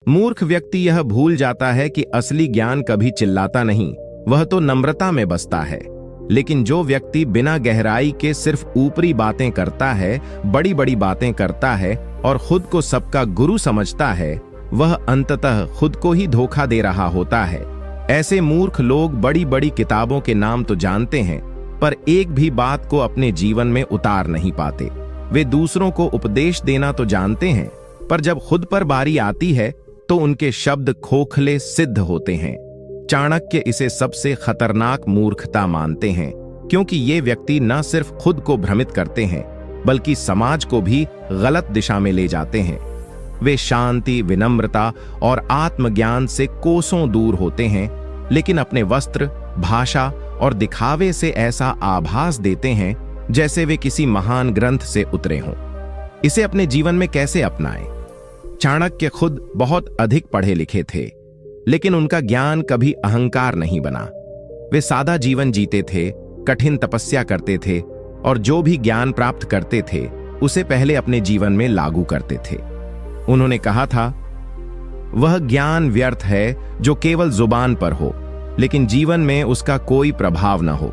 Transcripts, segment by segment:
मूर्ख व्यक्ति यह भूल जाता है कि असली ज्ञान कभी चिल्लाता नहीं, वह तो नम्रता में बसता है। लेकिन जो व्यक्ति बिना गहराई के सिर्फ ऊपरी बातें करता है, बड़ी बड़ी बातें करता है और खुद को सबका गुरु समझता है, वह अंततः खुद को ही धोखा दे रहा होता है। ऐसे मूर्ख लोग बड़ी बड़ी किताबों के नाम तो जानते हैं, पर एक भी बात को अपने जीवन में उतार नहीं पाते। वे दूसरों को उपदेश देना तो जानते हैं, पर जब खुद पर बारी आती है तो उनके शब्द खोखले सिद्ध होते हैं। चाणक्य इसे सबसे खतरनाक मूर्खता मानते हैं, क्योंकि ये व्यक्ति न सिर्फ खुद को भ्रमित करते हैं, बल्कि समाज को भी गलत दिशा में ले जाते हैं। वे शांति, विनम्रता और आत्मज्ञान से कोसों दूर होते हैं, लेकिन अपने वस्त्र, भाषा और दिखावे से ऐसा आभास देते हैं जैसे वे किसी महान ग्रंथ से उतरे हों। इसे अपने जीवन में कैसे अपनाएं? चाणक्य खुद बहुत अधिक पढ़े लिखे थे, लेकिन उनका ज्ञान कभी अहंकार नहीं बना। वे सादा जीवन जीते थे, कठिन तपस्या करते थे और जो भी ज्ञान प्राप्त करते थे उसे पहले अपने जीवन में लागू करते थे। उन्होंने कहा था, वह ज्ञान व्यर्थ है जो केवल जुबान पर हो, लेकिन जीवन में उसका कोई प्रभाव न हो।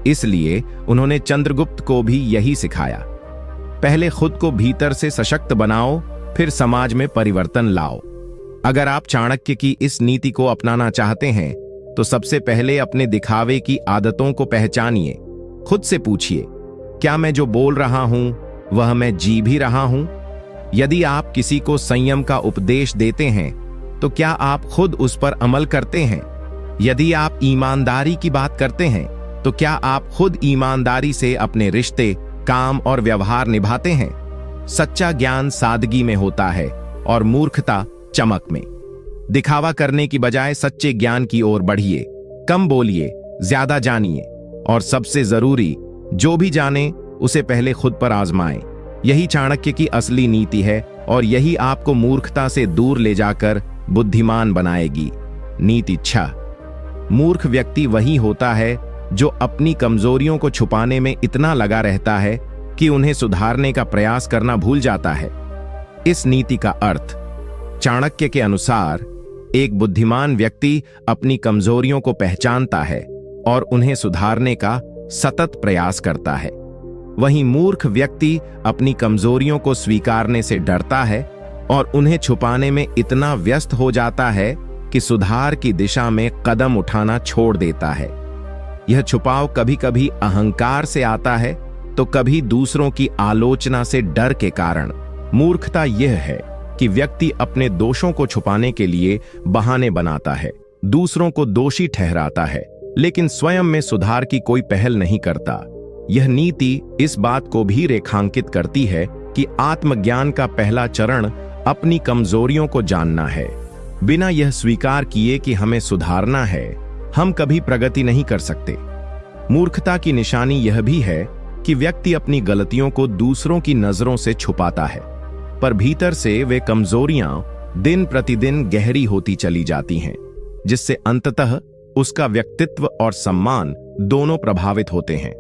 इसलिए उन्होंने चंद्रगुप्त को भी यही सिखाया, पहले खुद को भीतर से सशक्त बनाओ, फिर समाज में परिवर्तन लाओ। अगर आप चाणक्य की इस नीति को अपनाना चाहते हैं तो सबसे पहले अपने दिखावे की आदतों को पहचानिए। खुद से पूछिए, क्या मैं जो बोल रहा हूं वह मैं जी भी रहा हूं? यदि आप किसी को संयम का उपदेश देते हैं तो क्या आप खुद उस पर अमल करते हैं? यदि आप ईमानदारी की बात करते हैं तो क्या आप खुद ईमानदारी से अपने रिश्ते, काम और व्यवहार निभाते हैं? सच्चा ज्ञान सादगी में होता है और मूर्खता चमक में। दिखावा करने की बजाय सच्चे ज्ञान की ओर बढ़िए। कम बोलिए, ज्यादा जानिए और सबसे जरूरी, जो भी जाने उसे पहले खुद पर आजमाएं। यही चाणक्य की असली नीति है और यही आपको मूर्खता से दूर ले जाकर बुद्धिमान बनाएगी। नीति 6। मूर्ख व्यक्ति वही होता है जो अपनी कमजोरियों को छुपाने में इतना लगा रहता है कि उन्हें सुधारने का प्रयास करना भूल जाता है। इस नीति का अर्थ, चाणक्य के अनुसार, एक बुद्धिमान व्यक्ति अपनी कमजोरियों को पहचानता है और उन्हें सुधारने का सतत प्रयास करता है। वहीं मूर्ख व्यक्ति अपनी कमजोरियों को स्वीकारने से डरता है और उन्हें छुपाने में इतना व्यस्त हो जाता है कि सुधार की दिशा में कदम उठाना छोड़ देता है। यह छुपाव कभी कभी अहंकार से आता है तो कभी दूसरों की आलोचना से डर के कारण। मूर्खता यह है कि व्यक्ति अपने दोषों को छुपाने के लिए बहाने बनाता है, दूसरों को दोषी ठहराता है, लेकिन स्वयं में सुधार की कोई पहल नहीं करता। यह नीति इस बात को भी रेखांकित करती है कि आत्मज्ञान का पहला चरण अपनी कमजोरियों को जानना है। बिना यह स्वीकार किए कि हमें सुधारना है, हम कभी प्रगति नहीं कर सकते। मूर्खता की निशानी यह भी है कि व्यक्ति अपनी गलतियों को दूसरों की नजरों से छुपाता है, पर भीतर से वे कमजोरियां दिन प्रतिदिन गहरी होती चली जाती हैं, जिससे अंततः उसका व्यक्तित्व और सम्मान दोनों प्रभावित होते हैं।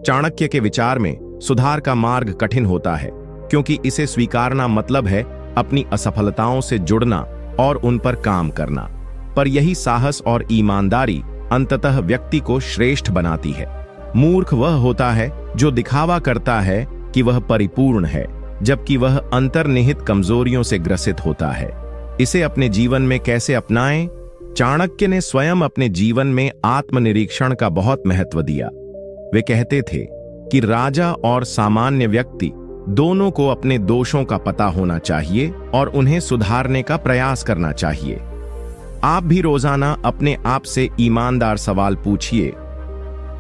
चाणक्य के विचार में सुधार का मार्ग कठिन होता है, क्योंकि इसे स्वीकारना मतलब है अपनी असफलताओं से जुड़ना और उन पर काम करना। पर यही साहस और ईमानदारी अंततः व्यक्ति को श्रेष्ठ बनाती है। मूर्ख वह होता है जो दिखावा करता है कि वह परिपूर्ण है, जबकि वह अंतर्निहित कमजोरियों से ग्रसित होता है। इसे अपने जीवन में कैसे अपनाएं? चाणक्य ने स्वयं अपने जीवन में आत्मनिरीक्षण का बहुत महत्व दिया। वे कहते थे कि राजा और सामान्य व्यक्ति दोनों को अपने दोषों का पता होना चाहिए और उन्हें सुधारने का प्रयास करना चाहिए। आप भी रोजाना अपने आप से ईमानदार सवाल पूछिए,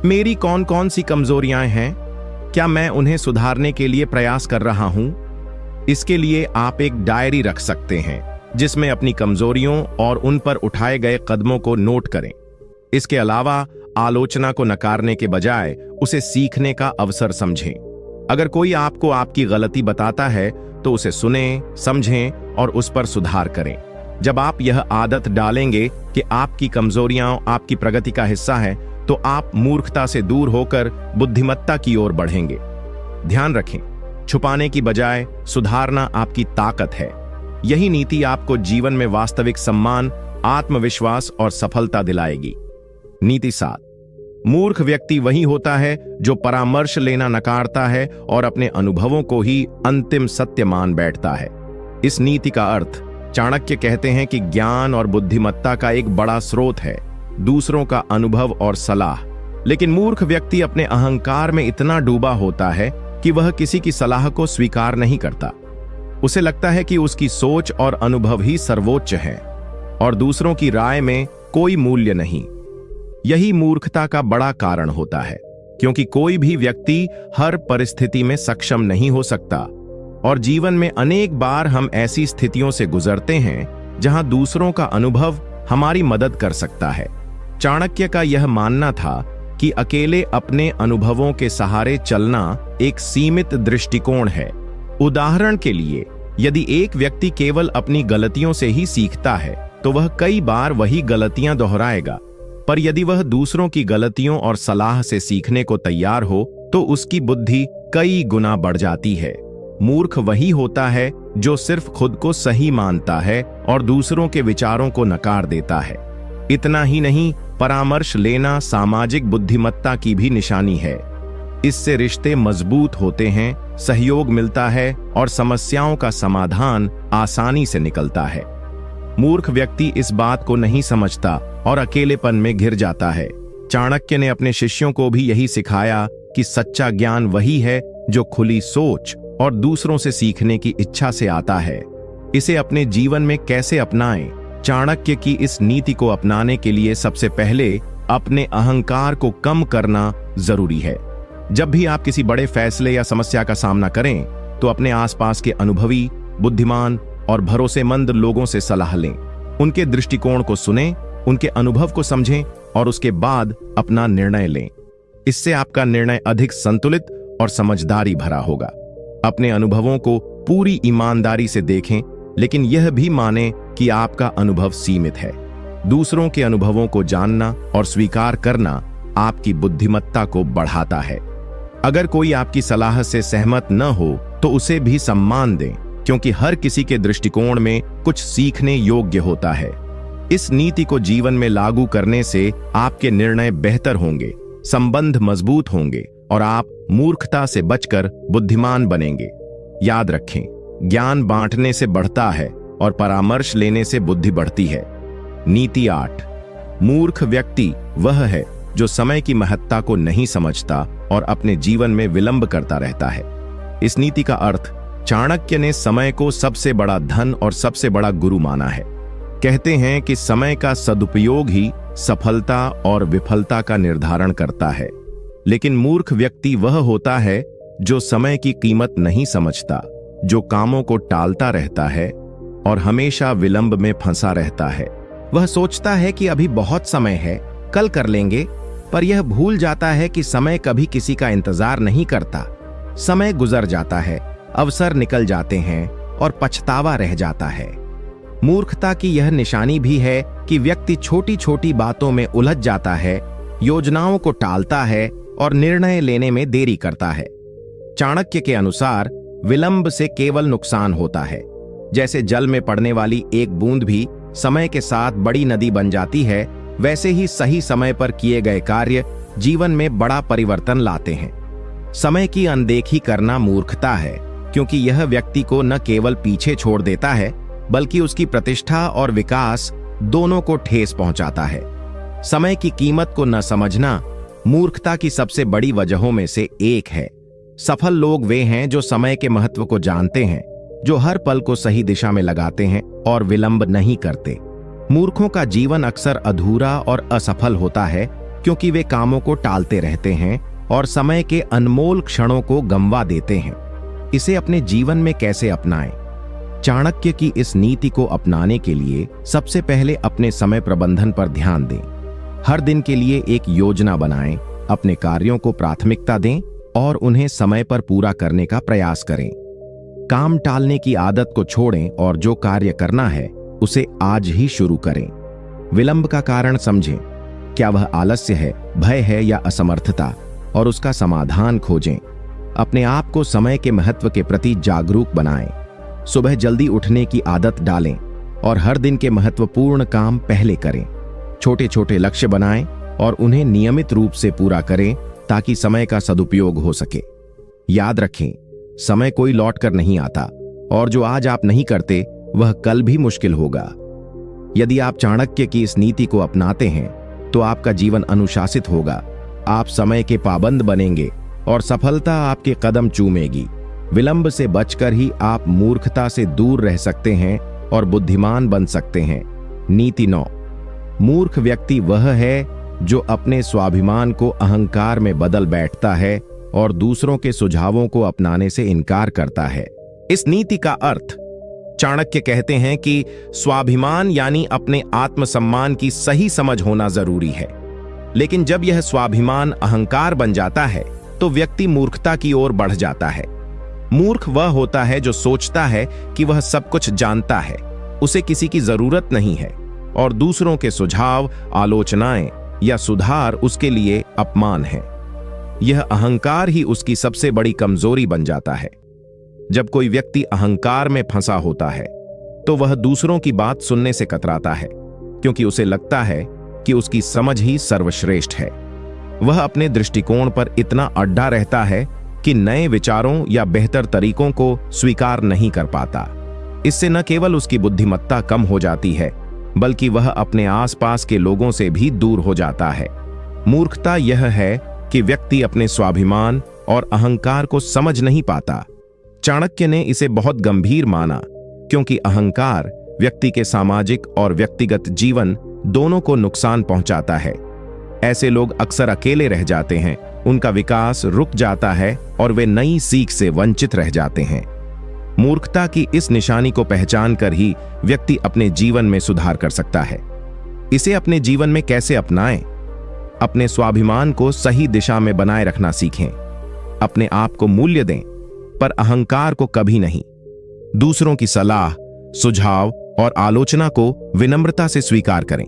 मेरी कौन कौन सी कमजोरियां हैं? क्या मैं उन्हें सुधारने के लिए प्रयास कर रहा हूं? इसके लिए आप एक डायरी रख सकते हैं जिसमें अपनी कमजोरियों और उन पर उठाए गए कदमों को नोट करें। इसके अलावा आलोचना को नकारने के बजाय उसे सीखने का अवसर समझें। अगर कोई आपको आपकी गलती बताता है तो उसे सुनें, समझें और उस पर सुधार करें। जब आप यह आदत डालेंगे कि आपकी कमजोरियां आपकी प्रगति का हिस्सा है, तो आप मूर्खता से दूर होकर बुद्धिमत्ता की ओर बढ़ेंगे। ध्यान रखें, छुपाने की बजाय सुधारना आपकी ताकत है। यही नीति आपको जीवन में वास्तविक सम्मान, आत्मविश्वास और सफलता दिलाएगी। नीति 7। मूर्ख व्यक्ति वही होता है जो परामर्श लेना नकारता है और अपने अनुभवों को ही अंतिम सत्य मान बैठता है। इस नीति का अर्थ, चाणक्य कहते हैं कि ज्ञान और बुद्धिमत्ता का एक बड़ा स्रोत है दूसरों का अनुभव और सलाह, लेकिन मूर्ख व्यक्ति अपने अहंकार में इतना डूबा होता है कि वह किसी की सलाह को स्वीकार नहीं करता। उसे लगता है कि उसकी सोच और अनुभव ही सर्वोच्च है और दूसरों की राय में कोई मूल्य नहीं। यही मूर्खता का बड़ा कारण होता है, क्योंकि कोई भी व्यक्ति हर परिस्थिति में सक्षम नहीं हो सकता और जीवन में अनेक बार हम ऐसी स्थितियों से गुजरते हैं जहां दूसरों का अनुभव हमारी मदद कर सकता है। चाणक्य का यह मानना था कि अकेले अपने अनुभवों के सहारे चलना एक सीमित दृष्टिकोण है। उदाहरण के लिए, यदि एक व्यक्ति केवल अपनी गलतियों से ही सीखता है तो वह कई बार वही गलतियां दोहराएगा, पर यदि वह दूसरों की गलतियों और सलाह से सीखने को तैयार हो तो उसकी बुद्धि कई गुना बढ़ जाती है। मूर्ख वही होता है जो सिर्फ खुद को सही मानता है और दूसरों के विचारों को नकार देता है। इतना ही नहीं, परामर्श लेना सामाजिक बुद्धिमत्ता की भी निशानी है। इससे रिश्ते मजबूत होते हैं, सहयोग मिलता है और समस्याओं का समाधान आसानी से निकलता है। मूर्ख व्यक्ति इस बात को नहीं समझता और अकेलेपन में घिर जाता है। चाणक्य ने अपने शिष्यों को भी यही सिखाया कि सच्चा ज्ञान वही है जो खुली सोच और दूसरों से सीखने की इच्छा से आता है। इसे अपने जीवन में कैसे अपनाएं? चाणक्य की इस नीति को अपनाने के लिए सबसे पहले अपने अहंकार को कम करना जरूरी है। जब भी आप किसी बड़े फैसले या समस्या का सामना करें तो अपने आसपास के अनुभवी, बुद्धिमान और भरोसेमंद लोगों से सलाह लें। उनके दृष्टिकोण को सुनें, उनके अनुभव को समझें और उसके बाद अपना निर्णय लें। इससे आपका निर्णय अधिक संतुलित और समझदारी भरा होगा। अपने अनुभवों को पूरी ईमानदारी से देखें, लेकिन यह भी मानें कि आपका अनुभव सीमित है। दूसरों के अनुभवों को जानना और स्वीकार करना आपकी बुद्धिमत्ता को बढ़ाता है। अगर कोई आपकी सलाह से सहमत न हो तो उसे भी सम्मान दें, क्योंकि हर किसी के दृष्टिकोण में कुछ सीखने योग्य होता है। इस नीति को जीवन में लागू करने से आपके निर्णय बेहतर होंगे, संबंध मजबूत होंगे और आप मूर्खता से बचकर बुद्धिमान बनेंगे। याद रखें, ज्ञान बांटने से बढ़ता है और परामर्श लेने से बुद्धि बढ़ती है। नीति 8। मूर्ख व्यक्ति वह है जो समय की महत्ता को नहीं समझता और अपने जीवन में विलंब करता रहता है। इस नीति का अर्थ, चाणक्य ने समय को सबसे बड़ा धन और सबसे बड़ा गुरु माना है। कहते हैं कि समय का सदुपयोग ही सफलता और विफलता का निर्धारण करता है। लेकिन मूर्ख व्यक्ति वह होता है जो समय की कीमत नहीं समझता, जो कामों को टालता रहता है और हमेशा विलंब में फंसा रहता है। वह सोचता है कि अभी बहुत समय है, कल कर लेंगे, पर यह भूल जाता है कि समय कभी किसी का इंतजार नहीं करता। समय गुजर जाता है, अवसर निकल जाते हैं और पछतावा रह जाता है। मूर्खता की यह निशानी भी है कि व्यक्ति छोटी छोटी बातों में उलझ जाता है, योजनाओं को टालता है और निर्णय लेने में देरी करता है। चाणक्य के अनुसार विलंब से केवल नुकसान होता है। जैसे जल में पड़ने वाली एक बूंद भी समय के साथ बड़ी नदी बन जाती है, वैसे ही सही समय पर किए गए कार्य जीवन में बड़ा परिवर्तन लाते हैं। समय की अनदेखी करना मूर्खता है, क्योंकि यह व्यक्ति को न केवल पीछे छोड़ देता है, बल्कि उसकी प्रतिष्ठा और विकास दोनों को ठेस पहुंचाता है। समय की कीमत को न समझना मूर्खता की सबसे बड़ी वजहों में से एक है। सफल लोग वे हैं जो समय के महत्व को जानते हैं, जो हर पल को सही दिशा में लगाते हैं और विलंब नहीं करते। मूर्खों का जीवन अक्सर अधूरा और असफल होता है, क्योंकि वे कामों को टालते रहते हैं और समय के अनमोल क्षणों को गंवा देते हैं। इसे अपने जीवन में कैसे अपनाएं? चाणक्य की इस नीति को अपनाने के लिए सबसे पहले अपने समय प्रबंधन पर ध्यान दें। हर दिन के लिए एक योजना बनाएं, अपने कार्यों को प्राथमिकता दें और उन्हें समय पर पूरा करने का प्रयास करें। काम टालने की आदत को छोड़ें और जो कार्य करना है उसे आज ही शुरू करें। विलंब का कारण समझें, क्या वह आलस्य है, भय है या असमर्थता, और उसका समाधान खोजें। अपने आप को समय के महत्व के प्रति जागरूक बनाएं। सुबह जल्दी उठने की आदत डालें और हर दिन के महत्वपूर्ण काम पहले करें। छोटे छोटे लक्ष्य बनाएं और उन्हें नियमित रूप से पूरा करें ताकि समय का सदुपयोग हो सके। याद रखें, समय कोई लौट कर नहीं आता और जो आज आप नहीं करते वह कल भी मुश्किल होगा। यदि आप चाणक्य की इस नीति को अपनाते हैं तो आपका जीवन अनुशासित होगा, आप समय के पाबंद बनेंगे और सफलता आपके कदम चूमेगी। विलंब से बचकर ही आप मूर्खता से दूर रह सकते हैं और बुद्धिमान बन सकते हैं। नीति 9। मूर्ख व्यक्ति वह है जो अपने स्वाभिमान को अहंकार में बदल बैठता है और दूसरों के सुझावों को अपनाने से इनकार करता है। इस नीति का अर्थ, चाणक्य कहते हैं कि स्वाभिमान यानी अपने आत्मसम्मान की सही समझ होना जरूरी है, लेकिन जब यह स्वाभिमान अहंकार बन जाता है तो व्यक्ति मूर्खता की ओर बढ़ जाता है। मूर्ख वह होता है जो सोचता है कि वह सब कुछ जानता है, उसे किसी की जरूरत नहीं है और दूसरों के सुझाव, आलोचनाएं या सुधार उसके लिए अपमान है। यह अहंकार ही उसकी सबसे बड़ी कमजोरी बन जाता है। जब कोई व्यक्ति अहंकार में फंसा होता है तो वह दूसरों की बात सुनने से कतराता है, क्योंकि उसे लगता है कि उसकी समझ ही सर्वश्रेष्ठ है। वह अपने दृष्टिकोण पर इतना अड्डा रहता है कि नए विचारों या बेहतर तरीकों को स्वीकार नहीं कर पाता। इससे न केवल उसकी बुद्धिमत्ता कम हो जाती है, बल्कि वह अपने आसपास के लोगों से भी दूर हो जाता है। मूर्खता यह है कि व्यक्ति अपने स्वाभिमान और अहंकार को समझ नहीं पाता। चाणक्य ने इसे बहुत गंभीर माना, क्योंकि अहंकार व्यक्ति के सामाजिक और व्यक्तिगत जीवन दोनों को नुकसान पहुंचाता है। ऐसे लोग अक्सर अकेले रह जाते हैं, उनका विकास रुक जाता है और वे नई सीख से वंचित रह जाते हैं। मूर्खता की इस निशानी को पहचान कर ही व्यक्ति अपने जीवन में सुधार कर सकता है। इसे अपने जीवन में कैसे अपनाएं? अपने स्वाभिमान को सही दिशा में बनाए रखना सीखें। अपने आप को मूल्य दें, पर अहंकार को कभी नहीं। दूसरों की सलाह, सुझाव और आलोचना को विनम्रता से स्वीकार करें।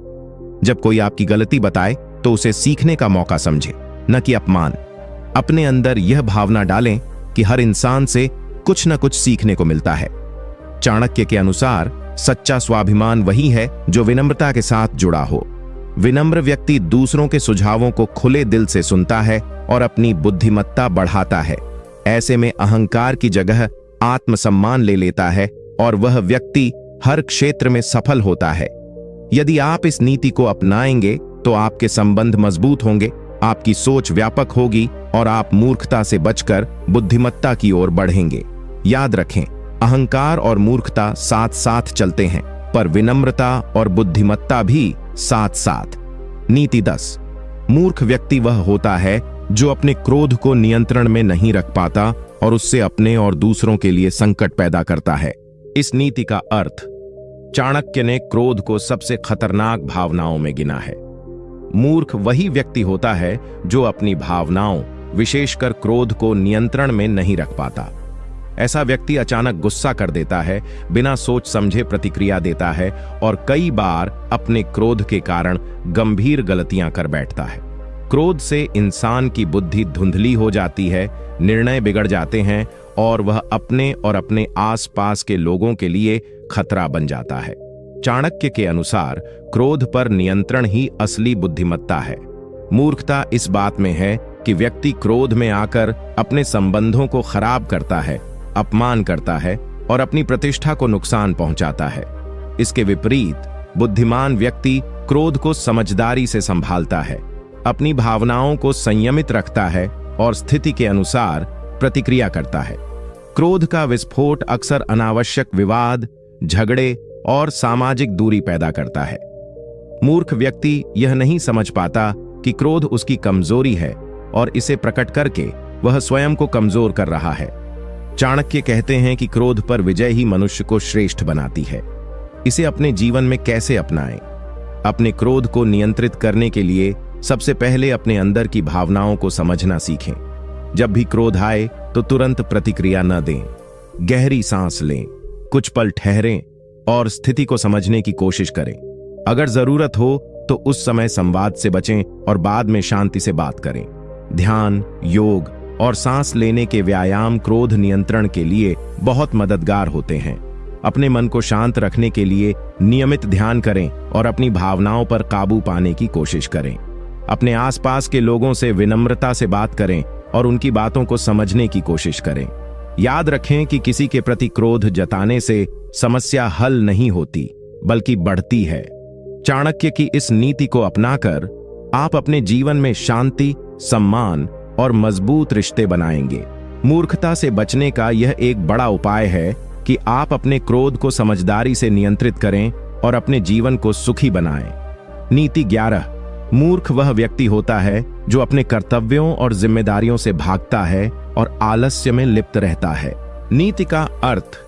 जब कोई आपकी गलती बताए तो उसे सीखने का मौका समझें, न कि अपमान। अपने अंदर यह भावना डालें कि हर इंसान से कुछ न कुछ सीखने को मिलता है। चाणक्य के अनुसार सच्चा स्वाभिमान वही है जो विनम्रता के साथ जुड़ा हो। विनम्र व्यक्ति दूसरों के सुझावों को खुले दिल से सुनता है और अपनी बुद्धिमत्ता बढ़ाता है। ऐसे में अहंकार की जगह आत्मसम्मान ले लेता है और वह व्यक्ति हर क्षेत्र में सफल होता है। यदि आप इस नीति को अपनाएंगे तो आपके संबंध मजबूत होंगे, आपकी सोच व्यापक होगी और आप मूर्खता से बचकर बुद्धिमत्ता की ओर बढ़ेंगे। याद रखें, अहंकार और मूर्खता साथ साथ चलते हैं, पर विनम्रता और बुद्धिमत्ता भी साथ साथ। नीति 10। मूर्ख व्यक्ति वह होता है जो अपने क्रोध को नियंत्रण में नहीं रख पाता और उससे अपने और दूसरों के लिए संकट पैदा करता है। इस नीति का अर्थ, चाणक्य ने क्रोध को सबसे खतरनाक भावनाओं में गिना है। मूर्ख वही व्यक्ति होता है जो अपनी भावनाओं, विशेषकर क्रोध को नियंत्रण में नहीं रख पाता। ऐसा व्यक्ति अचानक गुस्सा कर देता है, बिना सोच समझे प्रतिक्रिया देता है और कई बार अपने क्रोध के कारण गंभीर गलतियां कर बैठता है। क्रोध से इंसान की बुद्धि धुंधली हो जाती है, निर्णय बिगड़ जाते हैं और वह अपने और अपने आसपास के लोगों के लिए खतरा बन जाता है। चाणक्य के अनुसार क्रोध पर नियंत्रण ही असली बुद्धिमत्ता है। मूर्खता इस बात में है कि व्यक्ति क्रोध में आकर अपने संबंधों को खराब करता है, अपमान करता है और अपनी प्रतिष्ठा को नुकसान पहुंचाता है। इसके विपरीत बुद्धिमान व्यक्ति क्रोध को समझदारी से संभालता है, अपनी भावनाओं को संयमित रखता है और स्थिति के अनुसार प्रतिक्रिया करता है। क्रोध का विस्फोट अक्सर अनावश्यक विवाद, झगड़े और सामाजिक दूरी पैदा करता है। मूर्ख व्यक्ति यह नहीं समझ पाता कि क्रोध उसकी कमजोरी है और इसे प्रकट करके वह स्वयं को कमजोर कर रहा है। चाणक्य कहते हैं कि क्रोध पर विजय ही मनुष्य को श्रेष्ठ बनाती है। इसे अपने जीवन में कैसे अपनाएं? अपने क्रोध को नियंत्रित करने के लिए सबसे पहले अपने अंदर की भावनाओं को समझना सीखें। जब भी क्रोध आए तो तुरंत प्रतिक्रिया न दें, गहरी सांस लें, कुछ पल ठहरें और स्थिति को समझने की कोशिश करें। अगर जरूरत हो तो उस समय संवाद से बचें और बाद में शांति से बात करें। ध्यान, योग और सांस लेने के व्यायाम क्रोध नियंत्रण के लिए बहुत मददगार होते हैं। अपने मन को शांत रखने के लिए नियमित ध्यान करें और अपनी भावनाओं पर काबू पाने की कोशिश करें। अपने आसपास के लोगों से विनम्रता से बात करें और उनकी बातों को समझने की कोशिश करें। याद रखें कि किसी के प्रति क्रोध जताने से समस्या हल नहीं होती, बल्कि बढ़ती है। चाणक्य की इस नीति को अपनाकर आप अपने जीवन में शांति, सम्मान और मजबूत रिश्ते बनाएंगे। मूर्खता से बचने का यह एक बड़ा उपाय है कि आप अपने क्रोध को समझदारी से नियंत्रित करें और अपने जीवन को सुखी बनाएं। नीति 11। मूर्ख वह व्यक्ति होता है जो अपने कर्तव्यों और जिम्मेदारियों से भागता है और आलस्य में लिप्त रहता है। नीति का अर्थ।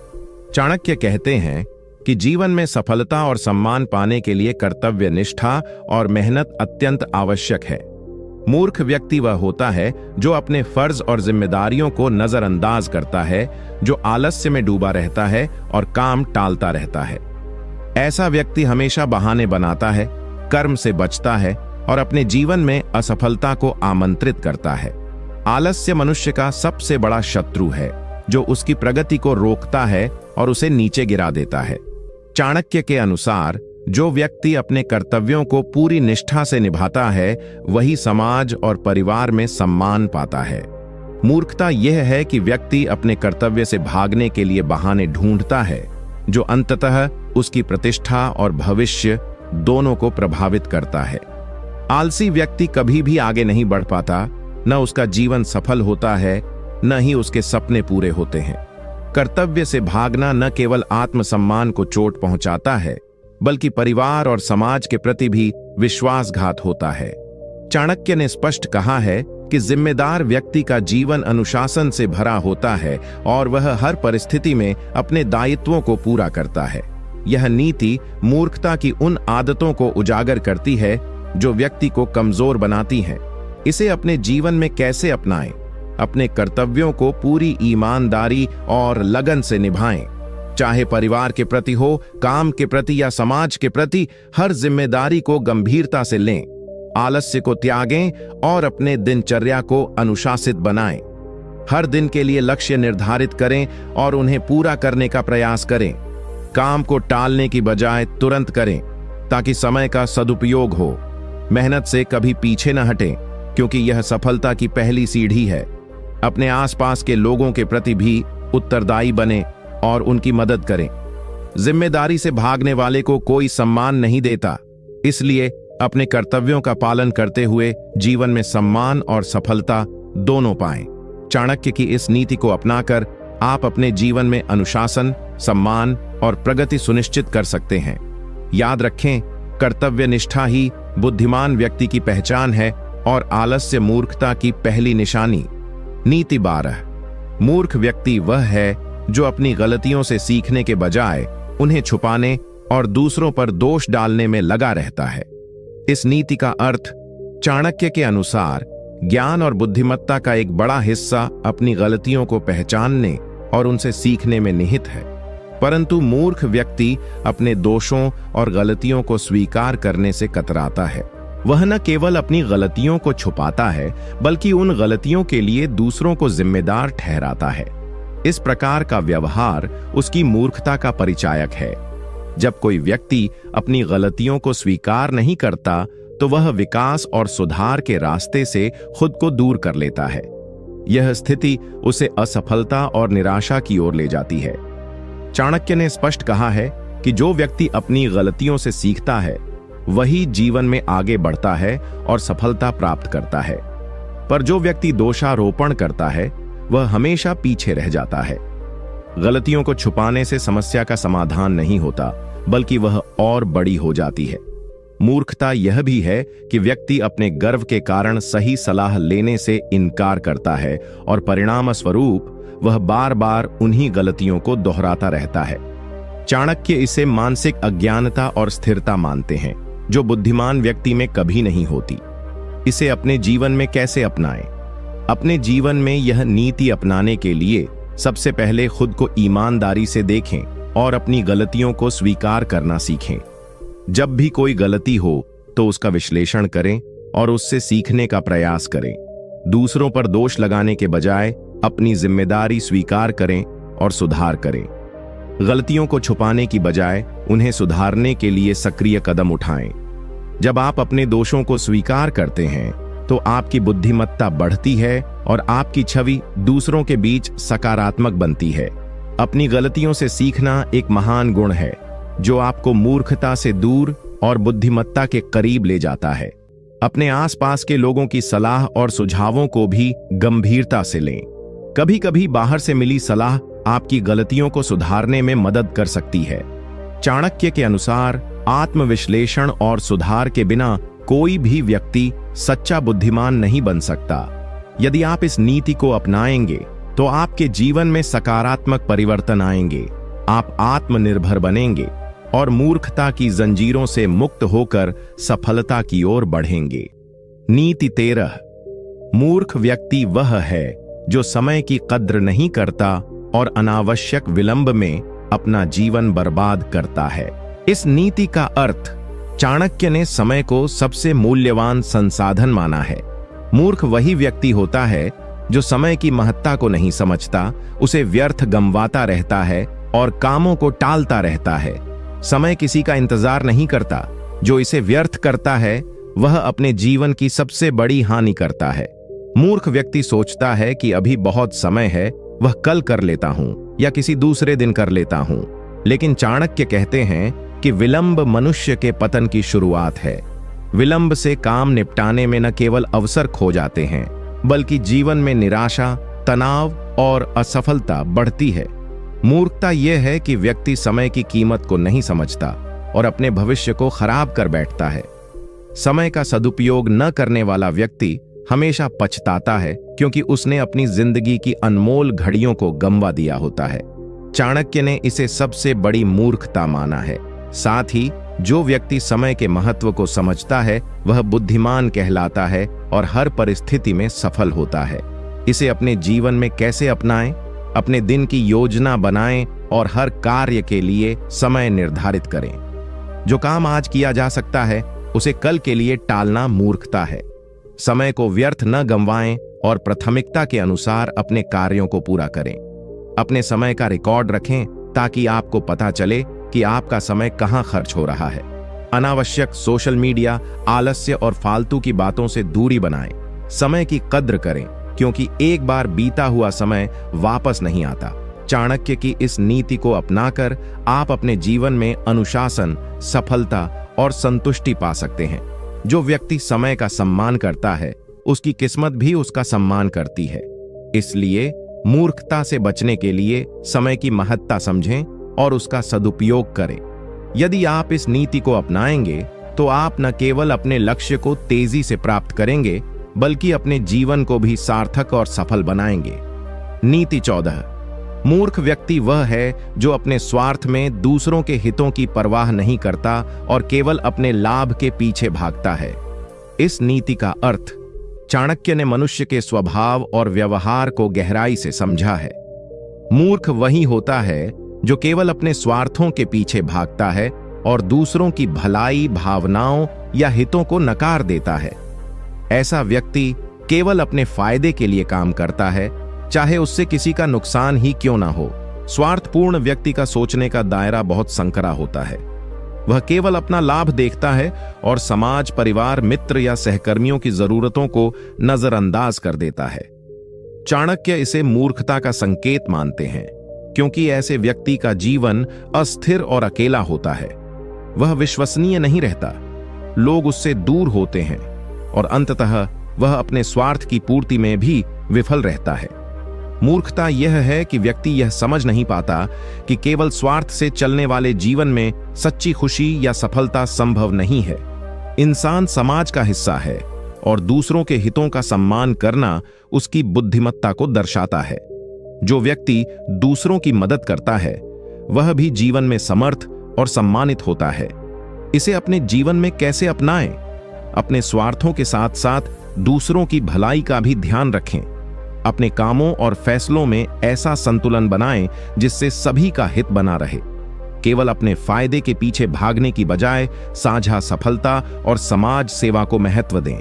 चाणक्य कहते हैं कि जीवन में सफलता और सम्मान पाने के लिए कर्तव्य निष्ठा और मेहनत अत्यंत आवश्यक है। मूर्ख व्यक्ति वह होता है जो अपने फर्ज और जिम्मेदारियों को नजरअंदाज करता है, जो आलस्य में डूबा रहता है और काम टालता रहता है। ऐसा व्यक्ति हमेशा बहाने बनाता है, कर्म से बचता है और अपने जीवन में असफलता को आमंत्रित करता है। आलस्य मनुष्य का सबसे बड़ा शत्रु है, जो उसकी प्रगति को रोकता है और उसे नीचे गिरा देता है। चाणक्य के अनुसार जो व्यक्ति अपने कर्तव्यों को पूरी निष्ठा से निभाता है, वही समाज और परिवार में सम्मान पाता है। मूर्खता यह है कि व्यक्ति अपने कर्तव्य से भागने के लिए बहाने ढूंढता है, जो अंततः उसकी प्रतिष्ठा और भविष्य दोनों को प्रभावित करता है। आलसी व्यक्ति कभी भी आगे नहीं बढ़ पाता, न उसका जीवन सफल होता है, न ही उसके सपने पूरे होते हैं। कर्तव्य से भागना न केवल आत्मसम्मान को चोट पहुंचाता है, बल्कि परिवार और समाज के प्रति भी विश्वासघात होता है। चाणक्य ने स्पष्ट कहा है कि जिम्मेदार व्यक्ति का जीवन अनुशासन से भरा होता है और वह हर परिस्थिति में अपने दायित्वों को पूरा करता है। यह नीति मूर्खता की उन आदतों को उजागर करती है जो व्यक्ति को कमजोर बनाती हैं। इसे अपने जीवन में कैसे अपनाएं? अपने कर्तव्यों को पूरी ईमानदारी और लगन से निभाएं। चाहे परिवार के प्रति हो, काम के प्रति या समाज के प्रति, हर जिम्मेदारी को गंभीरता से लें। आलस्य को त्यागें और अपने दिनचर्या को अनुशासित बनाएं। हर दिन के लिए लक्ष्य निर्धारित करें और उन्हें पूरा करने का प्रयास करें। काम को टालने की बजाय तुरंत करें, ताकि समय का सदुपयोग हो। मेहनत से कभी पीछे न हटें, क्योंकि यह सफलता की पहली सीढ़ी है। अपने आसपास के लोगों के प्रति भी उत्तरदायी बने और उनकी मदद करें। जिम्मेदारी से भागने वाले को कोई सम्मान नहीं देता, इसलिए अपने कर्तव्यों का पालन करते हुए जीवन में सम्मान और सफलता दोनों पाएं। चाणक्य की इस नीति को अपनाकर आप अपने जीवन में अनुशासन, सम्मान और प्रगति सुनिश्चित कर सकते हैं। याद रखें, कर्तव्य निष्ठा ही बुद्धिमान व्यक्ति की पहचान है और आलस्य मूर्खता की पहली निशानी। नीति 12। मूर्ख व्यक्ति वह है जो अपनी गलतियों से सीखने के बजाय उन्हें छुपाने और दूसरों पर दोष डालने में लगा रहता है। इस नीति का अर्थ। चाणक्य के अनुसार ज्ञान और बुद्धिमत्ता का एक बड़ा हिस्सा अपनी गलतियों को पहचानने और उनसे सीखने में निहित है, परंतु मूर्ख व्यक्ति अपने दोषों और गलतियों को स्वीकार करने से कतराता है। वह न केवल अपनी गलतियों को छुपाता है, बल्कि उन गलतियों के लिए दूसरों को जिम्मेदार ठहराता है। इस प्रकार का व्यवहार उसकी मूर्खता का परिचायक है। जब कोई व्यक्ति अपनी गलतियों को स्वीकार नहीं करता, तो वह विकास और सुधार के रास्ते से खुद को दूर कर लेता है। यह स्थिति उसे असफलता और निराशा की ओर ले जाती है। चाणक्य ने स्पष्ट कहा है कि जो व्यक्ति अपनी गलतियों से सीखता है, वही जीवन में आगे बढ़ता है और सफलता प्राप्त करता है। पर जो व्यक्ति दोषारोपण करता है, वह हमेशा पीछे रह जाता है। गलतियों को छुपाने से समस्या का समाधान नहीं होता, बल्कि वह और बड़ी हो जाती है। मूर्खता यह भी है कि व्यक्ति अपने गर्व के कारण सही सलाह लेने से इनकार करता है और परिणाम स्वरूप वह बार बार उन्हीं गलतियों को दोहराता रहता है। चाणक्य इसे मानसिक अज्ञानता और स्थिरता मानते हैं, जो बुद्धिमान व्यक्ति में कभी नहीं होती। इसे अपने जीवन में कैसे अपनाएं? अपने जीवन में यह नीति अपनाने के लिए सबसे पहले खुद को ईमानदारी से देखें और अपनी गलतियों को स्वीकार करना सीखें। जब भी कोई गलती हो तो उसका विश्लेषण करें और उससे सीखने का प्रयास करें। दूसरों पर दोष लगाने के बजाय अपनी जिम्मेदारी स्वीकार करें और सुधार करें। गलतियों को छुपाने की बजाय उन्हें सुधारने के लिए सक्रिय कदम उठाएं। जब आप अपने दोषों को स्वीकार करते हैं तो आपकी बुद्धिमत्ता बढ़ती है और आपकी छवि दूसरों के बीच सकारात्मक बनती है। अपनी गलतियों से सीखना एक महान गुण है जो आपको मूर्खता से दूर और बुद्धिमत्ता के करीब ले जाता है। अपने आसपास के लोगों की सलाह और सुझावों को भी गंभीरता से लें। कभी कभी बाहर से मिली सलाह आपकी गलतियों को सुधारने में मदद कर सकती है। चाणक्य के अनुसार आत्मविश्लेषण और सुधार के बिना कोई भी व्यक्ति सच्चा बुद्धिमान नहीं बन सकता। यदि आप इस नीति को अपनाएंगे तो आपके जीवन में सकारात्मक परिवर्तन आएंगे, आप आत्मनिर्भर बनेंगे और मूर्खता की जंजीरों से मुक्त होकर सफलता की ओर बढ़ेंगे। नीति 13। मूर्ख व्यक्ति वह है जो समय की कद्र नहीं करता और अनावश्यक विलंब में अपना जीवन बर्बाद करता है। इस नीति का अर्थ चाणक्य ने समय को सबसे मूल्यवान संसाधन माना है। मूर्ख वही व्यक्ति होता है जो समय की महत्ता को नहीं समझता, उसे व्यर्थ गंवाता रहता है और कामों को टालता रहता है। समय किसी का इंतजार नहीं करता, जो इसे व्यर्थ करता है वह अपने जीवन की सबसे बड़ी हानि करता है। मूर्ख व्यक्ति सोचता है कि अभी बहुत समय है, वह कल कर लेता हूं या किसी दूसरे दिन कर लेता हूं। लेकिन चाणक्य कहते हैं कि विलंब मनुष्य के पतन की शुरुआत है। विलंब से काम निपटाने में न केवल अवसर खो जाते हैं बल्कि जीवन में निराशा, तनाव और असफलता बढ़ती है। मूर्खता यह है कि व्यक्ति समय की कीमत को नहीं समझता और अपने भविष्य को खराब कर बैठता है। समय का सदुपयोग न करने वाला व्यक्ति हमेशा पछताता है क्योंकि उसने अपनी जिंदगी की अनमोल घड़ियों को गंवा दिया होता है। चाणक्य ने इसे सबसे बड़ी मूर्खता माना है। साथ ही जो व्यक्ति समय के महत्व को समझता है वह बुद्धिमान कहलाता है और हर परिस्थिति में सफल होता है। इसे अपने जीवन में कैसे अपनाएं? अपने दिन की योजना बनाएं और हर कार्य के लिए समय निर्धारित करें। जो काम आज किया जा सकता है उसे कल के लिए टालना मूर्खता है। समय को व्यर्थ न गंवाएं और प्राथमिकता के अनुसार अपने कार्यों को पूरा करें। अपने समय का रिकॉर्ड रखें ताकि आपको पता चले कि आपका समय कहां खर्च हो रहा है। अनावश्यक सोशल मीडिया, आलस्य और फालतू की बातों से दूरी बनाएं। समय की कद्र करें क्योंकि एक बार बीता हुआ समय वापस नहीं आता। चाणक्य की इस नीति को अपनाकर आप अपने जीवन में अनुशासन, सफलता और संतुष्टि पा सकते हैं। जो व्यक्ति समय का सम्मान करता है उसकी किस्मत भी उसका सम्मान करती है। इसलिए मूर्खता से बचने के लिए समय की महत्ता समझें और उसका सदुपयोग करें। यदि आप इस नीति को अपनाएंगे तो आप न केवल अपने लक्ष्य को तेजी से प्राप्त करेंगे बल्कि अपने जीवन को भी सार्थक और सफल बनाएंगे। नीति 14। मूर्ख व्यक्ति वह है जो अपने स्वार्थ में दूसरों के हितों की परवाह नहीं करता और केवल अपने लाभ के पीछे भागता है। इस नीति का अर्थ चाणक्य ने मनुष्य के स्वभाव और व्यवहार को गहराई से समझा है। मूर्ख वही होता है जो केवल अपने स्वार्थों के पीछे भागता है और दूसरों की भलाई, भावनाओं या हितों को नकार देता है। ऐसा व्यक्ति केवल अपने फायदे के लिए काम करता है, चाहे उससे किसी का नुकसान ही क्यों ना हो। स्वार्थपूर्ण व्यक्ति का सोचने का दायरा बहुत संकरा होता है। वह केवल अपना लाभ देखता है और समाज, परिवार, मित्र या सहकर्मियों की जरूरतों को नजरअंदाज कर देता है। चाणक्य इसे मूर्खता का संकेत मानते हैं क्योंकि ऐसे व्यक्ति का जीवन अस्थिर और अकेला होता है। वह विश्वसनीय नहीं रहता, लोग उससे दूर होते हैं और अंततः वह अपने स्वार्थ की पूर्ति में भी विफल रहता है। मूर्खता यह है कि व्यक्ति यह समझ नहीं पाता कि केवल स्वार्थ से चलने वाले जीवन में सच्ची खुशी या सफलता संभव नहीं है। इंसान समाज का हिस्सा है और दूसरों के हितों का सम्मान करना उसकी बुद्धिमत्ता को दर्शाता है। जो व्यक्ति दूसरों की मदद करता है वह भी जीवन में समर्थ और सम्मानित होता है। इसे अपने जीवन में कैसे अपनाएं? अपने स्वार्थों के साथ साथ दूसरों की भलाई का भी ध्यान रखें। अपने कामों और फैसलों में ऐसा संतुलन बनाएं जिससे सभी का हित बना रहे। केवल अपने फायदे के पीछे भागने की बजाय साझा सफलता और समाज सेवा को महत्व दें।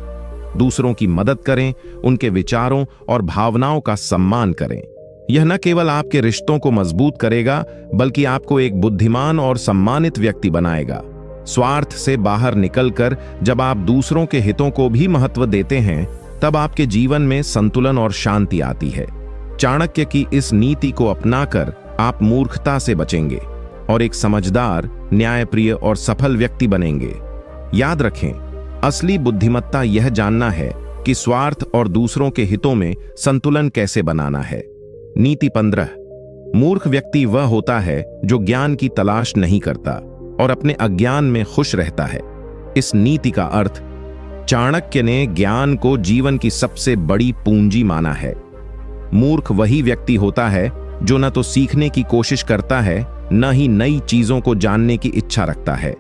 दूसरों की मदद करें, उनके विचारों और भावनाओं का सम्मान करें। यह न केवल आपके रिश्तों को मजबूत करेगा, बल्कि आपको एक बुद्धिमान और सम्मानित व्यक्ति बनाएगा। स्वार्थ से बाहर निकलकर जब आप दूसरों के हितों को भी महत्व देते हैं, तब आपके जीवन में संतुलन और शांति आती है। चाणक्य की इस नीति को अपनाकर आप मूर्खता से बचेंगे और एक समझदार, न्यायप्रिय और सफल व्यक्ति बनेंगे। याद रखें, असली बुद्धिमत्ता यह जानना है कि स्वार्थ और दूसरों के हितों में संतुलन कैसे बनाना है। नीति 15। मूर्ख व्यक्ति वह होता है जो ज्ञान की तलाश नहीं करता और अपने अज्ञान में खुश रहता है। इस नीति का अर्थ, चाणक्य ने ज्ञान को जीवन की सबसे बड़ी पूंजी माना है। मूर्ख वही व्यक्ति होता है जो न तो सीखने की कोशिश करता है, न ही नई चीजों को जानने की इच्छा रखता है।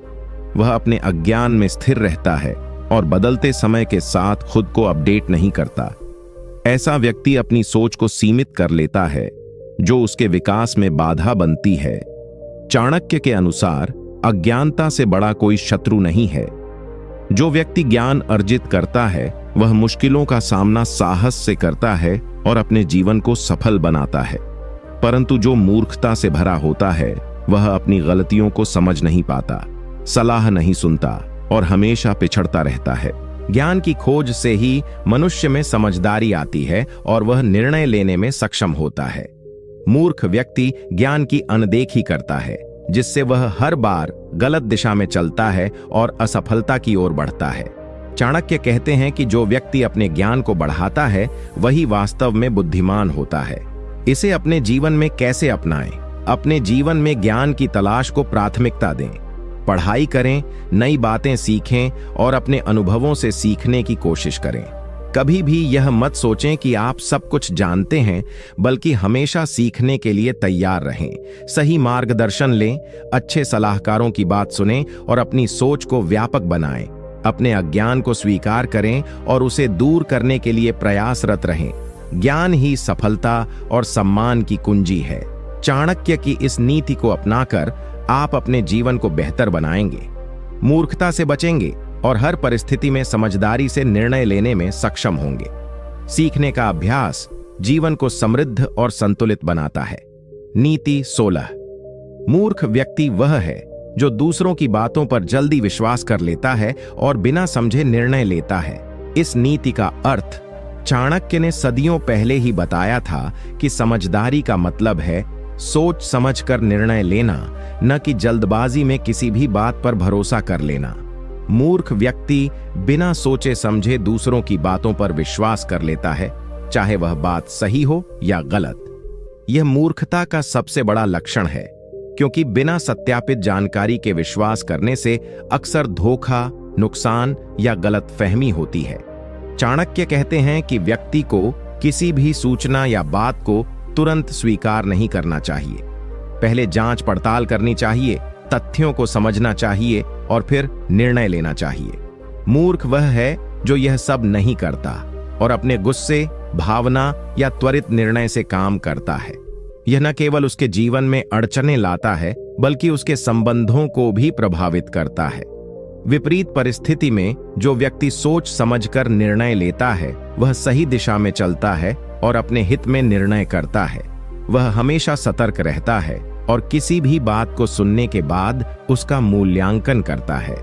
वह अपने अज्ञान में स्थिर रहता है और बदलते समय के साथ खुद को अपडेट नहीं करता। ऐसा व्यक्ति अपनी सोच को सीमित कर लेता है, जो उसके विकास में बाधा बनती है। चाणक्य के अनुसार अज्ञानता से बड़ा कोई शत्रु नहीं है। जो व्यक्ति ज्ञान अर्जित करता है, वह मुश्किलों का सामना साहस से करता है और अपने जीवन को सफल बनाता है। परंतु जो मूर्खता से भरा होता है, वह अपनी गलतियों को समझ नहीं पाता, सलाह नहीं सुनता और हमेशा पिछड़ता रहता है। ज्ञान की खोज से ही मनुष्य में समझदारी आती है और वह निर्णय लेने में सक्षम होता है। मूर्ख व्यक्ति ज्ञान की अनदेखी करता है, जिससे वह हर बार गलत दिशा में चलता है और असफलता की ओर बढ़ता है। चाणक्य कहते हैं कि जो व्यक्ति अपने ज्ञान को बढ़ाता है, वही वास्तव में बुद्धिमान होता है। इसे अपने जीवन में कैसे अपनाएं? अपने जीवन में ज्ञान की तलाश को प्राथमिकता दें। पढ़ाई करें, नई बातें सीखें और अपने अनुभवों से सीखने की कोशिश करें। कभी भी यह मत सोचें कि आप सब कुछ जानते हैं, बल्कि हमेशा सीखने के लिए तैयार रहें। सही मार्गदर्शन लें, अच्छे सलाहकारों की बात सुनें और अपनी सोच को व्यापक बनाएं। अपने अज्ञान को स्वीकार करें और उसे दूर करने के लिए प्रयासरत रहें। ज्ञान ही सफलता और सम्मान की कुंजी है। चाणक्य की इस नीति को अपनाकर आप अपने जीवन को बेहतर बनाएंगे, मूर्खता से बचेंगे और हर परिस्थिति में समझदारी से निर्णय लेने में सक्षम होंगे। सीखने का अभ्यास जीवन को समृद्ध और संतुलित बनाता है। नीति 16। मूर्ख व्यक्ति वह है जो दूसरों की बातों पर जल्दी विश्वास कर लेता है और बिना समझे निर्णय लेता है। इस नीति का अर्थ चाणक्य ने सदियों पहले ही बताया था कि समझदारी का मतलब है सोच समझकर निर्णय लेना, न कि जल्दबाजी में किसी भी बात पर भरोसा कर लेना। मूर्ख व्यक्ति बिना सोचे समझे दूसरों की बातों पर विश्वास कर लेता है, चाहे वह बात सही हो या गलत। यह मूर्खता का सबसे बड़ा लक्षण है, क्योंकि बिना सत्यापित जानकारी के विश्वास करने से अक्सर धोखा, नुकसान या गलतफहमी होती है। चाणक्य कहते हैं कि व्यक्ति को किसी भी सूचना या बात को तुरंत स्वीकार नहीं करना चाहिए। पहले जांच पड़ताल करनी चाहिए, तथ्यों को समझना चाहिए और फिर निर्णय लेना चाहिए। मूर्ख वह है जो यह सब नहीं करता और अपने गुस्से, भावना या त्वरित निर्णय से काम करता है। यह न केवल उसके जीवन में अड़चनें लाता है, बल्कि उसके संबंधों को भी प्रभावित करता है। विपरीत परिस्थिति में जो व्यक्ति सोच समझकर निर्णय लेता है, वह सही दिशा में चलता है और अपने हित में निर्णय करता है। वह हमेशा सतर्क रहता है और किसी भी बात को सुनने के बाद उसका मूल्यांकन करता है।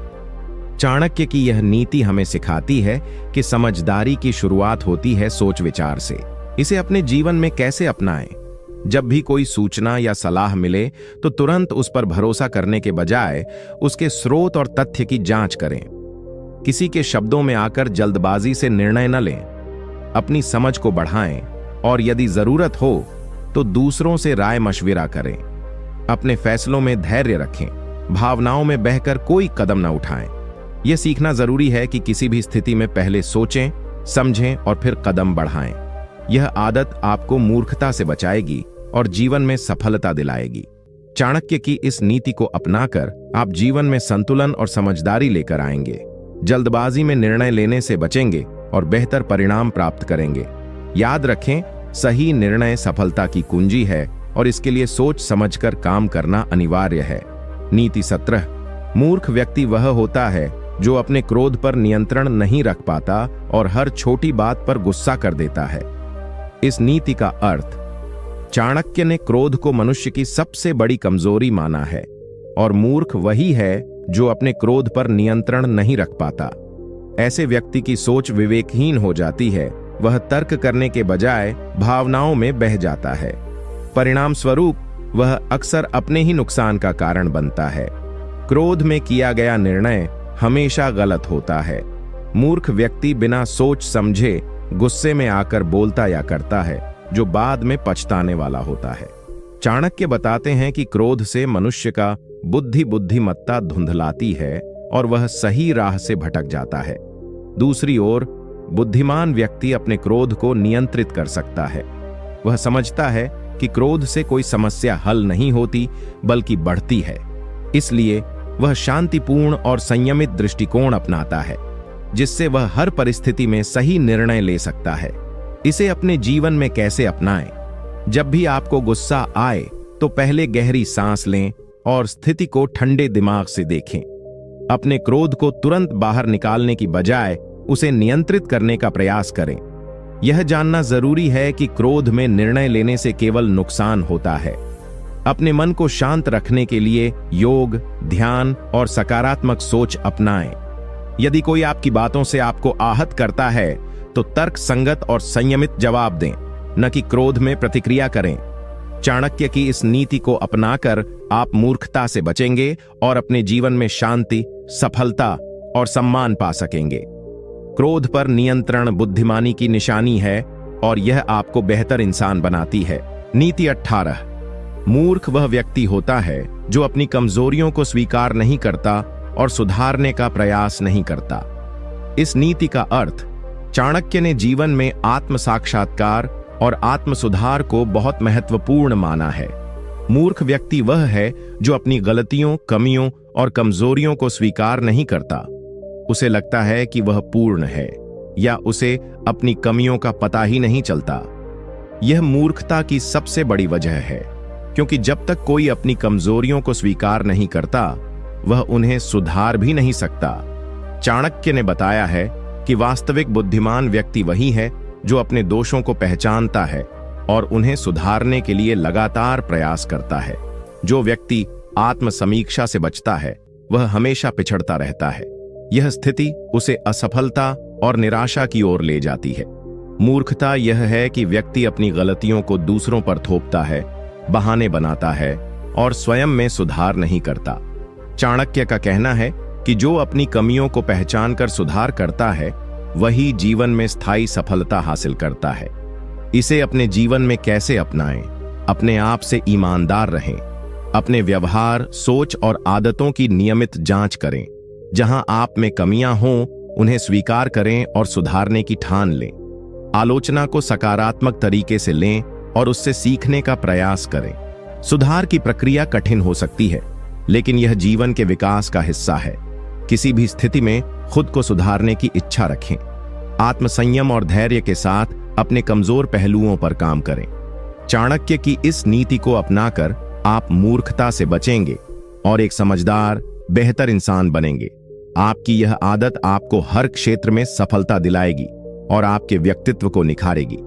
चाणक्य की यह नीति हमें सिखाती है कि समझदारी की शुरुआत होती है सोच विचार से। इसे अपने जीवन में कैसे अपनाएं? जब भी कोई सूचना या सलाह मिले तो तुरंत उस पर भरोसा करने के बजाय उसके स्रोत और तथ्य की जांच करें। किसी के शब्दों में आकर जल्दबाजी से निर्णय न लें। अपनी समझ को बढ़ाएं और यदि जरूरत हो तो दूसरों से राय मशविरा करें। अपने फैसलों में धैर्य रखें। भावनाओं में बहकर कोई कदम न उठाएं। यह सीखना जरूरी है कि किसी भी स्थिति में पहले सोचें, समझें और फिर कदम बढ़ाएं। यह आदत आपको मूर्खता से बचाएगी और जीवन में सफलता दिलाएगी। चाणक्य की इस नीति को अपनाकर आप जीवन में संतुलन और समझदारी लेकर आएंगे। जल्दबाजी में निर्णय लेने से बचेंगे और बेहतर परिणाम प्राप्त करेंगे। याद रखें, सही निर्णय सफलता की कुंजी है और इसके लिए सोच समझकर काम करना अनिवार्य है। नीति 17। मूर्ख व्यक्ति वह होता है जो अपने क्रोध पर नियंत्रण नहीं रख पाता और हर छोटी बात पर गुस्सा कर देता है। इस नीति का अर्थ चाणक्य ने क्रोध को मनुष्य की सबसे बड़ी कमजोरी माना है और मूर्ख वही है जो अपने क्रोध पर नियंत्रण नहीं रख पाता। ऐसे व्यक्ति की सोच विवेकहीन हो जाती है, वह तर्क करने के बजाय भावनाओं में बह जाता है। परिणाम स्वरूप वह अक्सर अपने ही नुकसान का कारण बनता है। क्रोध में किया गया निर्णय हमेशा गलत होता है। मूर्ख व्यक्ति बिना सोच समझे गुस्से में आकर बोलता या करता है, जो बाद में पछताने वाला होता है। चाणक्य बताते हैं कि क्रोध से मनुष्य का बुद्धिमत्ता धुंधलाती है और वह सही राह से भटक जाता है। दूसरी ओर बुद्धिमान व्यक्ति अपने क्रोध को नियंत्रित कर सकता है। वह समझता है कि क्रोध से कोई समस्या हल नहीं होती बल्कि बढ़ती है, इसलिए वह शांतिपूर्ण और संयमित दृष्टिकोण अपनाता है, जिससे वह हर परिस्थिति में सही निर्णय ले सकता है। इसे अपने जीवन में कैसे अपनाएं? जब भी आपको गुस्सा आए तो पहले गहरी सांस लें और स्थिति को ठंडे दिमाग से देखें। अपने क्रोध को तुरंत बाहर निकालने की बजाय उसे नियंत्रित करने का प्रयास करें। यह जानना जरूरी है कि क्रोध में निर्णय लेने से केवल नुकसान होता है। अपने मन को शांत रखने के लिए योग, ध्यान और सकारात्मक सोच अपनाएं। यदि कोई आपकी बातों से आपको आहत करता है तो तर्क संगत और संयमित जवाब दें, न कि क्रोध में प्रतिक्रिया करें। चाणक्य की इस नीति को अपनाकर आप मूर्खता से बचेंगे और अपने जीवन में शांति, सफलता और सम्मान पा सकेंगे। क्रोध पर नियंत्रण बुद्धिमानी की निशानी है और यह आपको बेहतर इंसान बनाती है। नीति 18। मूर्ख वह व्यक्ति होता है जो अपनी कमजोरियों को स्वीकार नहीं करता और सुधारने का प्रयास नहीं करता। इस नीति का अर्थ चाणक्य ने जीवन में आत्म साक्षात्कार और आत्म सुधार को बहुत महत्वपूर्ण माना है। मूर्ख व्यक्ति वह है जो अपनी गलतियों, कमियों और कमजोरियों को स्वीकार नहीं करता। उसे लगता है कि वह पूर्ण है या उसे अपनी कमियों का पता ही नहीं चलता। यह मूर्खता की सबसे बड़ी वजह है, क्योंकि जब तक कोई अपनी कमजोरियों को स्वीकार नहीं करता, वह उन्हें सुधार भी नहीं सकता। चाणक्य ने बताया है कि वास्तविक बुद्धिमान व्यक्ति वही है जो अपने दोषों को पहचानता है और उन्हें सुधारने के लिए लगातार प्रयास करता है। जो व्यक्ति आत्म समीक्षा से बचता है, वह हमेशा पिछड़ता रहता है। यह स्थिति उसे असफलता और निराशा की ओर ले जाती है। मूर्खता यह है कि व्यक्ति अपनी गलतियों को दूसरों पर थोपता है, बहाने बनाता है और स्वयं में सुधार नहीं करता। चाणक्य का कहना है कि जो अपनी कमियों को पहचानकर सुधार करता है, वही जीवन में स्थायी सफलता हासिल करता है। इसे अपने जीवन में कैसे अपनाएं? अपने आप से ईमानदार रहें। अपने व्यवहार, सोच और आदतों की नियमित जांच करें। जहां आप में कमियां हों, उन्हें स्वीकार करें और सुधारने की ठान लें। आलोचना को सकारात्मक तरीके से लें और उससे सीखने का प्रयास करें। सुधार की प्रक्रिया कठिन हो सकती है, लेकिन यह जीवन के विकास का हिस्सा है। किसी भी स्थिति में खुद को सुधारने की इच्छा रखें। आत्मसंयम और धैर्य के साथ अपने कमजोर पहलुओं पर काम करें। चाणक्य की इस नीति को अपनाकर आप मूर्खता से बचेंगे और एक समझदार, बेहतर इंसान बनेंगे। आपकी यह आदत आपको हर क्षेत्र में सफलता दिलाएगी और आपके व्यक्तित्व को निखारेगी।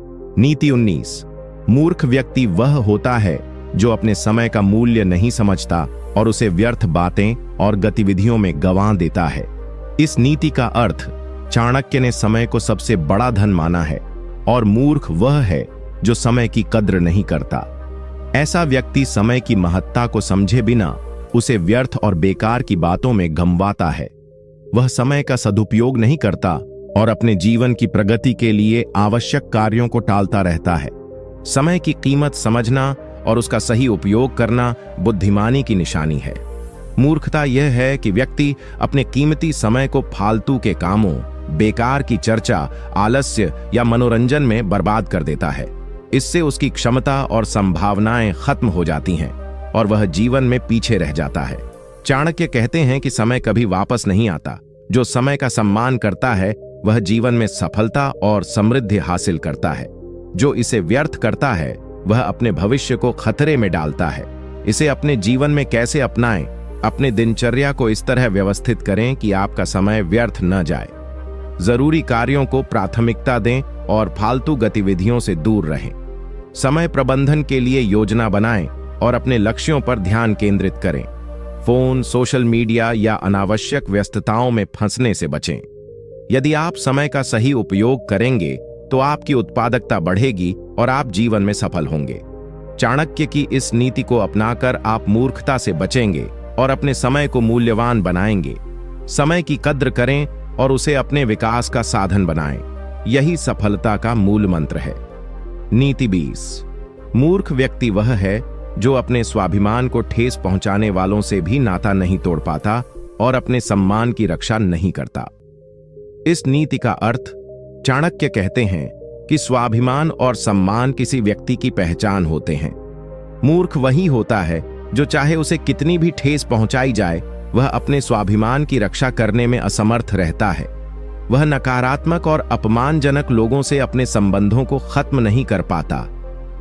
नीति 19। मूर्ख व्यक्ति वह होता है जो अपने समय का मूल्य नहीं समझता और उसे व्यर्थ बातें और गतिविधियों में गंवा देता है। इस नीति का अर्थ चाणक्य ने समय को सबसे बड़ा धन माना है और मूर्ख वह है जो समय की कद्र नहीं करता। ऐसा व्यक्ति समय की महत्ता को समझे बिना उसे व्यर्थ और बेकार की बातों में गंवाता है। वह समय का सदुपयोग नहीं करता और अपने जीवन की प्रगति के लिए आवश्यक कार्यों को टालता रहता है। समय की कीमत समझना और उसका सही उपयोग करना बुद्धिमानी की निशानी है। मूर्खता यह है कि व्यक्ति अपने कीमती समय को फालतू के कामों, बेकार की चर्चा, आलस्य या मनोरंजन में बर्बाद कर देता है। इससे उसकी क्षमता और संभावनाएं खत्म हो जाती हैं और वह जीवन में पीछे रह जाता है। चाणक्य कहते हैं कि समय कभी वापस नहीं आता। जो समय का सम्मान करता है, वह जीवन में सफलता और समृद्धि हासिल करता है। जो इसे व्यर्थ करता है, वह अपने भविष्य को खतरे में डालता है। इसे अपने जीवन में कैसे अपनाएं? अपने दिनचर्या को इस तरह व्यवस्थित करें कि आपका समय व्यर्थ न जाए। जरूरी कार्यों को प्राथमिकता दें और फालतू गतिविधियों से दूर रहें। समय प्रबंधन के लिए योजना बनाएं और अपने लक्ष्यों पर ध्यान केंद्रित करें। फोन, सोशल मीडिया या अनावश्यक व्यस्तताओं में फंसने से बचें। यदि आप समय का सही उपयोग करेंगे तो आपकी उत्पादकता बढ़ेगी और आप जीवन में सफल होंगे। चाणक्य की इस नीति को अपनाकर आप मूर्खता से बचेंगे और अपने समय को मूल्यवान बनाएंगे। समय की कद्र करें और उसे अपने विकास का साधन बनाएं। यही सफलता का मूल मंत्र है। नीति 20। मूर्ख व्यक्ति वह है जो अपने स्वाभिमान को ठेस पहुंचाने वालों से भी नाता नहीं तोड़ पाता और अपने सम्मान की रक्षा नहीं करता। इस नीति का अर्थ, चाणक्य कहते हैं कि स्वाभिमान और सम्मान किसी व्यक्ति की पहचान होते हैं। मूर्ख वही होता है जो चाहे उसे कितनी भी ठेस पहुंचाई जाए, वह अपने स्वाभिमान की रक्षा करने में असमर्थ रहता है। वह नकारात्मक और अपमानजनक लोगों से अपने संबंधों को खत्म नहीं कर पाता।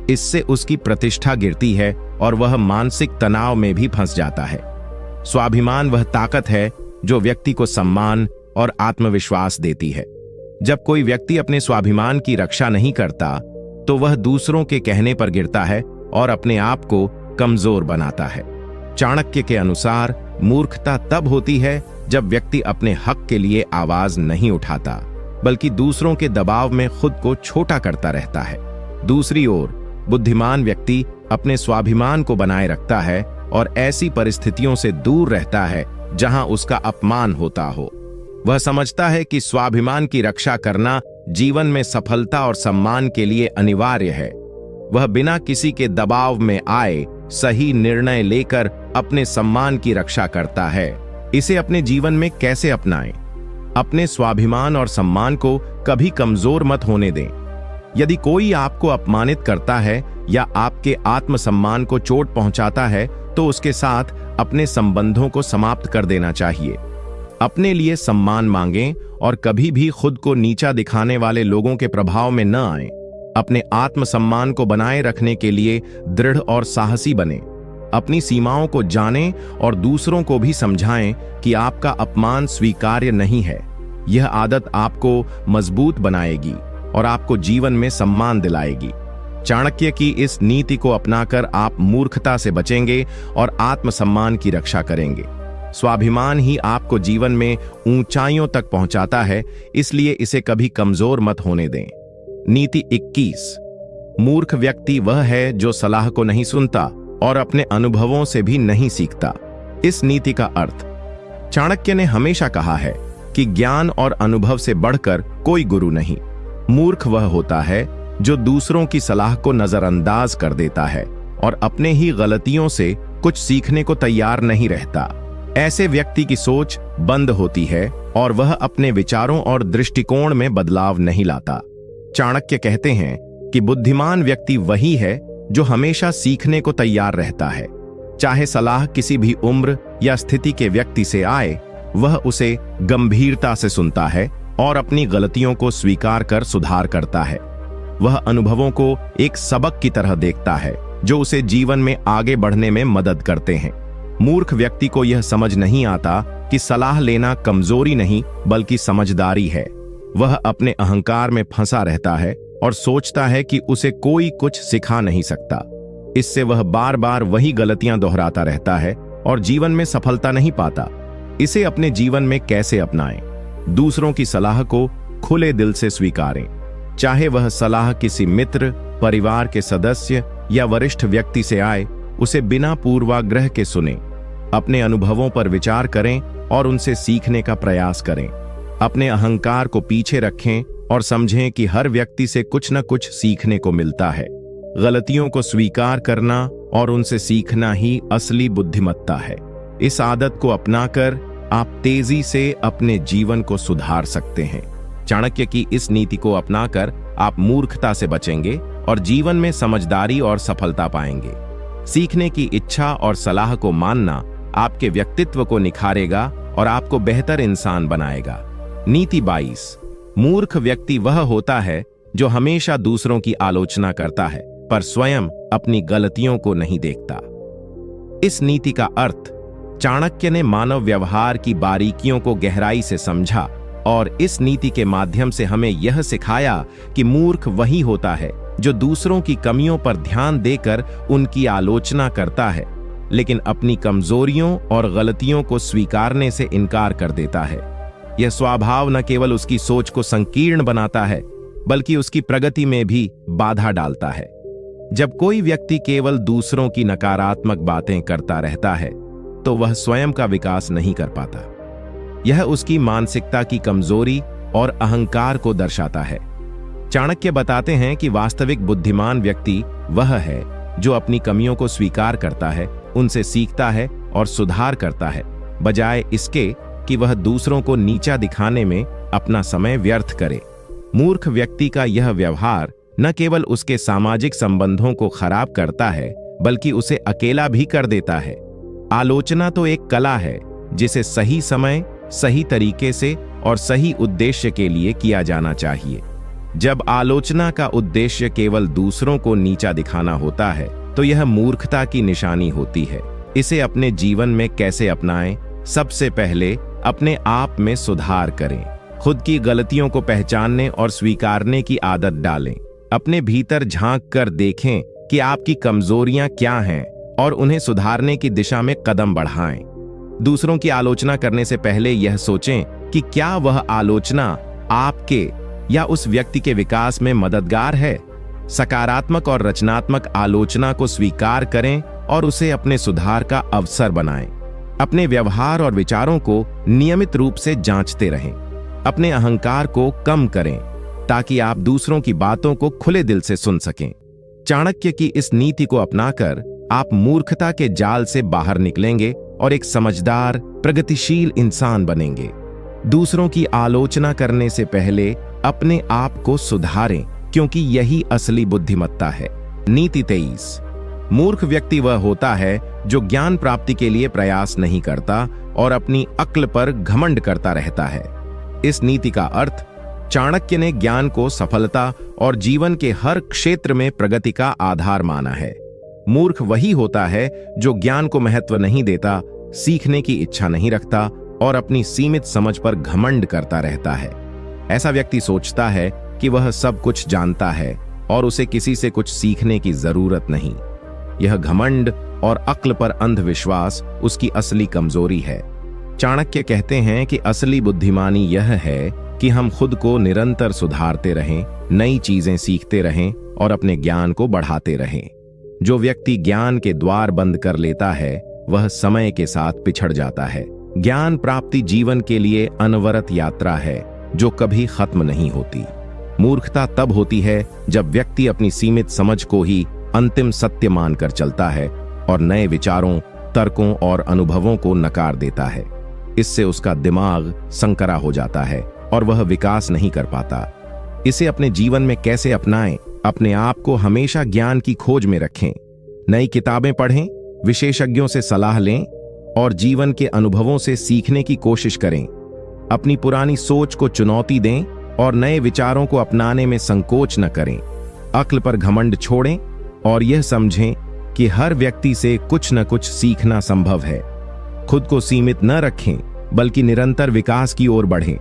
इससे उसकी प्रतिष्ठा गिरती है और वह मानसिक तनाव में भी फंस जाता है। स्वाभिमान वह ताकत है जो व्यक्ति को सम्मान और आत्मविश्वास देती है। जब कोई व्यक्ति अपने स्वाभिमान की रक्षा नहीं करता तो वह दूसरों के कहने पर गिरता है और अपने आप को कमजोर बनाता है। चाणक्य के अनुसार मूर्खता तब होती है जब व्यक्ति अपने हक के लिए आवाज नहीं उठाता, बल्कि दूसरों के दबाव में खुद को छोटा करता रहता है। दूसरी ओर बुद्धिमान व्यक्ति अपने स्वाभिमान को बनाए रखता है और ऐसी परिस्थितियों से दूर रहता है जहां उसका अपमान होता हो। वह समझता है कि स्वाभिमान की रक्षा करना जीवन में सफलता और सम्मान के लिए अनिवार्य है। वह बिना किसी के दबाव में आए सही निर्णय लेकर अपने सम्मान की रक्षा करता है। इसे अपने जीवन में कैसे अपनाएं? अपने स्वाभिमान और सम्मान को कभी कमजोर मत होने दें। यदि कोई आपको अपमानित करता है या आपके आत्मसम्मान को चोट पहुंचाता है तो उसके साथ अपने संबंधों को समाप्त कर देना चाहिए। अपने लिए सम्मान मांगें और कभी भी खुद को नीचा दिखाने वाले लोगों के प्रभाव में न आएं। अपने आत्मसम्मान को बनाए रखने के लिए दृढ़ और साहसी बनें। अपनी सीमाओं को जानें और दूसरों को भी समझाएं कि आपका अपमान स्वीकार्य नहीं है। यह आदत आपको मजबूत बनाएगी और आपको जीवन में सम्मान दिलाएगी। चाणक्य की इस नीति को अपनाकर आप मूर्खता से बचेंगे और आत्मसम्मान की रक्षा करेंगे। स्वाभिमान ही आपको जीवन में ऊंचाइयों तक पहुंचाता है, इसलिए इसे कभी कमजोर मत होने दें। नीति 21। मूर्ख व्यक्ति वह है जो सलाह को नहीं सुनता और अपने अनुभवों से भी नहीं सीखता। इस नीति का अर्थ, चाणक्य ने हमेशा कहा है कि ज्ञान और अनुभव से बढ़कर कोई गुरु नहीं। मूर्ख वह होता है जो दूसरों की सलाह को नजरअंदाज कर देता है और अपने ही गलतियों से कुछ सीखने को तैयार नहीं रहता। ऐसे व्यक्ति की सोच बंद होती है और वह अपने विचारों और दृष्टिकोण में बदलाव नहीं लाता। चाणक्य कहते हैं कि बुद्धिमान व्यक्ति वही है जो हमेशा सीखने को तैयार रहता है। चाहे सलाह किसी भी उम्र या स्थिति के व्यक्ति से आए, वह उसे गंभीरता से सुनता है और अपनी गलतियों को स्वीकार कर सुधार करता है। वह अनुभवों को एक सबक की तरह देखता है जो उसे जीवन में आगे बढ़ने में मदद करते हैं। मूर्ख व्यक्ति को यह समझ नहीं आता कि सलाह लेना कमजोरी नहीं बल्कि समझदारी है। वह अपने अहंकार में फंसा रहता है और सोचता है कि उसे कोई कुछ सिखा नहीं सकता। इससे वह बार बार वही गलतियां दोहराता रहता है और जीवन में सफलता नहीं पाता। इसे अपने जीवन में कैसे अपनाएं? दूसरों की सलाह को खुले दिल से स्वीकारें। चाहे वह सलाह किसी मित्र, परिवार के सदस्य या वरिष्ठ व्यक्ति से आए, उसे बिना पूर्वाग्रह के सुनें। अपने अनुभवों पर विचार करें और उनसे सीखने का प्रयास करें। अपने अहंकार को पीछे रखें और समझें कि हर व्यक्ति से कुछ न कुछ सीखने को मिलता है। गलतियों को स्वीकार करना और उनसे सीखना ही असली बुद्धिमत्ता है। इस आदत को अपनाकर आप तेजी से अपने जीवन को सुधार सकते हैं। चाणक्य की इस नीति को अपनाकर आप मूर्खता से बचेंगे और जीवन में समझदारी और सफलता पाएंगे। सीखने की इच्छा और सलाह को मानना आपके व्यक्तित्व को निखारेगा और आपको बेहतर इंसान बनाएगा। नीति 22। मूर्ख व्यक्ति वह होता है जो हमेशा दूसरों की आलोचना करता है पर स्वयं अपनी गलतियों को नहीं देखता। इस नीति का अर्थ, चाणक्य ने मानव व्यवहार की बारीकियों को गहराई से समझा और इस नीति के माध्यम से हमें यह सिखाया कि मूर्ख वही होता है जो दूसरों की कमियों पर ध्यान देकर उनकी आलोचना करता है, लेकिन अपनी कमजोरियों और गलतियों को स्वीकारने से इनकार कर देता है। यह स्वभाव न केवल उसकी सोच को संकीर्ण बनाता है, बल्कि उसकी प्रगति में भी बाधा डालता है। जब कोई व्यक्ति केवल दूसरों की नकारात्मक बातें करता रहता है, तो वह स्वयं का विकास नहीं कर पाता। यह उसकी मानसिकता की कमजोरी और अहंकार को दर्शाता है। चाणक्य बताते हैं कि वास्तविक बुद्धिमान व्यक्ति वह है जो अपनी कमियों को स्वीकार करता है, उनसे सीखता है और सुधार करता है, बजाय इसके कि वह दूसरों को नीचा दिखाने में अपना समय व्यर्थ करे। मूर्ख व्यक्ति का यह व्यवहार न केवल उसके सामाजिक संबंधों को खराब करता है, बल्कि उसे अकेला भी कर देता है। आलोचना तो एक कला है जिसे सही समय, सही तरीके से और सही उद्देश्य के लिए किया जाना चाहिए। जब आलोचना का उद्देश्य केवल दूसरों को नीचा दिखाना होता है, तो यह मूर्खता की निशानी होती है। इसे अपने जीवन में कैसे अपनाएं? सबसे पहले अपने आप में सुधार करें। खुद की गलतियों को पहचानने और स्वीकारने की आदत डालें। अपने भीतर झांक कर देखें कि आपकी कमजोरियां क्या हैं और उन्हें सुधारने की दिशा में कदम बढ़ाएं। दूसरों की आलोचना करने से पहले यह सोचें कि क्या वह आलोचना आपके या उस व्यक्ति के विकास में मददगार है। सकारात्मक और रचनात्मक आलोचना को स्वीकार करें और उसे अपने सुधार का अवसर बनाएं। अपने व्यवहार और विचारों को नियमित रूप से जांचते रहें। अपने अहंकार को कम करें ताकि आप दूसरों की बातों को खुले दिल से सुन सकें। चाणक्य की इस नीति को अपनाकर आप मूर्खता के जाल से बाहर निकलेंगे और एक समझदार, प्रगतिशील इंसान बनेंगे। दूसरों की आलोचना करने से पहले अपने आप को सुधारें, क्योंकि यही असली बुद्धिमत्ता है। नीति 23। मूर्ख व्यक्ति वह होता है जो ज्ञान प्राप्ति के लिए प्रयास नहीं करता और अपनी अक्ल पर घमंड करता रहता है। इस नीति का अर्थ, चाणक्य ने ज्ञान को सफलता और जीवन के हर क्षेत्र में प्रगति का आधार माना है। मूर्ख वही होता है जो ज्ञान को महत्व नहीं देता, सीखने की इच्छा नहीं रखता और अपनी सीमित समझ पर घमंड करता रहता है। ऐसा व्यक्ति सोचता है कि वह सब कुछ जानता है और उसे किसी से कुछ सीखने की जरूरत नहीं। यह घमंड और अक्ल पर अंधविश्वास उसकी असली कमजोरी है। चाणक्य कहते हैं कि असली बुद्धिमानी यह है कि हम खुद को निरंतर सुधारते रहें, नई चीजें सीखते रहें और अपने ज्ञान को बढ़ाते रहें। जो व्यक्ति ज्ञान के द्वार बंद कर लेता है, वह समय के साथ पिछड़ जाता है। ज्ञान प्राप्ति जीवन के लिए अनवरत यात्रा है जो कभी खत्म नहीं होती। मूर्खता तब होती है जब व्यक्ति अपनी सीमित समझ को ही अंतिम सत्य मानकर चलता है और नए विचारों, तर्कों और अनुभवों को नकार देता है। इससे उसका दिमाग संकरा हो जाता है और वह विकास नहीं कर पाता। इसे अपने जीवन में कैसे अपनाएं? अपने आप को हमेशा ज्ञान की खोज में रखें। नई किताबें पढ़ें, विशेषज्ञों से सलाह लें और जीवन के अनुभवों से सीखने की कोशिश करें। अपनी पुरानी सोच को चुनौती दें और नए विचारों को अपनाने में संकोच न करें। अक्ल पर घमंड छोड़ें और यह समझें कि हर व्यक्ति से कुछ न कुछ सीखना संभव है। खुद को सीमित न रखें, बल्कि निरंतर विकास की ओर बढ़ें।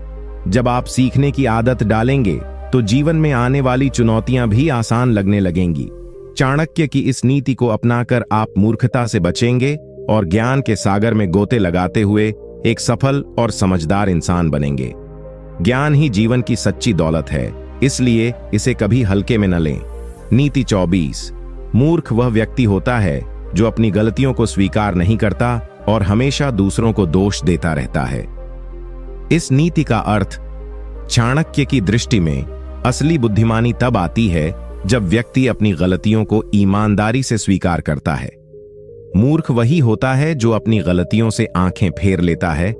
जब आप सीखने की आदत डालेंगे, तो जीवन में आने वाली चुनौतियां भी आसान लगने लगेंगी। चाणक्य की इस नीति को अपनाकर आप मूर्खता से बचेंगे और ज्ञान के सागर में गोते लगाते हुए एक सफल और समझदार इंसान बनेंगे। ज्ञान ही जीवन की सच्ची दौलत है, इसलिए इसे कभी हल्के में न लें। नीति 24। मूर्ख वह व्यक्ति होता है जो अपनी गलतियों को स्वीकार नहीं करता और हमेशा दूसरों को दोष देता रहता है। इस नीति का अर्थ, चाणक्य की दृष्टि में असली बुद्धिमानी तब आती है जब व्यक्ति अपनी गलतियों को ईमानदारी से स्वीकार करता है। मूर्ख वही होता है जो अपनी गलतियों से आंखें फेर लेता है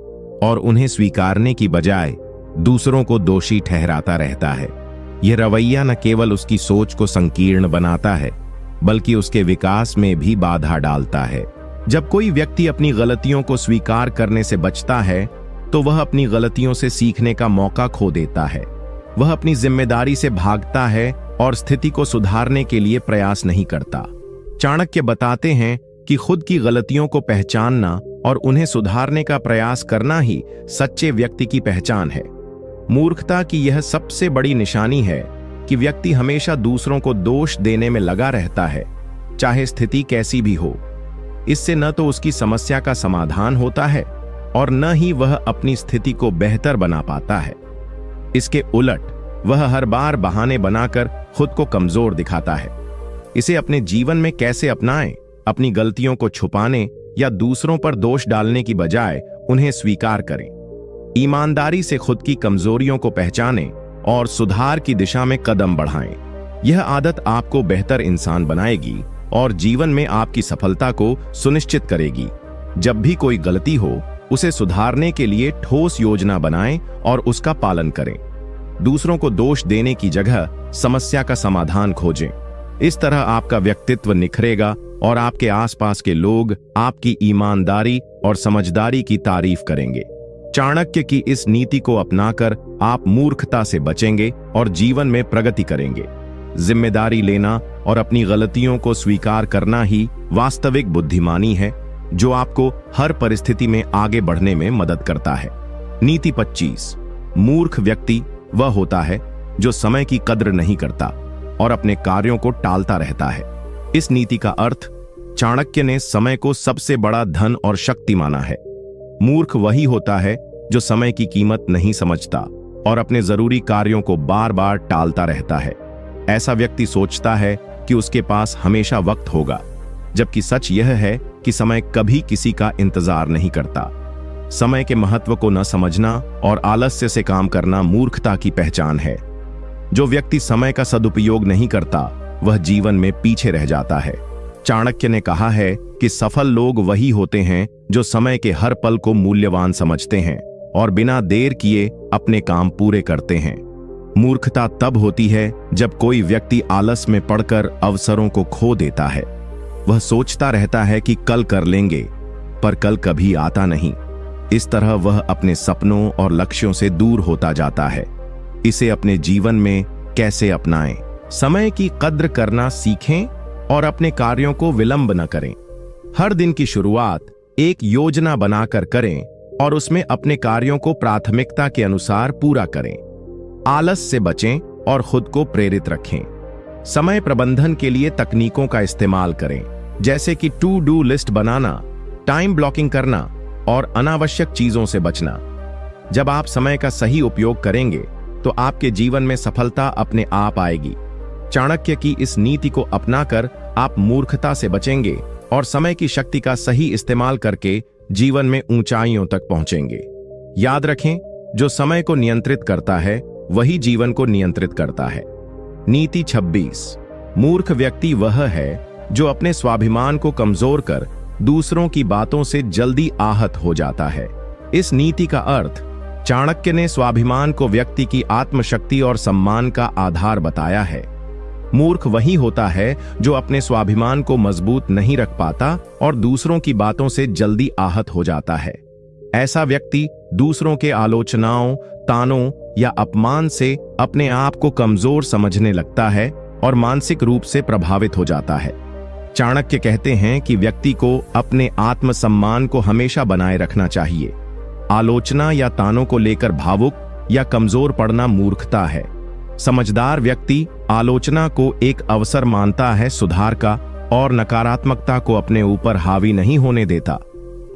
और उन्हें स्वीकारने की बजाय दूसरों को दोषी ठहराता रहता है। यह रवैया न केवल उसकी सोच को संकीर्ण बनाता है, बल्कि उसके विकास में भी बाधा डालता है। जब कोई व्यक्ति अपनी गलतियों को स्वीकार करने से बचता है, तो वह अपनी गलतियों से सीखने का मौका खो देता है। वह अपनी जिम्मेदारी से भागता है और स्थिति को सुधारने के लिए प्रयास नहीं करता। चाणक्य बताते हैं कि खुद की गलतियों को पहचानना और उन्हें सुधारने का प्रयास करना ही सच्चे व्यक्ति की पहचान है। मूर्खता की यह सबसे बड़ी निशानी है कि व्यक्ति हमेशा दूसरों को दोष देने में लगा रहता है, चाहे स्थिति कैसी भी हो। इससे न तो उसकी समस्या का समाधान होता है और न ही वह अपनी स्थिति को बेहतर बना पाता है। इसके उलट वह हर बार बहाने बनाकर खुद को कमजोर दिखाता है। इसे अपने जीवन में कैसे अपनाएं? अपनी गलतियों को छुपाने या दूसरों पर दोष डालने की बजाय उन्हें स्वीकार करें। ईमानदारी से खुद की कमजोरियों को पहचानें और सुधार की दिशा में कदम बढ़ाएं। यह आदत आपको बेहतर इंसान बनाएगी और जीवन में आपकी सफलता को सुनिश्चित करेगी। जब भी कोई गलती हो, उसे सुधारने के लिए ठोस योजना बनाएं और उसका पालन करें। दूसरों को दोष देने की जगह समस्या का समाधान खोजें। इस तरह आपका व्यक्तित्व निखरेगा और आपके आसपास के लोग आपकी ईमानदारी और समझदारी की तारीफ करेंगे। चाणक्य की इस नीति को अपनाकर आप मूर्खता से बचेंगे और जीवन में प्रगति करेंगे। जिम्मेदारी लेना और अपनी गलतियों को स्वीकार करना ही वास्तविक बुद्धिमानी है, जो आपको हर परिस्थिति में आगे बढ़ने में मदद करता है। नीति 25। मूर्ख व्यक्ति वह होता है जो समय की कद्र नहीं करता और अपने कार्यों को टालता रहता है। इस नीति का अर्थ चाणक्य ने समय को सबसे बड़ा धन और शक्ति माना है। मूर्ख वही होता है जो समय की कीमत नहीं समझता और अपने जरूरी कार्यों को बार बार टालता रहता है। ऐसा व्यक्ति सोचता है कि उसके पास हमेशा वक्त होगा, जबकि सच यह है कि समय कभी किसी का इंतजार नहीं करता। समय के महत्व को न समझना और आलस्य से काम करना मूर्खता की पहचान है। जो व्यक्ति समय का सदुपयोग नहीं करता, वह जीवन में पीछे रह जाता है। चाणक्य ने कहा है कि सफल लोग वही होते हैं जो समय के हर पल को मूल्यवान समझते हैं और बिना देर किए अपने काम पूरे करते हैं। मूर्खता तब होती है जब कोई व्यक्ति आलस में पड़कर अवसरों को खो देता है। वह सोचता रहता है कि कल कर लेंगे, पर कल कभी आता नहीं। इस तरह वह अपने सपनों और लक्ष्यों से दूर होता जाता है। इसे अपने जीवन में कैसे अपनाएं? समय की कद्र करना सीखें और अपने कार्यों को विलंब न करें। हर दिन की शुरुआत एक योजना बनाकर करें और उसमें अपने कार्यों को प्राथमिकता के अनुसार पूरा करें। आलस से बचें और खुद को प्रेरित रखें। समय प्रबंधन के लिए तकनीकों का इस्तेमाल करें, जैसे कि टू डू लिस्ट बनाना, टाइम ब्लॉकिंग करना और अनावश्यक चीजों से बचना। जब आप समय का सही उपयोग करेंगे तो आपके जीवन में सफलता अपने आप आएगी। चाणक्य की इस नीति को अपनाकर आप मूर्खता से बचेंगे और समय की शक्ति का सही इस्तेमाल करके जीवन में ऊंचाइयों तक पहुंचेंगे। याद रखें, जो समय को नियंत्रित करता है वही जीवन को नियंत्रित करता है। नीति 26। मूर्ख व्यक्ति वह है जो अपने स्वाभिमान को कमजोर कर दूसरों की बातों से जल्दी आहत हो जाता है। इस नीति का अर्थ चाणक्य ने स्वाभिमान को व्यक्ति की आत्मशक्ति और सम्मान का आधार बताया है। मूर्ख वही होता है जो अपने स्वाभिमान को मजबूत नहीं रख पाता और दूसरों की बातों से जल्दी आहत हो जाता है। ऐसा व्यक्ति दूसरों के आलोचनाओं, तानों या अपमान से अपने आप को कमजोर समझने लगता है और मानसिक रूप से प्रभावित हो जाता है। चाणक्य कहते हैं कि व्यक्ति को अपने आत्मसम्मान को हमेशा बनाए रखना चाहिए। आलोचना या तानों को लेकर भावुक या कमजोर पड़ना मूर्खता है। समझदार व्यक्ति आलोचना को एक अवसर मानता है सुधार का और नकारात्मकता को अपने ऊपर हावी नहीं होने देता।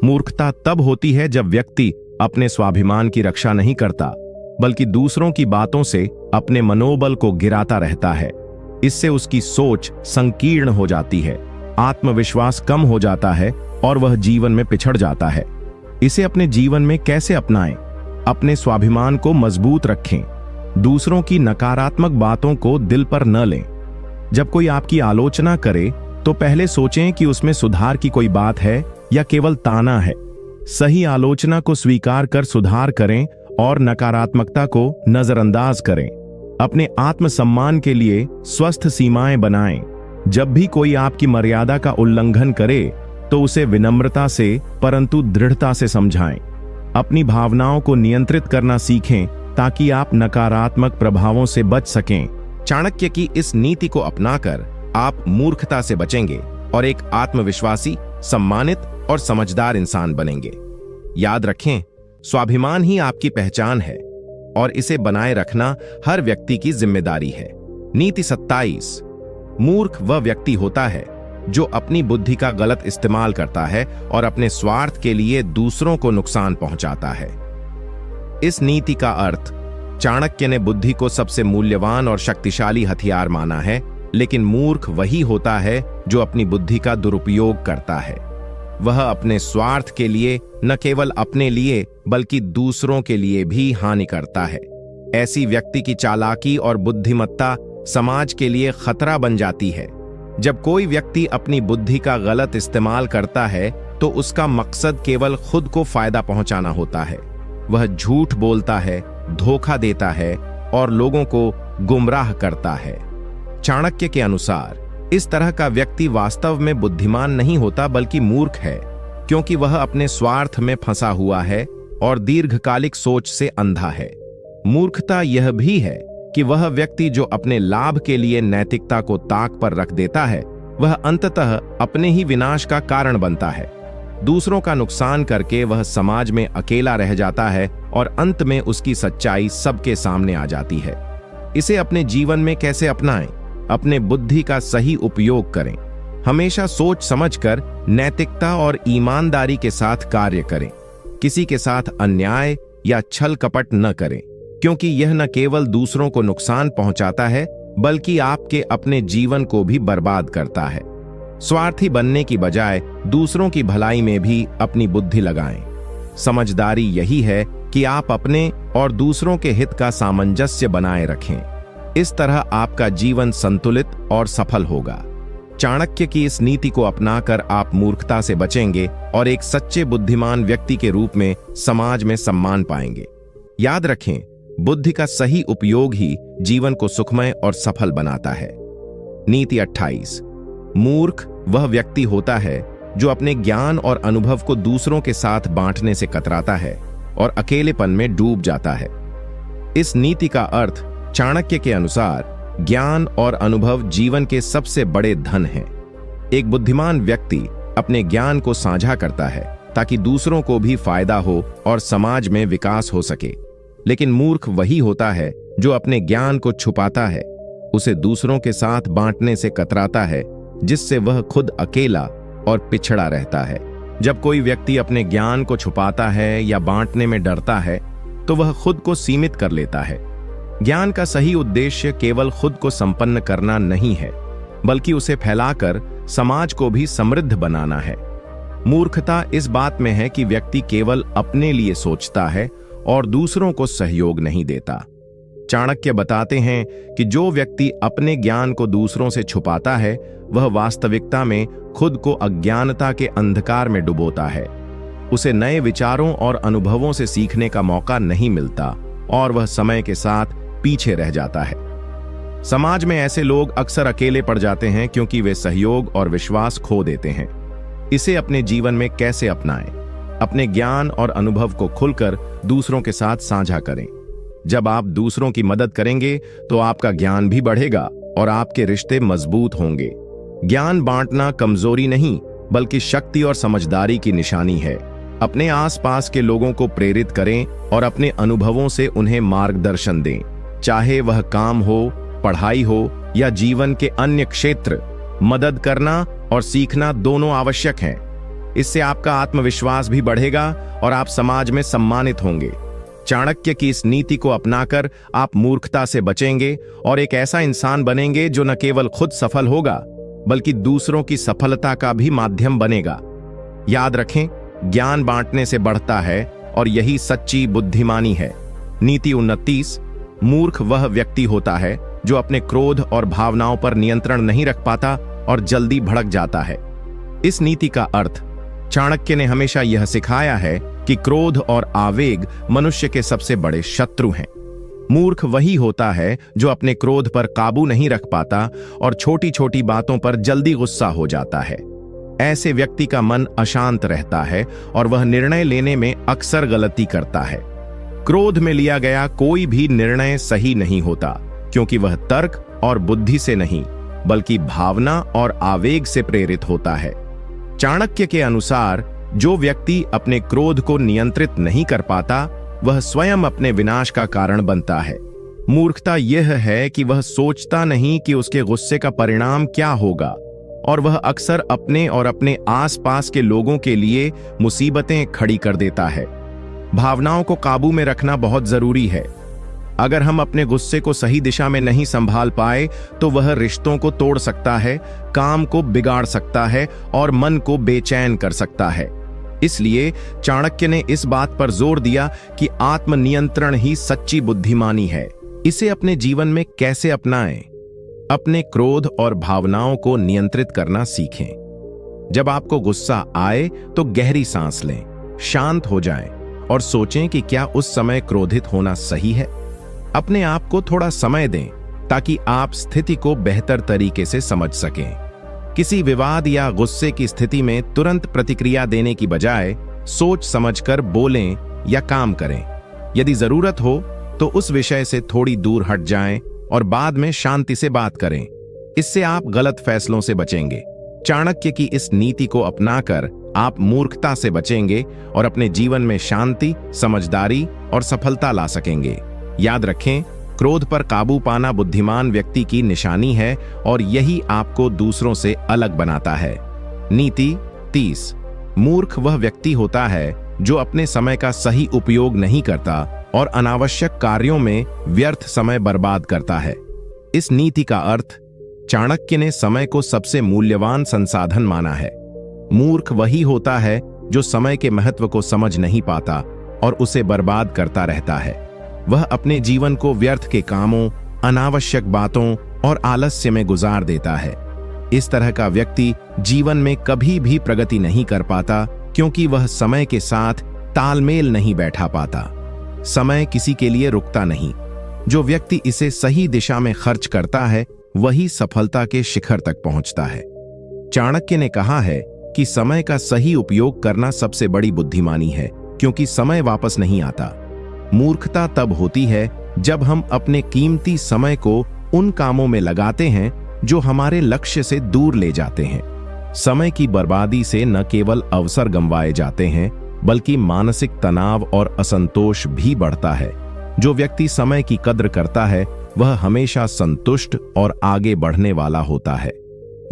मूर्खता तब होती है जब व्यक्ति अपने स्वाभिमान की रक्षा नहीं करता, बल्कि दूसरों की बातों से अपने मनोबल को गिराता रहता है। इससे उसकी सोच संकीर्ण हो जाती है, आत्मविश्वास कम हो जाता है और वह जीवन में पिछड़ जाता है। इसे अपने जीवन में कैसे अपनाएं? अपने स्वाभिमान को मजबूत रखें। दूसरों की नकारात्मक बातों को दिल पर न लें। जब कोई आपकी आलोचना करे तो पहले सोचें कि उसमें सुधार की कोई बात है या केवल ताना है। सही आलोचना को स्वीकार कर सुधार करें और नकारात्मकता को नजरअंदाज करें। अपने आत्मसम्मान के लिए स्वस्थ सीमाएं बनाएं। जब भी कोई आपकी मर्यादा का उल्लंघन करे तो उसे विनम्रता से परंतु दृढ़ता से समझाएं। अपनी भावनाओं को नियंत्रित करना सीखें ताकि आप नकारात्मक प्रभावों से बच सकें। चाणक्य की इस नीति को अपनाकर आप मूर्खता से बचेंगे और एक आत्मविश्वासी, सम्मानित और समझदार इंसान बनेंगे। याद रखें, स्वाभिमान ही आपकी पहचान है और इसे बनाए रखना हर व्यक्ति की जिम्मेदारी है। नीति 27। मूर्ख वह व्यक्ति होता है जो अपनी बुद्धि का गलत इस्तेमाल करता है और अपने स्वार्थ के लिए दूसरों को नुकसान पहुंचाता है। इस नीति का अर्थ, चाणक्य ने बुद्धि को सबसे मूल्यवान और शक्तिशाली हथियार माना है, लेकिन मूर्ख वही होता है जो अपनी बुद्धि का दुरुपयोग करता है। वह अपने स्वार्थ के लिए न केवल अपने लिए बल्कि दूसरों के लिए भी हानि करता है। ऐसी व्यक्ति की चालाकी और बुद्धिमत्ता समाज के लिए खतरा बन जाती है। जब कोई व्यक्ति अपनी बुद्धि का गलत इस्तेमाल करता है तो उसका मकसद केवल खुद को फायदा पहुंचाना होता है। वह झूठ बोलता है, धोखा देता है और लोगों को गुमराह करता है। चाणक्य के अनुसार इस तरह का व्यक्ति वास्तव में बुद्धिमान नहीं होता बल्कि मूर्ख है, क्योंकि वह अपने स्वार्थ में फंसा हुआ है और दीर्घकालिक सोच से अंधा है। मूर्खता यह भी है कि वह व्यक्ति जो अपने लाभ के लिए नैतिकता को ताक पर रख देता है, वह अंततः अपने ही विनाश का कारण बनता है। दूसरों का नुकसान करके वह समाज में अकेला रह जाता है और अंत में उसकी सच्चाई सबके सामने आ जाती है। इसे अपने जीवन में कैसे अपनाएं? अपने बुद्धि का सही उपयोग करें। हमेशा सोच समझकर नैतिकता और ईमानदारी के साथ कार्य करें। किसी के साथ अन्याय या छल कपट न करें, क्योंकि यह न केवल दूसरों को नुकसान पहुंचाता है बल्कि आपके अपने जीवन को भी बर्बाद करता है। स्वार्थी बनने की बजाय दूसरों की भलाई में भी अपनी बुद्धि लगाएं। समझदारी यही है कि आप अपने और दूसरों के हित का सामंजस्य बनाए रखें। इस तरह आपका जीवन संतुलित और सफल होगा। चाणक्य की इस नीति को अपनाकर आप मूर्खता से बचेंगे और एक सच्चे बुद्धिमान व्यक्ति के रूप में समाज में सम्मान पाएंगे। याद रखें, बुद्धि का सही उपयोग ही जीवन को सुखमय और सफल बनाता है। नीति 28। मूर्ख वह व्यक्ति होता है जो अपने ज्ञान और अनुभव को दूसरों के साथ बांटने से कतराता है और अकेलेपन में डूब जाता है। इस नीति का अर्थ, चाणक्य के अनुसार, ज्ञान और अनुभव जीवन के सबसे बड़े धन हैं। एक बुद्धिमान व्यक्ति अपने ज्ञान को साझा करता है ताकि दूसरों को भी फायदा हो और समाज में विकास हो सके। लेकिन मूर्ख वही होता है जो अपने ज्ञान को छुपाता है, उसे दूसरों के साथ बांटने से कतराता है, जिससे वह खुद अकेला और पिछड़ा रहता है। जब कोई व्यक्ति अपने ज्ञान को छुपाता है या बांटने में डरता है, तो वह खुद को सीमित कर लेता है। ज्ञान का सही उद्देश्य केवल खुद को संपन्न करना नहीं है, बल्कि उसे फैलाकर समाज को भी समृद्ध बनाना है। मूर्खता इस बात में है कि व्यक्ति केवल अपने लिए सोचता है और दूसरों को सहयोग नहीं देता। चाणक्य बताते हैं कि जो व्यक्ति अपने ज्ञान को दूसरों से छुपाता है, वह वास्तविकता में खुद को अज्ञानता के अंधकार में डुबोता है। उसे नए विचारों और अनुभवों से सीखने का मौका नहीं मिलता और वह समय के साथ पीछे रह जाता है। समाज में ऐसे लोग अक्सर अकेले पड़ जाते हैं क्योंकि वे सहयोग और विश्वास खो देते हैं। इसे अपने जीवन में कैसे अपनाएं? अपने ज्ञान और अनुभव को खुलकर दूसरों के साथ साझा करें। जब आप दूसरों की मदद करेंगे तो आपका ज्ञान भी बढ़ेगा और आपके रिश्ते मजबूत होंगे। ज्ञान बांटना कमजोरी नहीं बल्कि शक्ति और समझदारी की निशानी है। अपने आसपास के लोगों को प्रेरित करें और अपने अनुभवों से उन्हें मार्गदर्शन दें। चाहे वह काम हो, पढ़ाई हो या जीवन के अन्य क्षेत्र, मदद करना और सीखना दोनों आवश्यक हैं। इससे आपका आत्मविश्वास भी बढ़ेगा और आप समाज में सम्मानित होंगे। चाणक्य की इस नीति को अपनाकर आप मूर्खता से बचेंगे और एक ऐसा इंसान बनेंगे जो न केवल खुद सफल होगा बल्कि दूसरों की सफलता का भी माध्यम बनेगा। याद रखें, ज्ञान बांटने से बढ़ता है और यही सच्ची बुद्धिमानी है। नीति 29। मूर्ख वह व्यक्ति होता है जो अपने क्रोध और भावनाओं पर नियंत्रण नहीं रख पाता और जल्दी भड़क जाता है। इस नीति का अर्थ, चाणक्य ने हमेशा यह सिखाया है कि क्रोध और आवेग मनुष्य के सबसे बड़े शत्रु हैं। मूर्ख वही होता है जो अपने क्रोध पर काबू नहीं रख पाता और छोटी छोटी बातों पर जल्दी गुस्सा हो जाता है। ऐसे व्यक्ति का मन अशांत रहता है और वह निर्णय लेने में अक्सर गलती करता है। क्रोध में लिया गया कोई भी निर्णय सही नहीं होता, क्योंकि वह तर्क और बुद्धि से नहीं बल्कि भावना और आवेग से प्रेरित होता है। चाणक्य के अनुसार जो व्यक्ति अपने क्रोध को नियंत्रित नहीं कर पाता, वह स्वयं अपने विनाश का कारण बनता है। मूर्खता यह है कि वह सोचता नहीं कि उसके गुस्से का परिणाम क्या होगा, और वह अक्सर अपने और अपने आसपास के लोगों के लिए मुसीबतें खड़ी कर देता है। भावनाओं को काबू में रखना बहुत जरूरी है। अगर हम अपने गुस्से को सही दिशा में नहीं संभाल पाए तो वह रिश्तों को तोड़ सकता है, काम को बिगाड़ सकता है और मन को बेचैन कर सकता है। इसलिए चाणक्य ने इस बात पर जोर दिया कि आत्मनियंत्रण ही सच्ची बुद्धिमानी है। इसे अपने जीवन में कैसे अपनाएं? अपने क्रोध और भावनाओं को नियंत्रित करना सीखें। जब आपको गुस्सा आए तो गहरी सांस लें, शांत हो जाएं और सोचें कि क्या उस समय क्रोधित होना सही है। अपने आप को थोड़ा समय दें ताकि आप स्थिति को बेहतर तरीके से समझ सकें। किसी विवाद या गुस्से की स्थिति में तुरंत प्रतिक्रिया देने की बजाय सोच समझकर बोलें या काम करें। यदि जरूरत हो तो उस विषय से थोड़ी दूर हट जाएं और बाद में शांति से बात करें। इससे आप गलत फैसलों से बचेंगे। चाणक्य की इस नीति को अपनाकर आप मूर्खता से बचेंगे और अपने जीवन में शांति, समझदारी और सफलता ला सकेंगे। याद रखें, क्रोध पर काबू पाना बुद्धिमान व्यक्ति की निशानी है और यही आपको दूसरों से अलग बनाता है। नीति 30। मूर्ख वह व्यक्ति होता है जो अपने समय का सही उपयोग नहीं करता और अनावश्यक कार्यों में व्यर्थ समय बर्बाद करता है। इस नीति का अर्थ, चाणक्य ने समय को सबसे मूल्यवान संसाधन माना है। मूर्ख वही होता है जो समय के महत्व को समझ नहीं पाता और उसे बर्बाद करता रहता है। वह अपने जीवन को व्यर्थ के कामों, अनावश्यक बातों और आलस्य में गुजार देता है। इस तरह का व्यक्ति जीवन में कभी भी प्रगति नहीं कर पाता क्योंकि वह समय के साथ तालमेल नहीं बैठा पाता। समय किसी के लिए रुकता नहीं। जो व्यक्ति इसे सही दिशा में खर्च करता है वही सफलता के शिखर तक पहुंचता है। चाणक्य ने कहा है कि समय का सही उपयोग करना सबसे बड़ी बुद्धिमानी है, क्योंकि समय वापस नहीं आता। मूर्खता तब होती है जब हम अपने कीमती समय को उन कामों में लगाते हैं जो हमारे लक्ष्य से दूर ले जाते हैं। समय की बर्बादी से न केवल अवसर गंवाए जाते हैं बल्कि मानसिक तनाव और असंतोष भी बढ़ता है। जो व्यक्ति समय की कद्र करता है वह हमेशा संतुष्ट और आगे बढ़ने वाला होता है।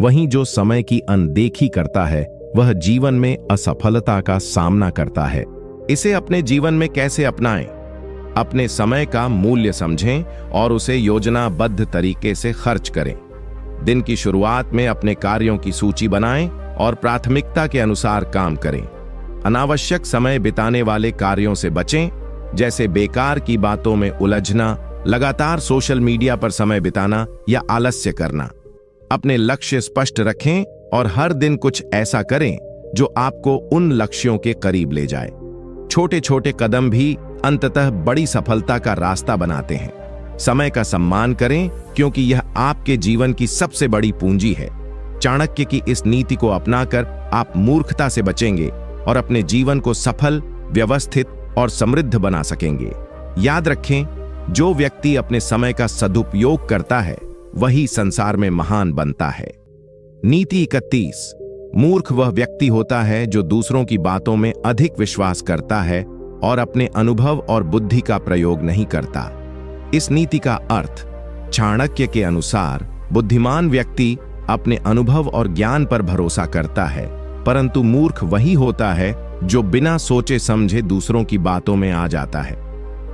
वहीं जो समय की अनदेखी करता है वह जीवन में असफलता का सामना करता है। इसे अपने जीवन में कैसे अपनाएं? अपने समय का मूल्य समझें और उसे योजनाबद्ध तरीके से खर्च करें। दिन की शुरुआत में अपने कार्यों की सूची बनाएं और प्राथमिकता के अनुसार काम करें। अनावश्यक समय बिताने वाले कार्यों से बचें, जैसे बेकार की बातों में उलझना, लगातार सोशल मीडिया पर समय बिताना या आलस्य करना। अपने लक्ष्य स्पष्ट रखें और हर दिन कुछ ऐसा करें जो आपको उन लक्ष्यों के करीब ले जाए। छोटे छोटे कदम भी अंततः बड़ी सफलता का रास्ता बनाते हैं। समय का सम्मान करें क्योंकि यह आपके जीवन की सबसे बड़ी पूंजी है। चाणक्य की इस नीति को अपनाकर आप मूर्खता से बचेंगे और अपने जीवन को सफल, व्यवस्थित और समृद्ध बना सकेंगे। याद रखें, जो व्यक्ति अपने समय का सदुपयोग करता है वही संसार में महान बनता है। नीति 31। मूर्ख वह व्यक्ति होता है जो दूसरों की बातों में अधिक विश्वास करता है और अपने अनुभव और बुद्धि का प्रयोग नहीं करता। इस नीति का अर्थ, चाणक्य के अनुसार बुद्धिमान व्यक्ति अपने अनुभव और ज्ञान पर भरोसा करता है, परंतु मूर्ख वही होता है जो बिना सोचे समझे दूसरों की बातों में आ जाता है।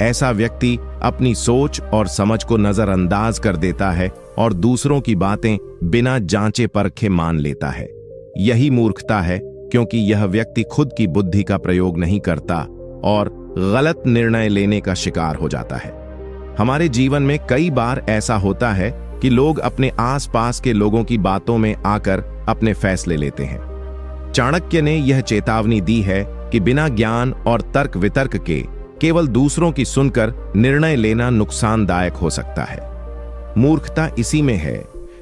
ऐसा व्यक्ति अपनी सोच और समझ को नजरअंदाज कर देता है और दूसरों की बातें बिना जांचे परखे मान लेता है। यही मूर्खता है, क्योंकि यह व्यक्ति खुद की बुद्धि का प्रयोग नहीं करता और गलत निर्णय लेने का शिकार हो जाता है। हमारे जीवन में कई बार ऐसा होता है कि लोग अपने आसपास के लोगों की बातों में आकर अपने फैसले लेते हैं। चाणक्य ने यह चेतावनी दी है कि बिना ज्ञान और तर्क वितर्क के केवल दूसरों की सुनकर निर्णय लेना नुकसानदायक हो सकता है। मूर्खता इसी में है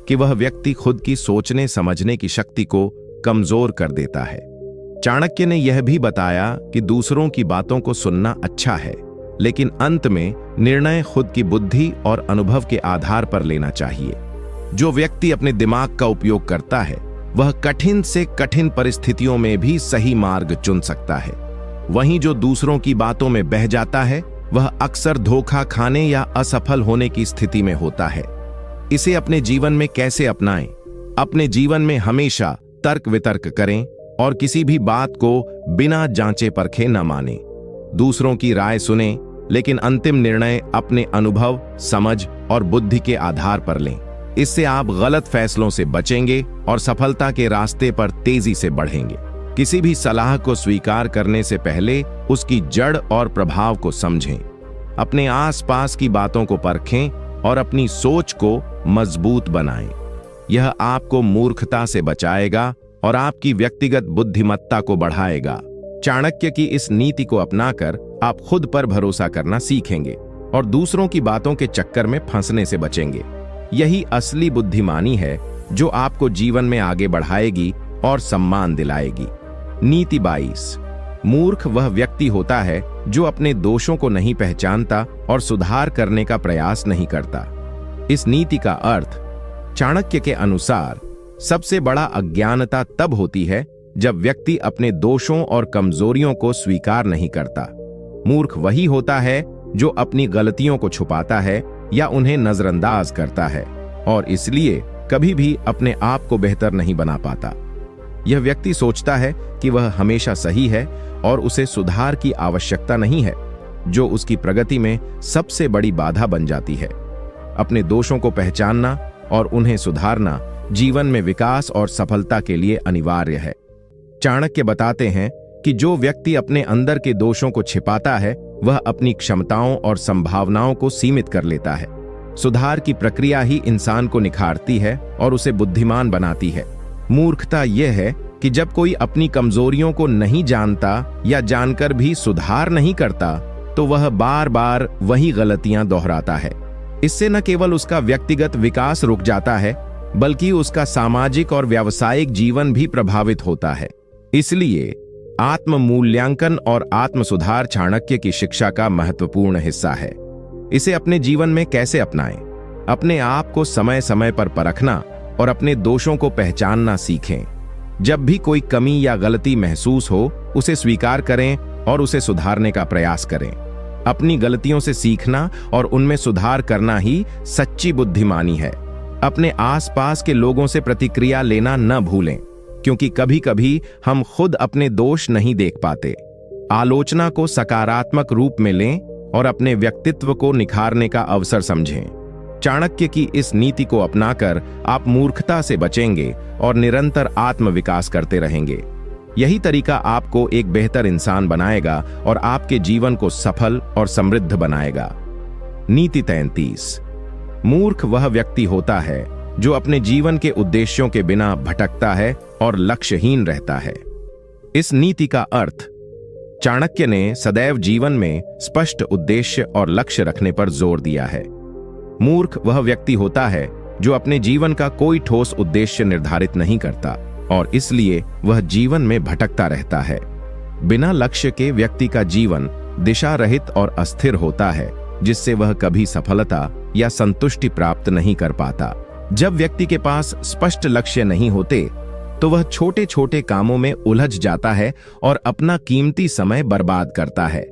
कि वह व्यक्ति खुद की सोचने समझने की शक्ति को कमजोर कर देता है। चाणक्य ने यह भी बताया कि दूसरों की बातों को सुनना अच्छा है, लेकिन अंत में निर्णय खुद की बुद्धि और अनुभव के आधार पर लेना चाहिए। जो व्यक्ति अपने दिमाग का उपयोग करता है वह कठिन से कठिन परिस्थितियों में भी सही मार्ग चुन सकता है। वहीं जो दूसरों की बातों में बह जाता है वह अक्सर धोखा खाने या असफल होने की स्थिति में होता है। इसे अपने जीवन में कैसे अपनाएं? अपने जीवन में हमेशा तर्क वितर्क करें और किसी भी बात को बिना जांचे परखे न मानें। दूसरों की राय सुनें, लेकिन अंतिम निर्णय अपने अनुभव, समझ और बुद्धि के आधार पर लें। इससे आप गलत फैसलों से बचेंगे और सफलता के रास्ते पर तेजी से बढ़ेंगे। किसी भी सलाह को स्वीकार करने से पहले उसकी जड़ और प्रभाव को समझें। अपने आसपास की बातों को परखें और अपनी सोच को मजबूत बनाएं। यह आपको मूर्खता से बचाएगा और आपकी व्यक्तिगत बुद्धिमत्ता को बढ़ाएगा। चाणक्य की इस नीति को अपनाकर आप खुद पर भरोसा करना सीखेंगे और दूसरों की बातों के चक्कर में फंसने से बचेंगे। यही असली बुद्धिमानी है जो आपको जीवन में आगे बढ़ाएगी और सम्मान दिलाएगी। नीति 22। मूर्ख वह व्यक्ति होता है जो अपने दोषों को नहीं पहचानता और सुधार करने का प्रयास नहीं करता। इस नीति का अर्थ चाणक्य के अनुसार सबसे बड़ा अज्ञानता तब होती है जब व्यक्ति अपने दोषों और कमजोरियों को स्वीकार नहीं करता। मूर्ख वही होता है जो अपनी गलतियों को छुपाता है या उन्हें नजरअंदाज करता है और इसलिए कभी भी अपने आप को बेहतर नहीं बना पाता। यह व्यक्ति सोचता है कि वह हमेशा सही है और उसे सुधार की आवश्यकता नहीं है, जो उसकी प्रगति में सबसे बड़ी बाधा बन जाती है। अपने दोषों को पहचानना और उन्हें सुधारना जीवन में विकास और सफलता के लिए अनिवार्य है। चाणक्य बताते हैं कि जो व्यक्ति अपने अंदर के दोषों को छिपाता है वह अपनी क्षमताओं और संभावनाओं को सीमित कर लेता है। सुधार की प्रक्रिया ही इंसान को निखारती है और उसे बुद्धिमान बनाती है। मूर्खता यह है कि जब कोई अपनी कमजोरियों को नहीं जानता या जानकर भी सुधार नहीं करता तो वह बार बार वही गलतियां दोहराता है। इससे न केवल उसका व्यक्तिगत विकास रुक जाता है बल्कि उसका सामाजिक और व्यावसायिक जीवन भी प्रभावित होता है। इसलिए आत्म मूल्यांकन और आत्म सुधार चाणक्य की शिक्षा का महत्वपूर्ण हिस्सा है। इसे अपने जीवन में कैसे अपनाएं? अपने आप को समय समय पर परखना और अपने दोषों को पहचानना सीखें। जब भी कोई कमी या गलती महसूस हो उसे स्वीकार करें और उसे सुधारने का प्रयास करें। अपनी गलतियों से सीखना और उनमें सुधार करना ही सच्ची बुद्धिमानी है। अपने आसपास के लोगों से प्रतिक्रिया लेना न भूलें, क्योंकि कभी कभी हम खुद अपने दोष नहीं देख पाते। आलोचना को सकारात्मक रूप में लें और अपने व्यक्तित्व को निखारने का अवसर समझें। चाणक्य की इस नीति को अपनाकर आप मूर्खता से बचेंगे और निरंतर आत्म विकास करते रहेंगे। यही तरीका आपको एक बेहतर इंसान बनाएगा और आपके जीवन को सफल और समृद्ध बनाएगा। नीति 33। मूर्ख वह व्यक्ति होता है जो अपने जीवन के उद्देश्यों के बिना भटकता है और लक्ष्यहीन रहता है। इस नीति का अर्थ चाणक्य ने सदैव जीवन में स्पष्ट उद्देश्य और लक्ष्य रखने पर जोर दिया है। मूर्ख वह व्यक्ति होता है जो अपने जीवन का कोई ठोस उद्देश्य निर्धारित नहीं करता और इसलिए वह जीवन में भटकता रहता है। बिना लक्ष्य के व्यक्ति का जीवन दिशा रहित और अस्थिर होता है, जिससे वह कभी सफलता या संतुष्टि प्राप्त नहीं कर पाता। जब व्यक्ति के पास स्पष्ट लक्ष्य नहीं होते तो वह छोटे छोटे कामों में उलझ जाता है और अपना कीमती समय बर्बाद करता है।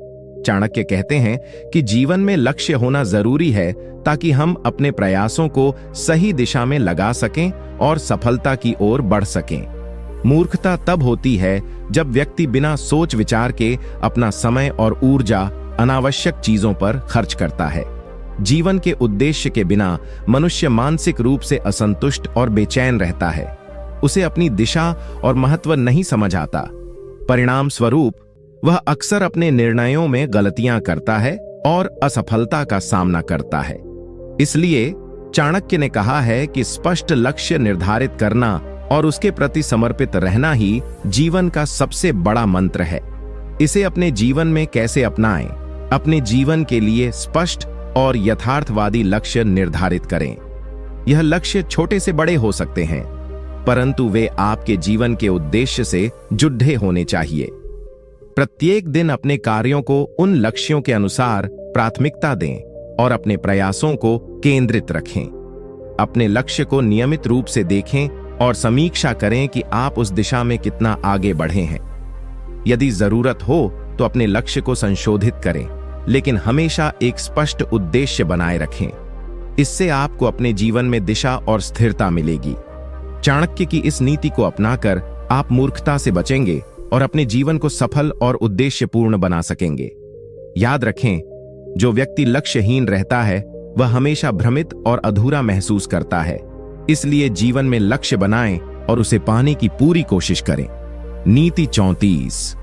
चाणक्य कहते हैं कि जीवन में लक्ष्य होना जरूरी है ताकि हम अपने प्रयासों को सही दिशा में लगा सकें और सफलता की ओर बढ़ सकें। मूर्खता तब होती है जब व्यक्ति बिना सोच विचार के अपना समय और ऊर्जा अनावश्यक चीजों पर खर्च करता है। जीवन के उद्देश्य के बिना मनुष्य मानसिक रूप से असंतुष्ट और बेचैन रहता है। उसे अपनी दिशा और महत्व नहीं समझ आता। परिणाम स्वरूप वह अक्सर अपने निर्णयों में गलतियां करता है और असफलता का सामना करता है। इसलिए चाणक्य ने कहा है कि स्पष्ट लक्ष्य निर्धारित करना और उसके प्रति समर्पित रहना ही जीवन का सबसे बड़ा मंत्र है। इसे अपने जीवन में कैसे अपनाएं? अपने जीवन के लिए स्पष्ट और यथार्थवादी लक्ष्य निर्धारित करें। यह लक्ष्य छोटे से बड़े हो सकते हैं, परंतु वे आपके जीवन के उद्देश्य से जुड़े होने चाहिए। प्रत्येक दिन अपने कार्यों को उन लक्ष्यों के अनुसार प्राथमिकता दें और अपने प्रयासों को केंद्रित रखें। अपने लक्ष्य को नियमित रूप से देखें और समीक्षा करें कि आप उस दिशा में कितना आगे बढ़े हैं। यदि जरूरत हो तो अपने लक्ष्य को संशोधित करें। लेकिन हमेशा एक स्पष्ट उद्देश्य बनाए रखें। इससे आपको अपने जीवन में दिशा और स्थिरता मिलेगी। चाणक्य की इस नीति को अपनाकर आप मूर्खता से बचेंगे और अपने जीवन को सफल और उद्देश्यपूर्ण बना सकेंगे। याद रखें, जो व्यक्ति लक्ष्यहीन रहता है वह हमेशा भ्रमित और अधूरा महसूस करता है। इसलिए जीवन में लक्ष्य बनाएं और उसे पाने की पूरी कोशिश करें। नीति 34।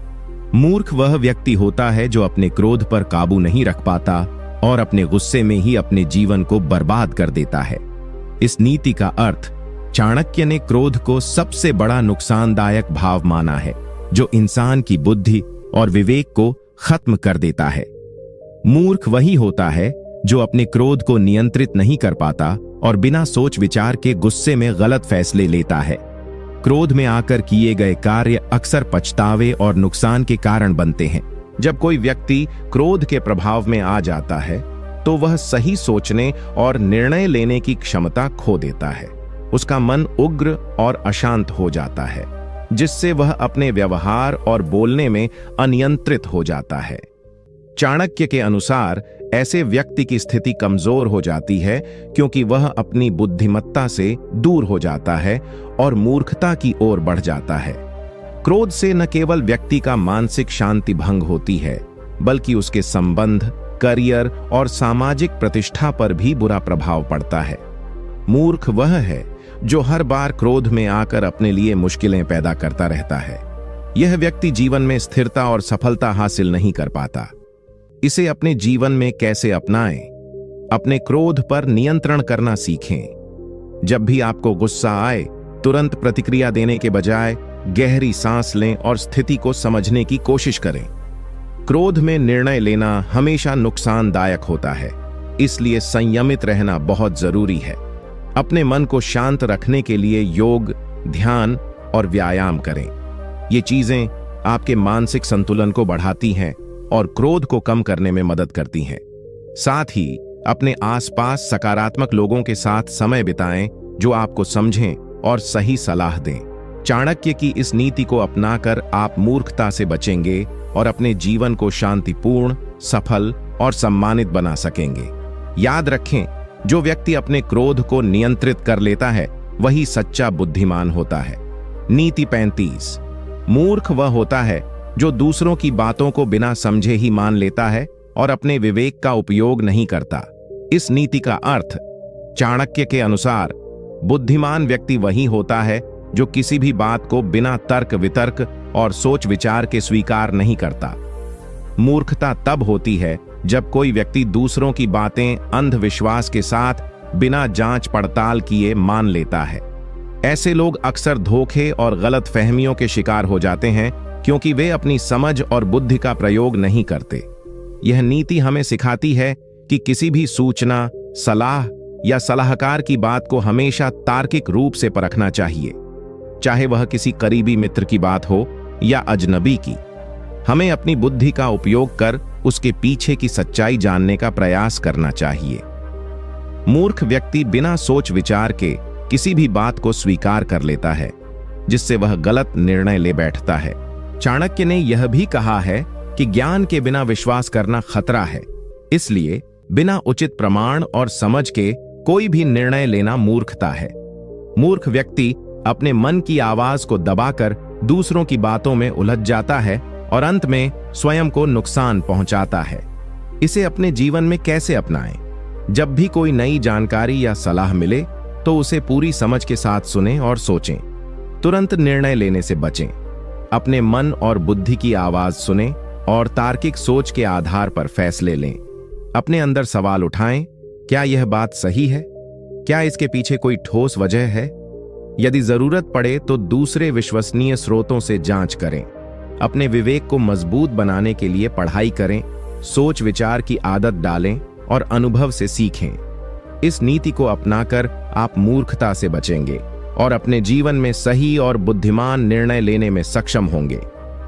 मूर्ख वह व्यक्ति होता है जो अपने क्रोध पर काबू नहीं रख पाता और अपने गुस्से में ही अपने जीवन को बर्बाद कर देता है। इस नीति का अर्थ, चाणक्य ने क्रोध को सबसे बड़ा नुकसानदायक भाव माना है जो इंसान की बुद्धि और विवेक को खत्म कर देता है। मूर्ख वही होता है जो अपने क्रोध को नियंत्रित नहीं कर पाता और बिना सोच विचार के गुस्से में गलत फैसले लेता है। क्रोध में आकर किए गए कार्य अक्सर पछतावे और नुकसान के कारण बनते हैं। जब कोई व्यक्ति क्रोध के प्रभाव में आ जाता है तो वह सही सोचने और निर्णय लेने की क्षमता खो देता है। उसका मन उग्र और अशांत हो जाता है, जिससे वह अपने व्यवहार और बोलने में अनियंत्रित हो जाता है। चाणक्य के अनुसार ऐसे व्यक्ति की स्थिति कमजोर हो जाती है क्योंकि वह अपनी बुद्धिमत्ता से दूर हो जाता है और मूर्खता की ओर बढ़ जाता है। क्रोध से न केवल व्यक्ति का मानसिक शांति भंग होती है, बल्कि उसके संबंध, करियर और सामाजिक प्रतिष्ठा पर भी बुरा प्रभाव पड़ता है। मूर्ख वह है जो हर बार क्रोध में आकर अपने लिए मुश्किलें पैदा करता रहता है। यह व्यक्ति जीवन में स्थिरता और सफलता हासिल नहीं कर पाता। इसे अपने जीवन में कैसे अपनाएं? अपने क्रोध पर नियंत्रण करना सीखें। जब भी आपको गुस्सा आए, तुरंत प्रतिक्रिया देने के बजाय गहरी सांस लें और स्थिति को समझने की कोशिश करें। क्रोध में निर्णय लेना हमेशा नुकसानदायक होता है, इसलिए संयमित रहना बहुत जरूरी है। अपने मन को शांत रखने के लिए योग, ध्यान और व्यायाम करें। ये चीजें आपके मानसिक संतुलन को बढ़ाती हैं और क्रोध को कम करने में मदद करती हैं। साथ ही अपने आसपास सकारात्मक लोगों के साथ समय बिताएं जो आपको समझें और सही सलाह दें। चाणक्य की इस नीति को अपनाकर आप मूर्खता से बचेंगे और अपने जीवन को शांतिपूर्ण, सफल और सम्मानित बना सकेंगे। याद रखें, जो व्यक्ति अपने क्रोध को नियंत्रित कर लेता है वही सच्चा बुद्धिमान होता है। नीति 35। मूर्ख वह होता है जो दूसरों की बातों को बिना समझे ही मान लेता है और अपने विवेक का उपयोग नहीं करता। इस नीति का अर्थ, चाणक्य के अनुसार, बुद्धिमान व्यक्ति वही होता है जो किसी भी बात को बिना तर्क वितर्क और सोच विचार के स्वीकार नहीं करता। मूर्खता तब होती है जब कोई व्यक्ति दूसरों की बातें अंधविश्वास के साथ बिना जांच पड़ताल किए मान लेता है। ऐसे लोग अक्सर धोखे और गलत फहमियों के शिकार हो जाते हैं क्योंकि वे अपनी समझ और बुद्धि का प्रयोग नहीं करते। यह नीति हमें सिखाती है कि किसी भी सूचना, सलाह या सलाहकार की बात को हमेशा तार्किक रूप से परखना चाहिए, चाहे वह किसी करीबी मित्र की बात हो या अजनबी की। हमें अपनी बुद्धि का उपयोग कर उसके पीछे की सच्चाई जानने का प्रयास करना चाहिए। मूर्ख व्यक्ति बिना सोच विचार के किसी भी बात को स्वीकार कर लेता है, जिससे वह गलत निर्णय ले बैठता है। चाणक्य ने यह भी कहा है कि ज्ञान के बिना विश्वास करना खतरा है, इसलिए बिना उचित प्रमाण और समझ के कोई भी निर्णय लेना मूर्खता है। मूर्ख व्यक्ति अपने मन की आवाज को दबाकर दूसरों की बातों में उलझ जाता है और अंत में स्वयं को नुकसान पहुंचाता है। इसे अपने जीवन में कैसे अपनाएं? जब भी कोई नई जानकारी या सलाह मिले तो उसे पूरी समझ के साथ सुनें और सोचें। तुरंत निर्णय लेने से बचें। अपने मन और बुद्धि की आवाज सुनें और तार्किक सोच के आधार पर फैसले लें। अपने अंदर सवाल उठाएं, क्या यह बात सही है? क्या इसके पीछे कोई ठोस वजह है? यदि जरूरत पड़े तो दूसरे विश्वसनीय स्रोतों से जांच करें। अपने विवेक को मजबूत बनाने के लिए पढ़ाई करें, सोच विचार की आदत डालें और अनुभव से सीखें। इस नीति को अपनाकर आप मूर्खता से बचेंगे और अपने जीवन में सही और बुद्धिमान निर्णय लेने में सक्षम होंगे।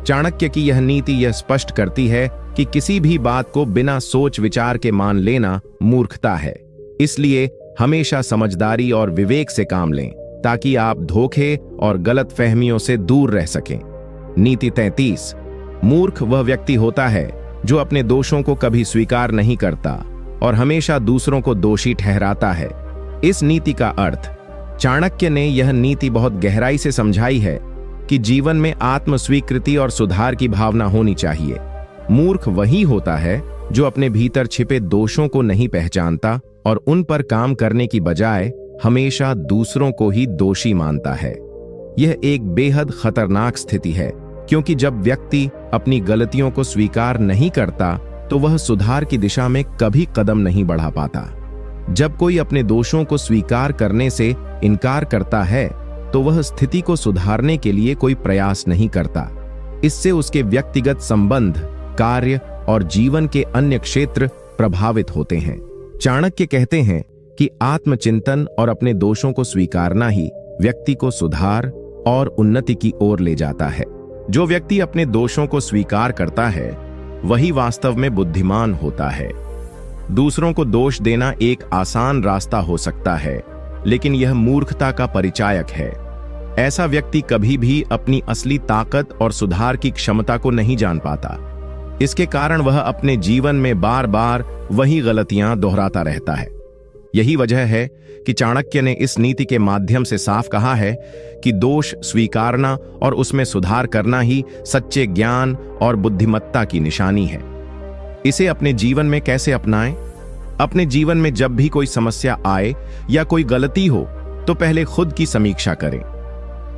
चाणक्य की यह नीति यह स्पष्ट करती है कि किसी भी बात को बिना सोच विचार के मान लेना मूर्खता है। इसलिए हमेशा समझदारी और विवेक से काम लें ताकि आप धोखे और गलत फहमियों से दूर रह सकें। नीति 33। मूर्ख वह व्यक्ति होता है जो अपने दोषों को कभी स्वीकार नहीं करता और हमेशा दूसरों को दोषी ठहराता है। इस नीति का अर्थ, चाणक्य ने यह नीति बहुत गहराई से समझाई है कि जीवन में आत्म स्वीकृति और सुधार की भावना होनी चाहिए। मूर्ख वही होता है जो अपने भीतर छिपे दोषों को नहीं पहचानता और उन पर काम करने की बजाय हमेशा दूसरों को ही दोषी मानता है। यह एक बेहद खतरनाक स्थिति है, क्योंकि जब व्यक्ति अपनी गलतियों को स्वीकार नहीं करता तो वह सुधार की दिशा में कभी कदम नहीं बढ़ा पाता। जब कोई अपने दोषों को स्वीकार करने से इनकार करता है तो वह स्थिति को सुधारने के लिए कोई प्रयास नहीं करता। इससे उसके व्यक्तिगत संबंध, कार्य और जीवन के अन्य क्षेत्र प्रभावित होते हैं। चाणक्य कहते हैं कि आत्मचिंतन और अपने दोषों को स्वीकारना ही व्यक्ति को सुधार और उन्नति की ओर ले जाता है। जो व्यक्ति अपने दोषों को स्वीकार करता है वही वास्तव में बुद्धिमान होता है। दूसरों को दोष देना एक आसान रास्ता हो सकता है, लेकिन यह मूर्खता का परिचायक है। ऐसा व्यक्ति कभी भी अपनी असली ताकत और सुधार की क्षमता को नहीं जान पाता। इसके कारण वह अपने जीवन में बार बार वही गलतियां दोहराता रहता है। यही वजह है कि चाणक्य ने इस नीति के माध्यम से साफ कहा है कि दोष स्वीकारना और उसमें सुधार करना ही सच्चे ज्ञान और बुद्धिमत्ता की निशानी है। इसे अपने जीवन में कैसे अपनाएं? अपने जीवन में जब भी कोई समस्या आए या कोई गलती हो तो पहले खुद की समीक्षा करें।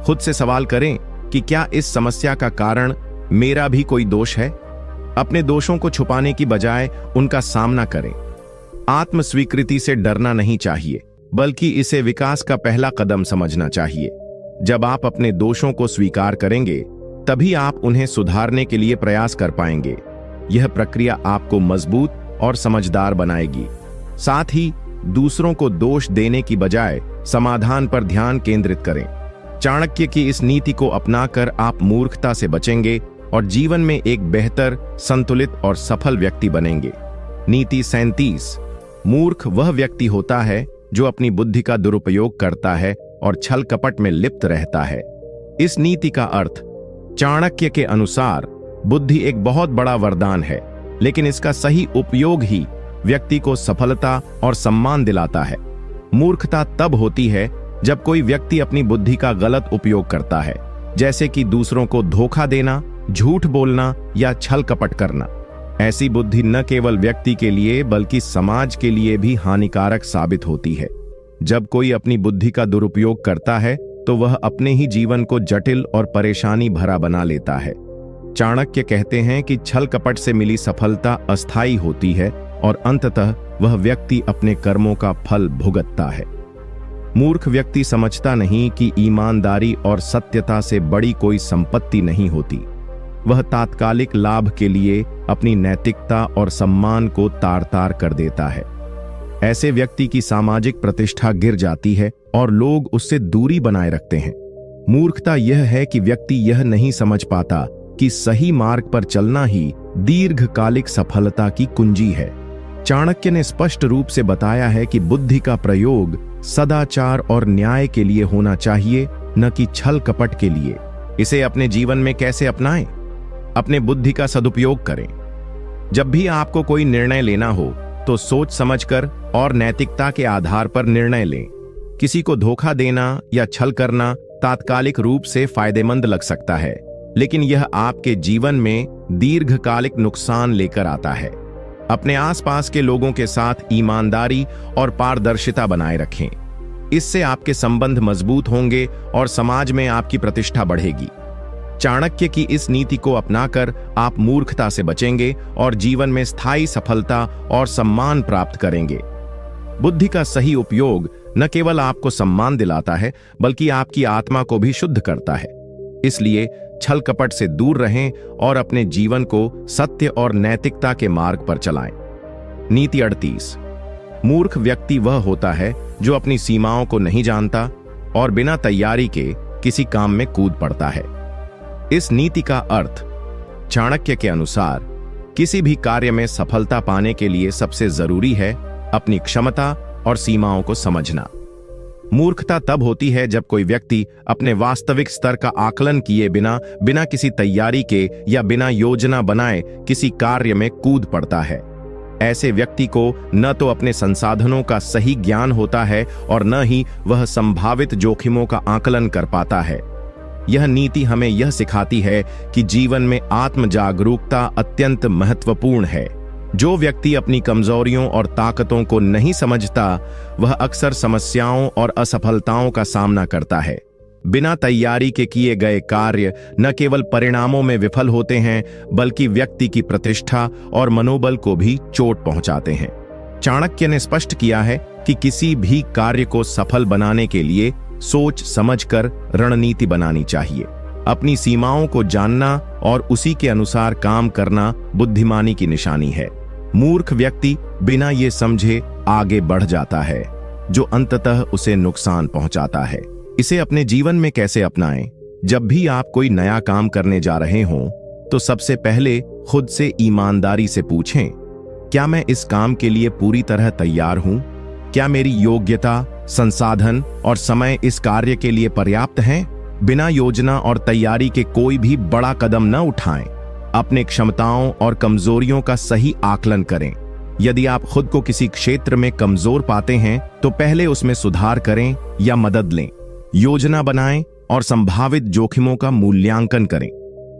खुद से सवाल करें कि क्या इस समस्या का कारण मेरा भी कोई दोष है? अपने दोषों को छुपाने की बजाय उनका सामना करें। आत्म स्वीकृति से डरना नहीं चाहिए, बल्कि इसे विकास का पहला कदम समझना चाहिए। जब आप अपने दोषों को स्वीकार करेंगे तभी आप उन्हें सुधारने के लिए प्रयास कर पाएंगे। यह प्रक्रिया आपको मजबूत और समझदार बनाएगी। साथ ही दूसरों को दोष देने की बजाय समाधान पर ध्यान केंद्रित करें। चाणक्य की इस नीति को अपनाकर आप मूर्खता से बचेंगे और जीवन में एक बेहतर, संतुलित और सफल व्यक्ति बनेंगे। नीति 37। मूर्ख वह व्यक्ति होता है जो अपनी बुद्धि का दुरुपयोग करता है और छल कपट में लिप्त रहता है। इस नीति का अर्थ, चाणक्य के अनुसार बुद्धि एक बहुत बड़ा वरदान है, लेकिन इसका सही उपयोग ही व्यक्ति को सफलता और सम्मान दिलाता है। मूर्खता तब होती है जब कोई व्यक्ति अपनी बुद्धि का गलत उपयोग करता है, जैसे कि दूसरों को धोखा देना, झूठ बोलना या छल कपट करना। ऐसी बुद्धि न केवल व्यक्ति के लिए बल्कि समाज के लिए भी हानिकारक साबित होती है। जब कोई अपनी बुद्धि का दुरुपयोग करता है तो वह अपने ही जीवन को जटिल और परेशानी भरा बना लेता है। चाणक्य कहते हैं कि छल कपट से मिली सफलता अस्थायी होती है और अंततः वह व्यक्ति अपने कर्मों का फल भुगतता है। मूर्ख व्यक्ति समझता नहीं कि ईमानदारी और सत्यता से बड़ी कोई संपत्ति नहीं होती। वह तात्कालिक लाभ के लिए अपनी नैतिकता और सम्मान को तार-तार कर देता है। ऐसे व्यक्ति की सामाजिक प्रतिष्ठा गिर जाती है और लोग उससे दूरी बनाए रखते हैं। मूर्खता यह है कि व्यक्ति यह नहीं समझ पाता कि सही मार्ग पर चलना ही दीर्घकालिक सफलता की कुंजी है। चाणक्य ने स्पष्ट रूप से बताया है कि बुद्धि का प्रयोग सदाचार और न्याय के लिए होना चाहिए, न कि छल कपट के लिए। इसे अपने जीवन में कैसे अपनाएं? अपने बुद्धि का सदुपयोग करें। जब भी आपको कोई निर्णय लेना हो तो सोच समझकर और नैतिकता के आधार पर निर्णय लें। किसी को धोखा देना या छल करना तात्कालिक रूप से फायदेमंद लग सकता है, लेकिन यह आपके जीवन में दीर्घकालिक नुकसान लेकर आता है। अपने आसपास के लोगों के साथ ईमानदारी और पारदर्शिता बनाए रखें। इससे आपके संबंध मजबूत होंगे और समाज में आपकी प्रतिष्ठा बढ़ेगी। चाणक्य की इस नीति को अपनाकर आप मूर्खता से बचेंगे और जीवन में स्थायी सफलता और सम्मान प्राप्त करेंगे। बुद्धि का सही उपयोग न केवल आपको सम्मान दिलाता है, बल्कि आपकी आत्मा को भी शुद्ध करता है। इसलिए छल कपट से दूर रहें और अपने जीवन को सत्य और नैतिकता के मार्ग पर चलाएं। नीति 38। मूर्ख व्यक्ति वह होता है जो अपनी सीमाओं को नहीं जानता और बिना तैयारी के किसी काम में कूद पड़ता है। इस नीति का अर्थ, चाणक्य के अनुसार, किसी भी कार्य में सफलता पाने के लिए सबसे जरूरी है अपनी क्षमता और सीमाओं को समझना। मूर्खता तब होती है जब कोई व्यक्ति अपने वास्तविक स्तर का आकलन किए बिना बिना किसी तैयारी के या बिना योजना बनाए किसी कार्य में कूद पड़ता है। ऐसे व्यक्ति को न तो अपने संसाधनों का सही ज्ञान होता है और न ही वह संभावित जोखिमों का आकलन कर पाता है। यह नीति हमें यह सिखाती है कि जीवन में आत्म जागरूकता अत्यंत महत्वपूर्ण है। जो व्यक्ति अपनी कमजोरियों और ताकतों को नहीं समझता, वह अक्सर समस्याओं और असफलताओं का सामना करता है। बिना तैयारी के किए गए कार्य न केवल परिणामों में विफल होते हैं, बल्कि व्यक्ति की प्रतिष्ठा और मनोबल को भी चोट पहुंचाते हैं। चाणक्य ने स्पष्ट किया है कि किसी भी कार्य को सफल बनाने के लिए सोच समझकर रणनीति बनानी चाहिए। अपनी सीमाओं को जानना और उसी के अनुसार काम करना बुद्धिमानी की निशानी है। मूर्ख व्यक्ति बिना ये समझे आगे बढ़ जाता है, जो अंततः उसे नुकसान पहुंचाता है। इसे अपने जीवन में कैसे अपनाएं? जब भी आप कोई नया काम करने जा रहे हों, तो सबसे पहले खुद से ईमानदारी से पूछें, क्या मैं इस काम के लिए पूरी तरह तैयार हूं? क्या मेरी योग्यता, संसाधन और समय इस कार्य के लिए पर्याप्त हैं? बिना योजना और तैयारी के कोई भी बड़ा कदम न उठाएं। अपने क्षमताओं और कमजोरियों का सही आकलन करें। यदि आप खुद को किसी क्षेत्र में कमजोर पाते हैं, तो पहले उसमें सुधार करें या मदद लें। योजना बनाएं और संभावित जोखिमों का मूल्यांकन करें।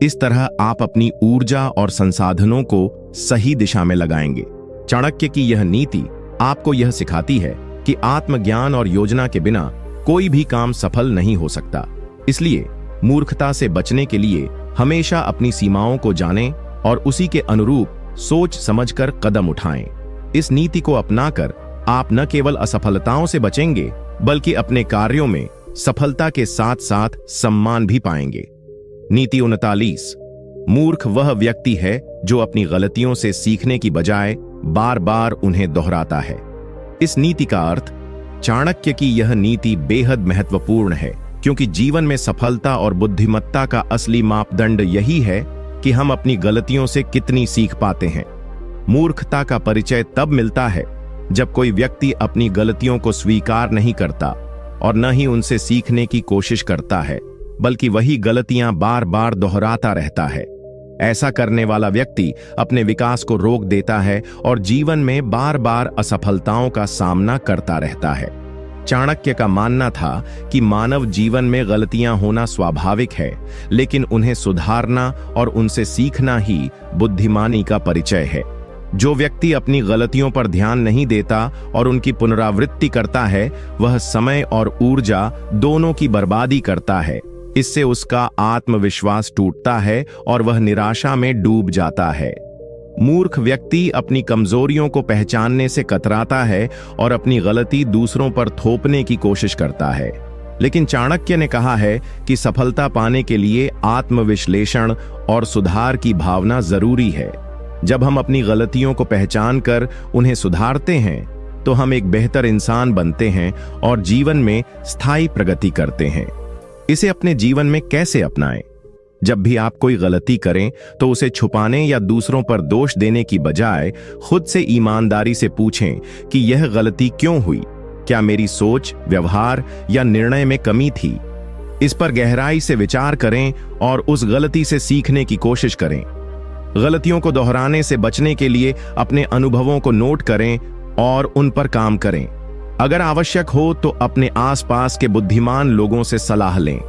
इस तरह आप अपनी ऊर्जा और संसाधनों को सही दिशा में लगाएंगे। चाणक्य की यह नीति आपको यह सिखाती है कि आत्मज्ञान और योजना के बिना कोई भी काम सफल नहीं हो सकता। इसलिए मूर्खता से बचने के लिए हमेशा अपनी सीमाओं को जानें और उसी के अनुरूप सोच समझकर कदम उठाएं। इस नीति को अपनाकर आप न केवल असफलताओं से बचेंगे, बल्कि अपने कार्यों में सफलता के साथ साथ सम्मान भी पाएंगे। नीति 39। मूर्ख वह व्यक्ति है जो अपनी गलतियों से सीखने की बजाय बार बार उन्हें दोहराता है। इस नीति का अर्थ, चाणक्य की यह नीति बेहद महत्वपूर्ण है, क्योंकि जीवन में सफलता और बुद्धिमत्ता का असली मापदंड यही है कि हम अपनी गलतियों से कितनी सीख पाते हैं। मूर्खता का परिचय तब मिलता है जब कोई व्यक्ति अपनी गलतियों को स्वीकार नहीं करता और न ही उनसे सीखने की कोशिश करता है, बल्कि वही गलतियां बार बार दोहराता रहता है। ऐसा करने वाला व्यक्ति अपने विकास को रोक देता है और जीवन में बार बार असफलताओं का सामना करता रहता है। चाणक्य का मानना था कि मानव जीवन में गलतियां होना स्वाभाविक है, लेकिन उन्हें सुधारना और उनसे सीखना ही बुद्धिमानी का परिचय है। जो व्यक्ति अपनी गलतियों पर ध्यान नहीं देता और उनकी पुनरावृत्ति करता है, वह समय और ऊर्जा दोनों की बर्बादी करता है। इससे उसका आत्मविश्वास टूटता है और वह निराशा में डूब जाता है। मूर्ख व्यक्ति अपनी कमजोरियों को पहचानने से कतराता है और अपनी गलती दूसरों पर थोपने की कोशिश करता है। लेकिन चाणक्य ने कहा है कि सफलता पाने के लिए आत्मविश्लेषण और सुधार की भावना जरूरी है। जब हम अपनी गलतियों को पहचान कर उन्हें सुधारते हैं, तो हम एक बेहतर इंसान बनते हैं और जीवन में स्थायी प्रगति करते हैं। इसे अपने जीवन में कैसे अपनाएं? जब भी आप कोई गलती करें, तो उसे छुपाने या दूसरों पर दोष देने की बजाय खुद से ईमानदारी से पूछें कि यह गलती क्यों हुई? क्या मेरी सोच, व्यवहार या निर्णय में कमी थी? इस पर गहराई से विचार करें और उस गलती से सीखने की कोशिश करें। गलतियों को दोहराने से बचने के लिए अपने अनुभवों को नोट करें और उन पर काम करें। अगर आवश्यक हो तो अपने आसपास के बुद्धिमान लोगों से सलाह लें।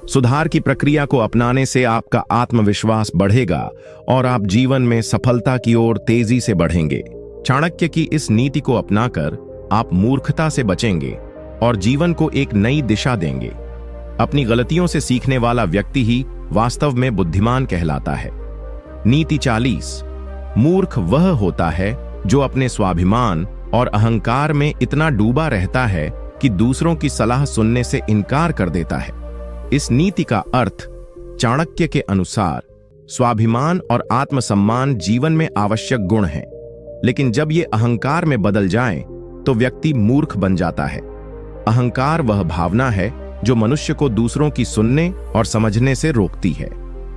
सुधार की प्रक्रिया को अपनाने से आपका आत्मविश्वास बढ़ेगा और आप जीवन में सफलता की ओर तेजी से बढ़ेंगे। चाणक्य की इस नीति को अपनाकर आप मूर्खता से बचेंगे और जीवन को एक नई दिशा देंगे। अपनी गलतियों से सीखने वाला व्यक्ति ही वास्तव में बुद्धिमान कहलाता है। नीति 40। मूर्ख वह होता है जो अपने स्वाभिमान और अहंकार में इतना डूबा रहता है कि दूसरों की सलाह सुनने से इनकार कर देता है। इस नीति का अर्थ, चाणक्य के अनुसार, स्वाभिमान और आत्मसम्मान जीवन में आवश्यक गुण हैं, लेकिन जब ये अहंकार में बदल जाएं, तो व्यक्ति मूर्ख बन जाता है। अहंकार वह भावना है जो मनुष्य को दूसरों की सुनने और समझने से रोकती है।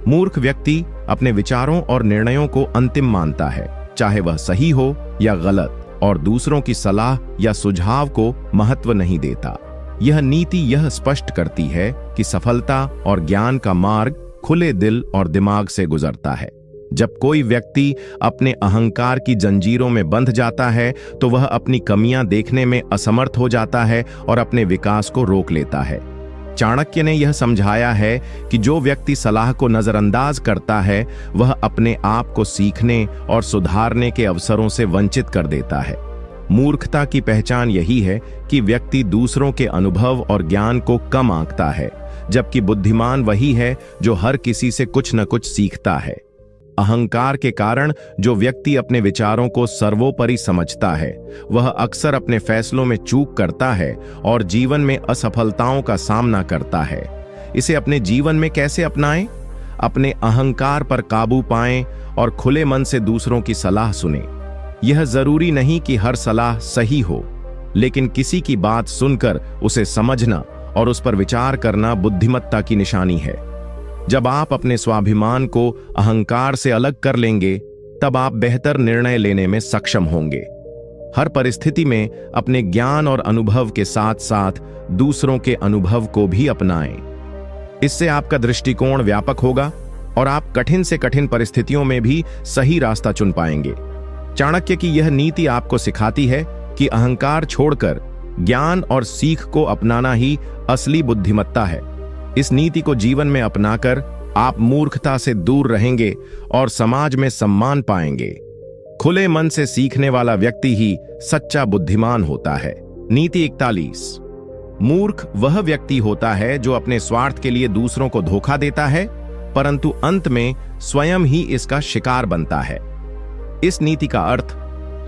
मूर्ख व्यक्ति अपने विचारों और निर्णयों को अंतिम मानता है, चाहे वह सही हो या गलत, और दूसरों की सलाह या सुझाव को महत्व नहीं देता। यह नीति यह स्पष्ट करती है कि सफलता और ज्ञान का मार्ग खुले दिल और दिमाग से गुजरता है। जब कोई व्यक्ति अपने अहंकार की जंजीरों में बंध जाता है तो वह अपनी कमियां देखने में असमर्थ हो जाता है और अपने विकास को रोक लेता है। चाणक्य ने यह समझाया है कि जो व्यक्ति सलाह को नजरअंदाज करता है वह अपने आप को सीखने और सुधारने के अवसरों से वंचित कर देता है। मूर्खता की पहचान यही है कि व्यक्ति दूसरों के अनुभव और ज्ञान को कम आंकता है, जबकि बुद्धिमान वही है जो हर किसी से कुछ न कुछ सीखता है। अहंकार के कारण जो व्यक्ति अपने विचारों को सर्वोपरि समझता है वह अक्सर अपने फैसलों में चूक करता है और जीवन में असफलताओं का सामना करता है। इसे अपने जीवन में कैसे अपनाएं? अपने अहंकार पर काबू पाएं और खुले मन से दूसरों की सलाह सुनें। यह जरूरी नहीं कि हर सलाह सही हो, लेकिन किसी की बात सुनकर उसे समझना और उस पर विचार करना बुद्धिमत्ता की निशानी है। जब आप अपने स्वाभिमान को अहंकार से अलग कर लेंगे तब आप बेहतर निर्णय लेने में सक्षम होंगे। हर परिस्थिति में अपने ज्ञान और अनुभव के साथ साथ दूसरों के अनुभव को भी अपनाएं। इससे आपका दृष्टिकोण व्यापक होगा और आप कठिन से कठिन परिस्थितियों में भी सही रास्ता चुन पाएंगे। चाणक्य की यह नीति आपको सिखाती है कि अहंकार छोड़कर ज्ञान और सीख को अपनाना ही असली बुद्धिमत्ता है। इस नीति को जीवन में अपनाकर आप मूर्खता से दूर रहेंगे और समाज में सम्मान पाएंगे। खुले मन से सीखने वाला व्यक्ति ही सच्चा बुद्धिमान होता है। नीति 41। मूर्ख वह व्यक्ति होता है जो अपने स्वार्थ के लिए दूसरों को धोखा देता है, परंतु अंत में स्वयं ही इसका शिकार बनता है। इस नीति का अर्थ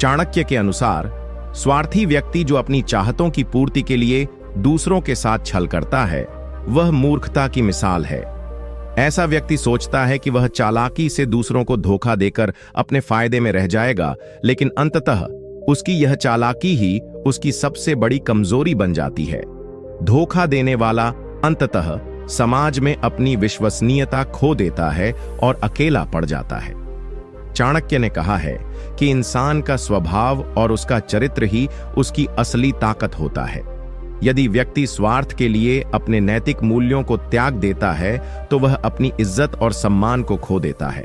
चाणक्य के अनुसार स्वार्थी व्यक्ति जो अपनी चाहतों की पूर्ति के लिए दूसरों के साथ छल करता है वह मूर्खता की मिसाल है। ऐसा व्यक्ति सोचता है कि वह चालाकी से दूसरों को धोखा देकर अपने फायदे में रह जाएगा, लेकिन अंततः उसकी यह चालाकी ही उसकी सबसे बड़ी कमजोरी बन जाती है। धोखा देने वाला अंततः समाज में अपनी विश्वसनीयता खो देता है और अकेला पड़ जाता है। चाणक्य ने कहा है कि इंसान का स्वभाव और उसका चरित्र ही उसकी असली ताकत होता है। यदि व्यक्ति स्वार्थ के लिए अपने नैतिक मूल्यों को त्याग देता है तो वह अपनी इज्जत और सम्मान को खो देता है।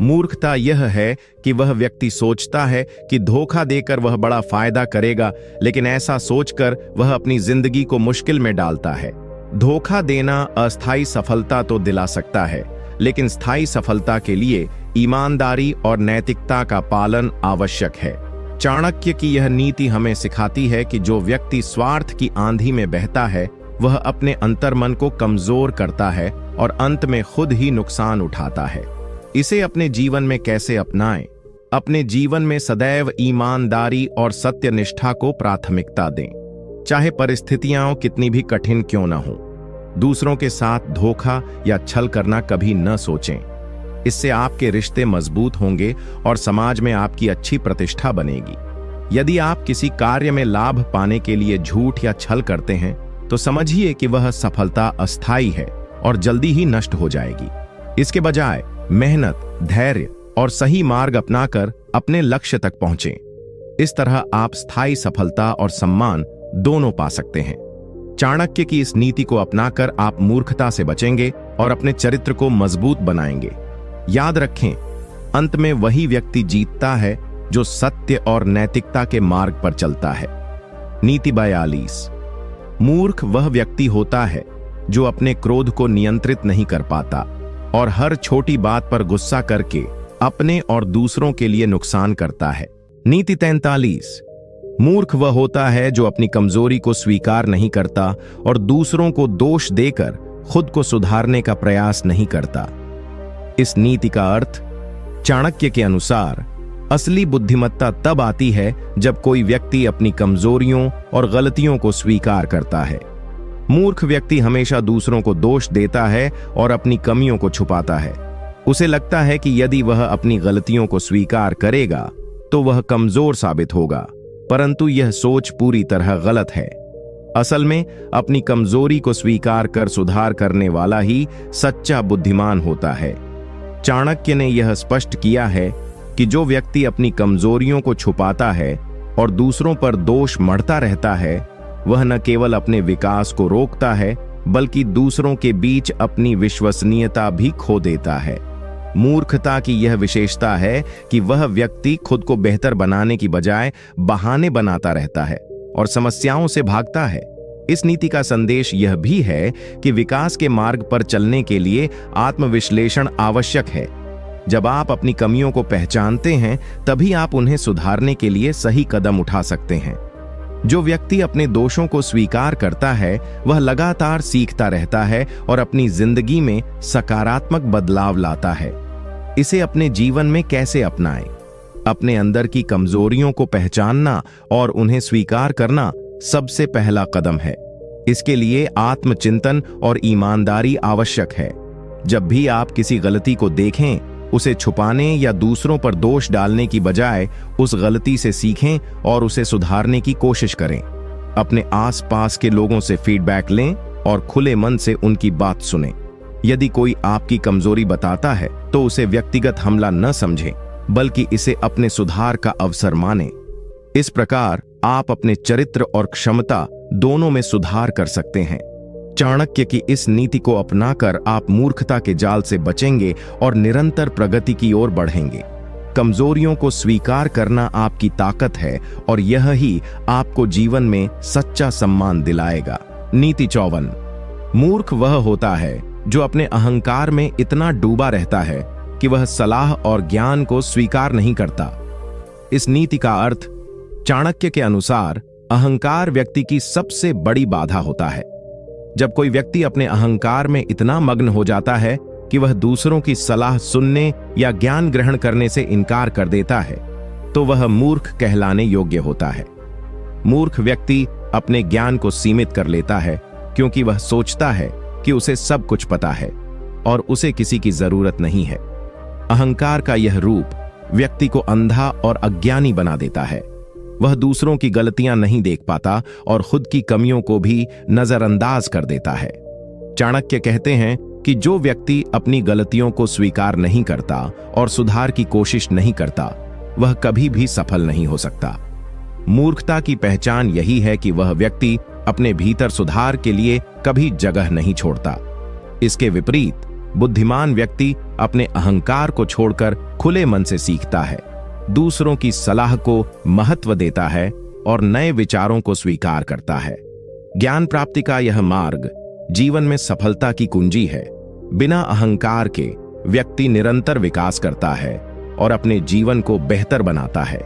मूर्खता यह है कि वह व्यक्ति सोचता है कि धोखा देकर वह बड़ा फायदा करेगा, लेकिन ऐसा सोचकर वह अपनी जिंदगी को मुश्किल में डालता है। धोखा देना अस्थायी सफलता तो दिला सकता है, लेकिन स्थायी सफलता के लिए ईमानदारी और नैतिकता का पालन आवश्यक है। चाणक्य की यह नीति हमें सिखाती है कि जो व्यक्ति स्वार्थ की आंधी में बहता है वह अपने अंतर्मन को कमजोर करता है और अंत में खुद ही नुकसान उठाता है। इसे अपने जीवन में कैसे अपनाएं? अपने जीवन में सदैव ईमानदारी और सत्यनिष्ठा को प्राथमिकता दें, चाहे परिस्थितियां कितनी भी कठिन क्यों न हो। दूसरों के साथ धोखा या छल करना कभी न सोचें। इससे आपके रिश्ते मजबूत होंगे और समाज में आपकी अच्छी प्रतिष्ठा बनेगी। यदि आप किसी कार्य में लाभ पाने के लिए झूठ या छल करते हैं तो समझिए कि वह सफलता अस्थायी है और जल्दी ही नष्ट हो जाएगी। इसके बजाय मेहनत, धैर्य और सही मार्ग अपनाकर अपने लक्ष्य तक पहुंचें। इस तरह आप स्थायी सफलता और सम्मान दोनों पा सकते हैं। चाणक्य की इस नीति को अपनाकर आप मूर्खता से बचेंगे और अपने चरित्र को मजबूत बनाएंगे। याद रखें, अंत में वही व्यक्ति जीतता है जो सत्य और नैतिकता के मार्ग पर चलता है। नीति 42। मूर्ख वह व्यक्ति होता है जो अपने क्रोध को नियंत्रित नहीं कर पाता और हर छोटी बात पर गुस्सा करके अपने और दूसरों के लिए नुकसान करता है। नीति 43। मूर्ख वह होता है जो अपनी कमजोरी को स्वीकार नहीं करता और दूसरों को दोष देकर खुद को सुधारने का प्रयास नहीं करता। इस नीति का अर्थ चाणक्य के अनुसार असली बुद्धिमत्ता तब आती है जब कोई व्यक्ति अपनी कमजोरियों और गलतियों को स्वीकार करता है। मूर्ख व्यक्ति हमेशा दूसरों को दोष देता है और अपनी कमियों को छुपाता है। उसे लगता है कि यदि वह अपनी गलतियों को स्वीकार करेगा तो वह कमजोर साबित होगा, परंतु यह सोच पूरी तरह गलत है। असल में अपनी कमजोरी को स्वीकार कर सुधार करने वाला ही सच्चा बुद्धिमान होता है। चाणक्य ने यह स्पष्ट किया है कि जो व्यक्ति अपनी कमजोरियों को छुपाता है और दूसरों पर दोष मढ़ता रहता है वह न केवल अपने विकास को रोकता है बल्कि दूसरों के बीच अपनी विश्वसनीयता भी खो देता है। मूर्खता की यह विशेषता है कि वह व्यक्ति खुद को बेहतर बनाने की बजाय बहाने बनाता रहता है और समस्याओं से भागता है। इस नीति का संदेश यह भी है कि विकास के मार्ग पर चलने के लिए आत्मविश्लेषण आवश्यक है। जब आप अपनी कमियों को पहचानते हैं तभी आप उन्हें सुधारने के लिए सही कदम उठा सकते हैं। जो व्यक्ति अपने दोषों को स्वीकार करता है वह लगातार सीखता रहता है और अपनी जिंदगी में सकारात्मक बदलाव लाता है। इसे अपने जीवन में कैसे अपनाएं? अपने अंदर की कमजोरियों को पहचानना और उन्हें स्वीकार करना सबसे पहला कदम है। इसके लिए आत्मचिंतन और ईमानदारी आवश्यक है। जब भी आप किसी गलती को देखें, उसे छुपाने या दूसरों पर दोष डालने की बजाय उस गलती से सीखें और उसे सुधारने की कोशिश करें। अपने आसपास के लोगों से फीडबैक लें और खुले मन से उनकी बात सुनें। यदि कोई आपकी कमजोरी बताता है तो उसे व्यक्तिगत हमला न समझें, बल्कि इसे अपने सुधार का अवसर मानें। इस प्रकार आप अपने चरित्र और क्षमता दोनों में सुधार कर सकते हैं। चाणक्य की इस नीति को अपनाकर आप मूर्खता के जाल से बचेंगे और निरंतर प्रगति की ओर बढ़ेंगे। कमजोरियों को स्वीकार करना आपकी ताकत है और यह ही आपको जीवन में सच्चा सम्मान दिलाएगा। नीति 54। मूर्ख वह होता है जो अपने अहंकार में इतना डूबा रहता है कि वह सलाह और ज्ञान को स्वीकार नहीं करता। इस नीति का अर्थ चाणक्य के अनुसार अहंकार व्यक्ति की सबसे बड़ी बाधा होता है। जब कोई व्यक्ति अपने अहंकार में इतना मग्न हो जाता है कि वह दूसरों की सलाह सुनने या ज्ञान ग्रहण करने से इनकार कर देता है, तो वह मूर्ख कहलाने योग्य होता है। मूर्ख व्यक्ति अपने ज्ञान को सीमित कर लेता है क्योंकि वह सोचता है कि उसे सब कुछ पता है और उसे किसी की जरूरत नहीं है। अहंकार का यह रूप व्यक्ति को अंधा और अज्ञानी बना देता है। वह दूसरों की गलतियां नहीं देख पाता और खुद की कमियों को भी नजरअंदाज कर देता है। चाणक्य कहते हैं कि जो व्यक्ति अपनी गलतियों को स्वीकार नहीं करता और सुधार की कोशिश नहीं करता, वह कभी भी सफल नहीं हो सकता। मूर्खता की पहचान यही है कि वह व्यक्ति अपने भीतर सुधार के लिए कभी जगह नहीं छोड़ता। इसके विपरीत बुद्धिमान व्यक्ति अपने अहंकार को छोड़कर खुले मन से सीखता है, दूसरों की सलाह को महत्व देता है और नए विचारों को स्वीकार करता है। ज्ञान प्राप्ति का यह मार्ग जीवन में सफलता की कुंजी है। बिना अहंकार के व्यक्ति निरंतर विकास करता है और अपने जीवन को बेहतर बनाता है।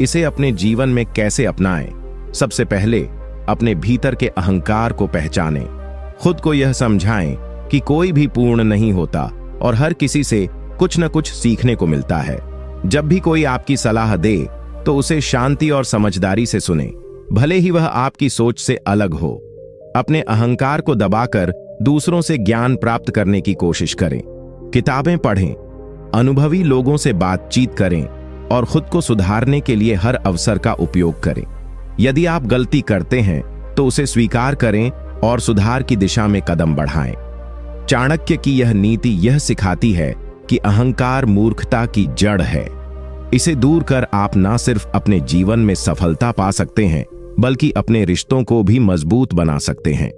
इसे अपने जीवन में कैसे अपनाएं? सबसे पहले अपने भीतर के अहंकार को पहचानें। खुद को यह समझाएं कि कोई भी पूर्ण नहीं होता और हर किसी से कुछ न कुछ सीखने को मिलता है। जब भी कोई आपकी सलाह दे तो उसे शांति और समझदारी से सुने, भले ही वह आपकी सोच से अलग हो। अपने अहंकार को दबाकर दूसरों से ज्ञान प्राप्त करने की कोशिश करें। किताबें पढ़ें, अनुभवी लोगों से बातचीत करें और खुद को सुधारने के लिए हर अवसर का उपयोग करें। यदि आप गलती करते हैं तो उसे स्वीकार करें और सुधार की दिशा में कदम बढ़ाएं। चाणक्य की यह नीति यह सिखाती है कि अहंकार मूर्खता की जड़ है। इसे दूर कर आप न सिर्फ अपने जीवन में सफलता पा सकते हैं, बल्कि अपने रिश्तों को भी मजबूत बना सकते हैं।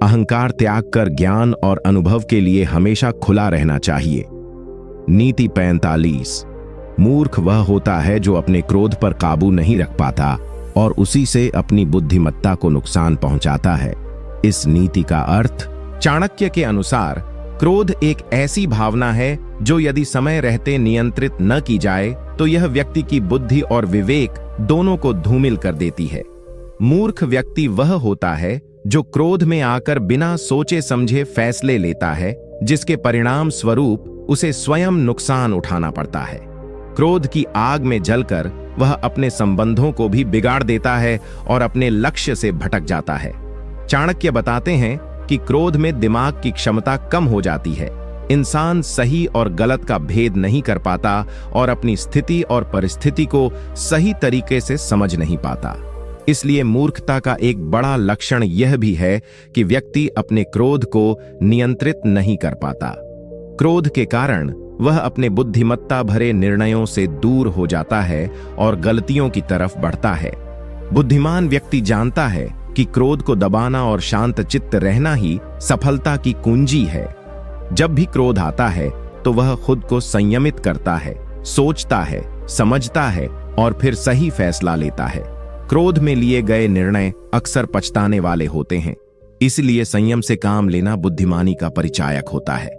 अहंकार त्याग कर ज्ञान और अनुभव के लिए हमेशा खुला रहना चाहिए। नीति 45। मूर्ख वह होता है जो अपने क्रोध पर काबू नहीं रख पाता और उसी से अपनी बुद्धिमत्ता को नुकसान पहुंचाता है। इस नीति का अर्थ चाणक्य के अनुसार क्रोध एक ऐसी भावना है जो यदि समय रहते नियंत्रित न की जाए तो यह व्यक्ति की बुद्धि और विवेक दोनों को धूमिल कर देती है। मूर्ख व्यक्ति वह होता है जो क्रोध में आकर बिना सोचे समझे फैसले लेता है, जिसके परिणाम स्वरूप उसे स्वयं नुकसान उठाना पड़ता है। क्रोध की आग में जलकर वह अपने संबंधों को भी बिगाड़ देता है और अपने लक्ष्य से भटक जाता है। चाणक्य बताते हैं कि क्रोध में दिमाग की क्षमता कम हो जाती है। इंसान सही और गलत का भेद नहीं कर पाता और अपनी स्थिति और परिस्थिति को सही तरीके से समझ नहीं पाता। इसलिए मूर्खता का एक बड़ा लक्षण यह भी है कि व्यक्ति अपने क्रोध को नियंत्रित नहीं कर पाता। क्रोध के कारण वह अपने बुद्धिमत्ता भरे निर्णयों से दूर हो जाता है और गलतियों की तरफ बढ़ता है। बुद्धिमान व्यक्ति जानता है कि क्रोध को दबाना और शांत चित्त रहना ही सफलता की कुंजी है। जब भी क्रोध आता है तो वह खुद को संयमित करता है, सोचता है, समझता है और फिर सही फैसला लेता है। क्रोध में लिए गए निर्णय अक्सर पछताने वाले होते हैं, इसलिए संयम से काम लेना बुद्धिमानी का परिचायक होता है।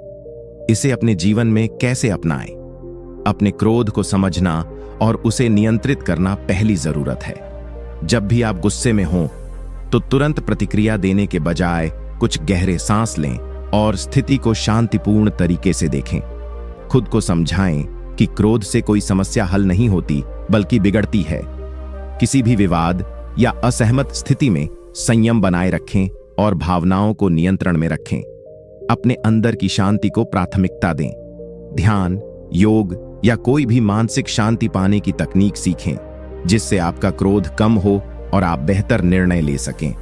इसे अपने जीवन में कैसे अपनाएं? अपने क्रोध को समझना और उसे नियंत्रित करना पहली जरूरत है। जब भी आप गुस्से में हों तो तुरंत प्रतिक्रिया देने के बजाय कुछ गहरे सांस लें और स्थिति को शांतिपूर्ण तरीके से देखें। खुद को समझाएं कि क्रोध से कोई समस्या हल नहीं होती बल्कि बिगड़ती है। किसी भी विवाद या असहमत स्थिति में संयम बनाए रखें और भावनाओं को नियंत्रण में रखें। अपने अंदर की शांति को प्राथमिकता दें। ध्यान, योग या कोई भी मानसिक शांति पाने की तकनीक सीखें, जिससे आपका क्रोध कम हो और आप बेहतर निर्णय ले सकें।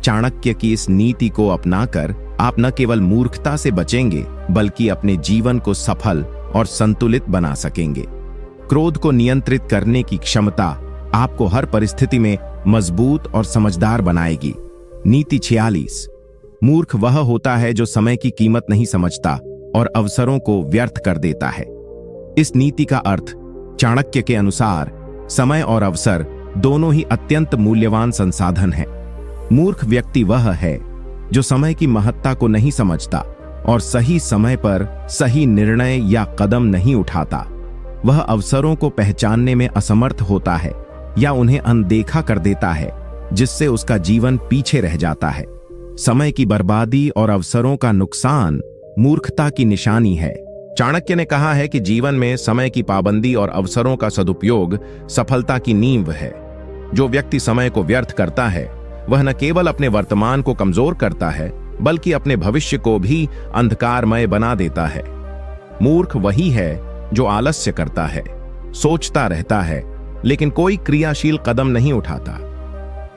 चाणक्य की इस नीति को अपनाकर आप न केवल मूर्खता से बचेंगे बल्कि अपने जीवन को सफल और संतुलित बना सकेंगे। क्रोध को नियंत्रित करने की क्षमता आपको हर परिस्थिति में मजबूत और समझदार बनाएगी। नीति 46। मूर्ख वह होता है जो समय की कीमत नहीं समझता और अवसरों को व्यर्थ कर देता है। इस नीति का अर्थ चाणक्य के अनुसार समय और अवसर दोनों ही अत्यंत मूल्यवान संसाधन हैं। मूर्ख व्यक्ति वह है जो समय की महत्ता को नहीं समझता और सही समय पर सही निर्णय या कदम नहीं उठाता। वह अवसरों को पहचानने में असमर्थ होता है या उन्हें अनदेखा कर देता है, जिससे उसका जीवन पीछे रह जाता है। समय की बर्बादी और अवसरों का नुकसान मूर्खता की निशानी है। चाणक्य ने कहा है कि जीवन में समय की पाबंदी और अवसरों का सदुपयोग सफलता की नींव है। जो व्यक्ति समय को व्यर्थ करता है वह न केवल अपने वर्तमान को कमजोर करता है बल्कि अपने भविष्य को भी अंधकारमय बना देता है। मूर्ख वही है जो आलस्य करता है, सोचता रहता है लेकिन कोई क्रियाशील कदम नहीं उठाता।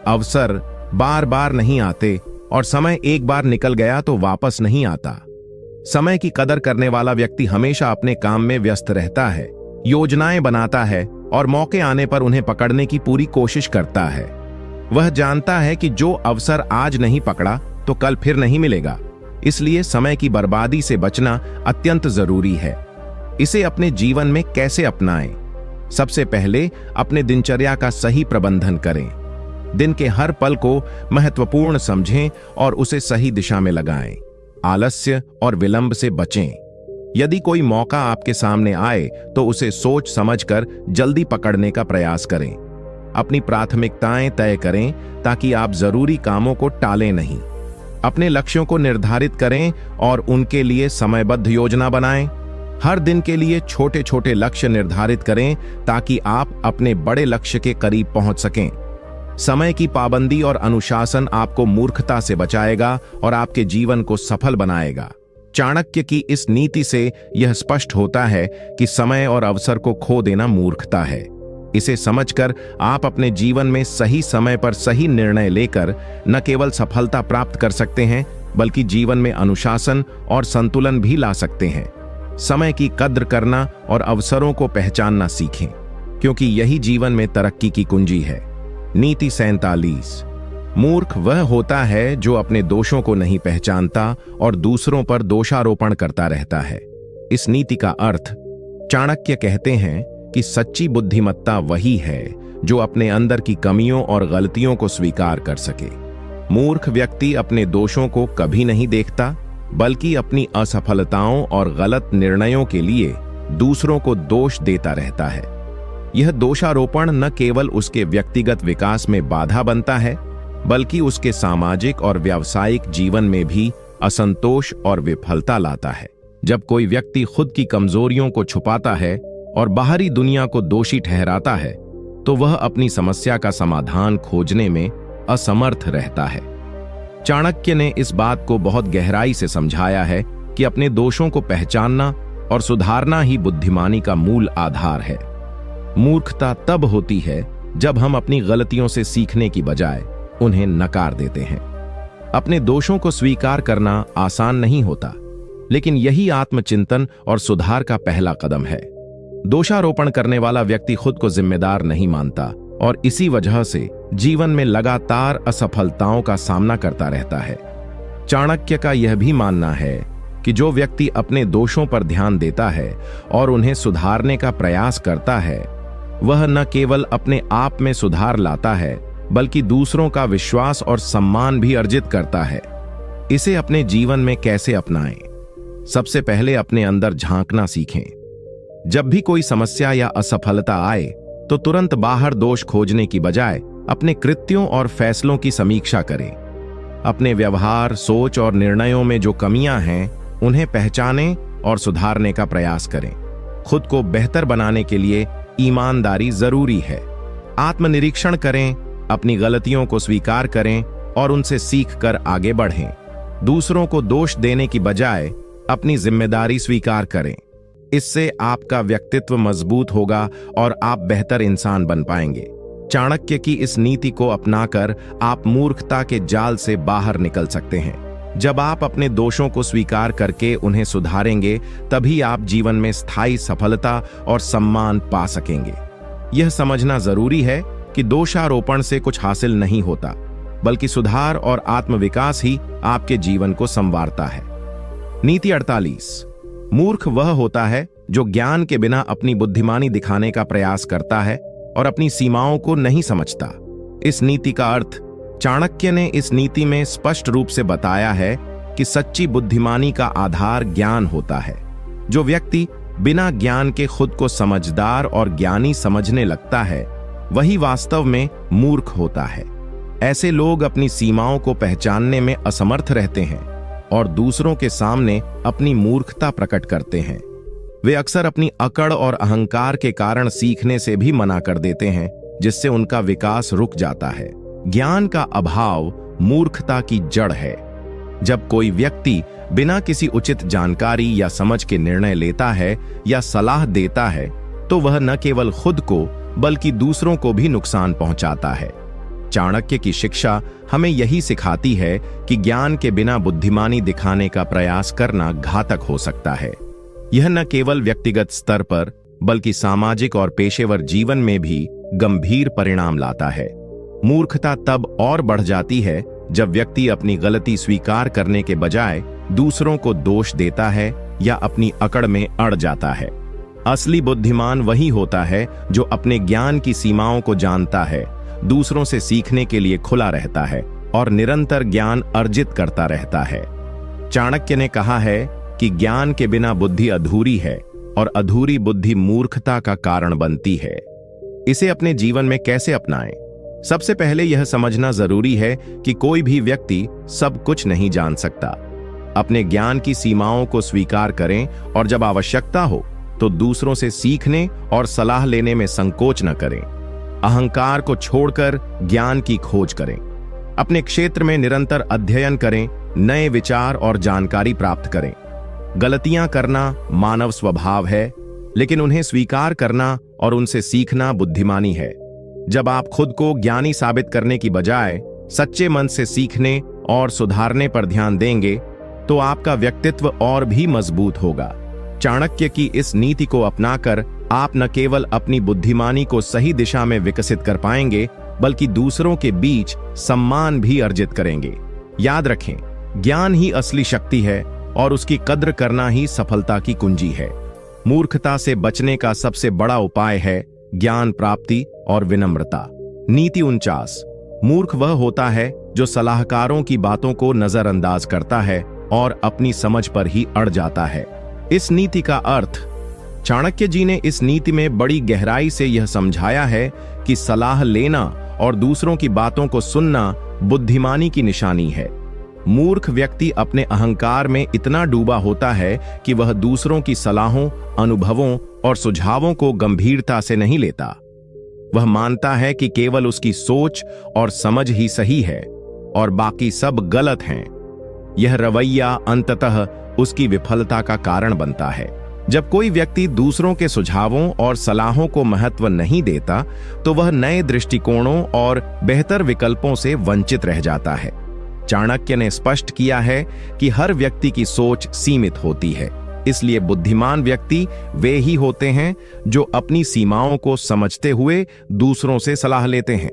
अवसर बार बार नहीं आते और समय एक बार निकल गया तो वापस नहीं आता। समय की कदर करने वाला व्यक्ति हमेशा अपने काम में व्यस्त रहता है, योजनाएं बनाता है और मौके आने पर उन्हें पकड़ने की पूरी कोशिश करता है। वह जानता है कि जो अवसर आज नहीं पकड़ा तो कल फिर नहीं मिलेगा, इसलिए समय की बर्बादी से बचना अत्यंत जरूरी है। इसे अपने जीवन में कैसे अपनाएं? सबसे पहले अपने दिनचर्या का सही प्रबंधन करें। दिन के हर पल को महत्वपूर्ण समझें और उसे सही दिशा में लगाएं। आलस्य और विलंब से बचें। यदि कोई मौका आपके सामने आए तो उसे सोच समझकर जल्दी पकड़ने का प्रयास करें। अपनी प्राथमिकताएं तय करें ताकि आप जरूरी कामों को टालें नहीं। अपने लक्ष्यों को निर्धारित करें और उनके लिए समयबद्ध योजना बनाएं। हर दिन के लिए छोटे छोटे लक्ष्य निर्धारित करें ताकि आप अपने बड़े लक्ष्य के करीब पहुंच सकें। समय की पाबंदी और अनुशासन आपको मूर्खता से बचाएगा और आपके जीवन को सफल बनाएगा। चाणक्य की इस नीति से यह स्पष्ट होता है कि समय और अवसर को खो देना मूर्खता है। इसे समझकर आप अपने जीवन में सही समय पर सही निर्णय लेकर न केवल सफलता प्राप्त कर सकते हैं बल्कि जीवन में अनुशासन और संतुलन भी ला सकते हैं। समय की कद्र करना और अवसरों को पहचानना सीखें, क्योंकि यही जीवन में तरक्की की कुंजी है। नीति 47। मूर्ख वह होता है जो अपने दोषों को नहीं पहचानता और दूसरों पर दोषारोपण करता रहता है। इस नीति का अर्थ चाणक्य कहते हैं कि सच्ची बुद्धिमत्ता वही है जो अपने अंदर की कमियों और गलतियों को स्वीकार कर सके। मूर्ख व्यक्ति अपने दोषों को कभी नहीं देखता बल्कि अपनी असफलताओं और गलत निर्णयों के लिए दूसरों को दोष देता रहता है। यह दोषारोपण न केवल उसके व्यक्तिगत विकास में बाधा बनता है बल्कि उसके सामाजिक और व्यावसायिक जीवन में भी असंतोष और विफलता लाता है। जब कोई व्यक्ति खुद की कमजोरियों को छुपाता है और बाहरी दुनिया को दोषी ठहराता है तो वह अपनी समस्या का समाधान खोजने में असमर्थ रहता है। चाणक्य ने इस बात को बहुत गहराई से समझाया है कि अपने दोषों को पहचानना और सुधारना ही बुद्धिमानी का मूल आधार है। मूर्खता तब होती है जब हम अपनी गलतियों से सीखने की बजाय उन्हें नकार देते हैं। अपने दोषों को स्वीकार करना आसान नहीं होता, लेकिन यही आत्मचिंतन और सुधार का पहला कदम है। दोषारोपण करने वाला व्यक्ति खुद को जिम्मेदार नहीं मानता और इसी वजह से जीवन में लगातार असफलताओं का सामना करता रहता है। चाणक्य का यह भी मानना है कि जो व्यक्ति अपने दोषों पर ध्यान देता है और उन्हें सुधारने का प्रयास करता है, वह न केवल अपने आप में सुधार लाता है बल्कि दूसरों का विश्वास और सम्मान भी अर्जित करता है। इसे अपने जीवन में कैसे अपनाएं? सबसे पहले अपने अंदर झांकना सीखें। जब भी कोई समस्या या असफलता आए तो तुरंत बाहर दोष खोजने की बजाय अपने कृत्यों और फैसलों की समीक्षा करें। अपने व्यवहार, सोच और निर्णयों में जो कमियां हैं उन्हें पहचानें और सुधारने का प्रयास करें। खुद को बेहतर बनाने के लिए ईमानदारी जरूरी है। आत्मनिरीक्षण करें, अपनी गलतियों को स्वीकार करें और उनसे सीखकर आगे बढ़ें। दूसरों को दोष देने की बजाय अपनी जिम्मेदारी स्वीकार करें। इससे आपका व्यक्तित्व मजबूत होगा और आप बेहतर इंसान बन पाएंगे। चाणक्य की इस नीति को अपनाकर आप मूर्खता के जाल से बाहर निकल सकते हैं। जब आप अपने दोषों को स्वीकार करके उन्हें सुधारेंगे, तभी आप जीवन में स्थायी सफलता और सम्मान पा सकेंगे। यह समझना जरूरी है कि दोषारोपण से कुछ हासिल नहीं होता, बल्कि सुधार और आत्मविकास ही आपके जीवन को संवारता है। नीति 48। मूर्ख वह होता है जो ज्ञान के बिना अपनी बुद्धिमानी दिखाने का प्रयास करता है और अपनी सीमाओं को नहीं समझता। इस नीति का अर्थ चाणक्य ने इस नीति में स्पष्ट रूप से बताया है कि सच्ची बुद्धिमानी का आधार ज्ञान होता है। जो व्यक्ति बिना ज्ञान के खुद को समझदार और ज्ञानी समझने लगता है, वही वास्तव में मूर्ख होता है। ऐसे लोग अपनी सीमाओं को पहचानने में असमर्थ रहते हैं और दूसरों के सामने अपनी मूर्खता प्रकट करते हैं। वे अक्सर अपनी अकड़ और अहंकार के कारण सीखने से भी मना कर देते हैं, जिससे उनका विकास रुक जाता है। ज्ञान का अभाव मूर्खता की जड़ है। जब कोई व्यक्ति बिना किसी उचित जानकारी या समझ के निर्णय लेता है या सलाह देता है, तो वह न केवल खुद को बल्कि दूसरों को भी नुकसान पहुंचाता है। चाणक्य की शिक्षा हमें यही सिखाती है कि ज्ञान के बिना बुद्धिमानी दिखाने का प्रयास करना घातक हो सकता है। यह न केवल व्यक्तिगत स्तर पर बल्कि सामाजिक और पेशेवर जीवन में भी गंभीर परिणाम लाता है। मूर्खता तब और बढ़ जाती है जब व्यक्ति अपनी गलती स्वीकार करने के बजाय दूसरों को दोष देता है या अपनी अकड़ में अड़ जाता है। असली बुद्धिमान वही होता है जो अपने ज्ञान की सीमाओं को जानता है, दूसरों से सीखने के लिए खुला रहता है और निरंतर ज्ञान अर्जित करता रहता है। चाणक्य ने कहा है कि ज्ञान के बिना बुद्धि अधूरी है और अधूरी बुद्धि मूर्खता का कारण बनती है। इसे अपने जीवन में कैसे अपनाएं? सबसे पहले यह समझना जरूरी है कि कोई भी व्यक्ति सब कुछ नहीं जान सकता। अपने ज्ञान की सीमाओं को स्वीकार करें और जब आवश्यकता हो तो दूसरों से सीखने और सलाह लेने में संकोच न करें। अहंकार को छोड़कर ज्ञान की खोज करें। अपने क्षेत्र में निरंतर अध्ययन करें, नए विचार और जानकारी प्राप्त करें। गलतियां करना मानव स्वभाव है, लेकिन उन्हें स्वीकार करना और उनसे सीखना बुद्धिमानी है। जब आप खुद को ज्ञानी साबित करने की बजाय सच्चे मन से सीखने और सुधारने पर ध्यान देंगे, तो आपका व्यक्तित्व और भी मजबूत होगा। चाणक्य की इस नीति को अपनाकर आप न केवल अपनी बुद्धिमानी को सही दिशा में विकसित कर पाएंगे, बल्कि दूसरों के बीच सम्मान भी अर्जित करेंगे। याद रखें, ज्ञान ही असली शक्ति है और उसकी कद्र करना ही सफलता की कुंजी है। मूर्खता से बचने का सबसे बड़ा उपाय है ज्ञान प्राप्ति और विनम्रता। नीति 49। मूर्ख वह होता है जो सलाहकारों की बातों को नजरअंदाज करता है और अपनी समझ पर ही अड़ जाता है। इस नीति का अर्थ चाणक्य जी ने इस नीति में बड़ी गहराई से यह समझाया है कि सलाह लेना और दूसरों की बातों को सुनना बुद्धिमानी की निशानी है। मूर्ख व्यक्ति अपने अहंकार में इतना डूबा होता है कि वह दूसरों की सलाहों, अनुभवों और सुझावों को गंभीरता से नहीं लेता। वह मानता है कि केवल उसकी सोच और समझ ही सही है और बाकी सब गलत हैं। यह रवैया अंततः उसकी विफलता का कारण बनता है। जब कोई व्यक्ति दूसरों के सुझावों और सलाहों को महत्व नहीं देता, तो वह नए दृष्टिकोणों और बेहतर विकल्पों से वंचित रह जाता है। चाणक्य ने स्पष्ट किया है कि हर व्यक्ति की सोच सीमित होती है, इसलिए बुद्धिमान व्यक्ति वे ही होते हैं जो अपनी सीमाओं को समझते हुए दूसरों से सलाह लेते हैं।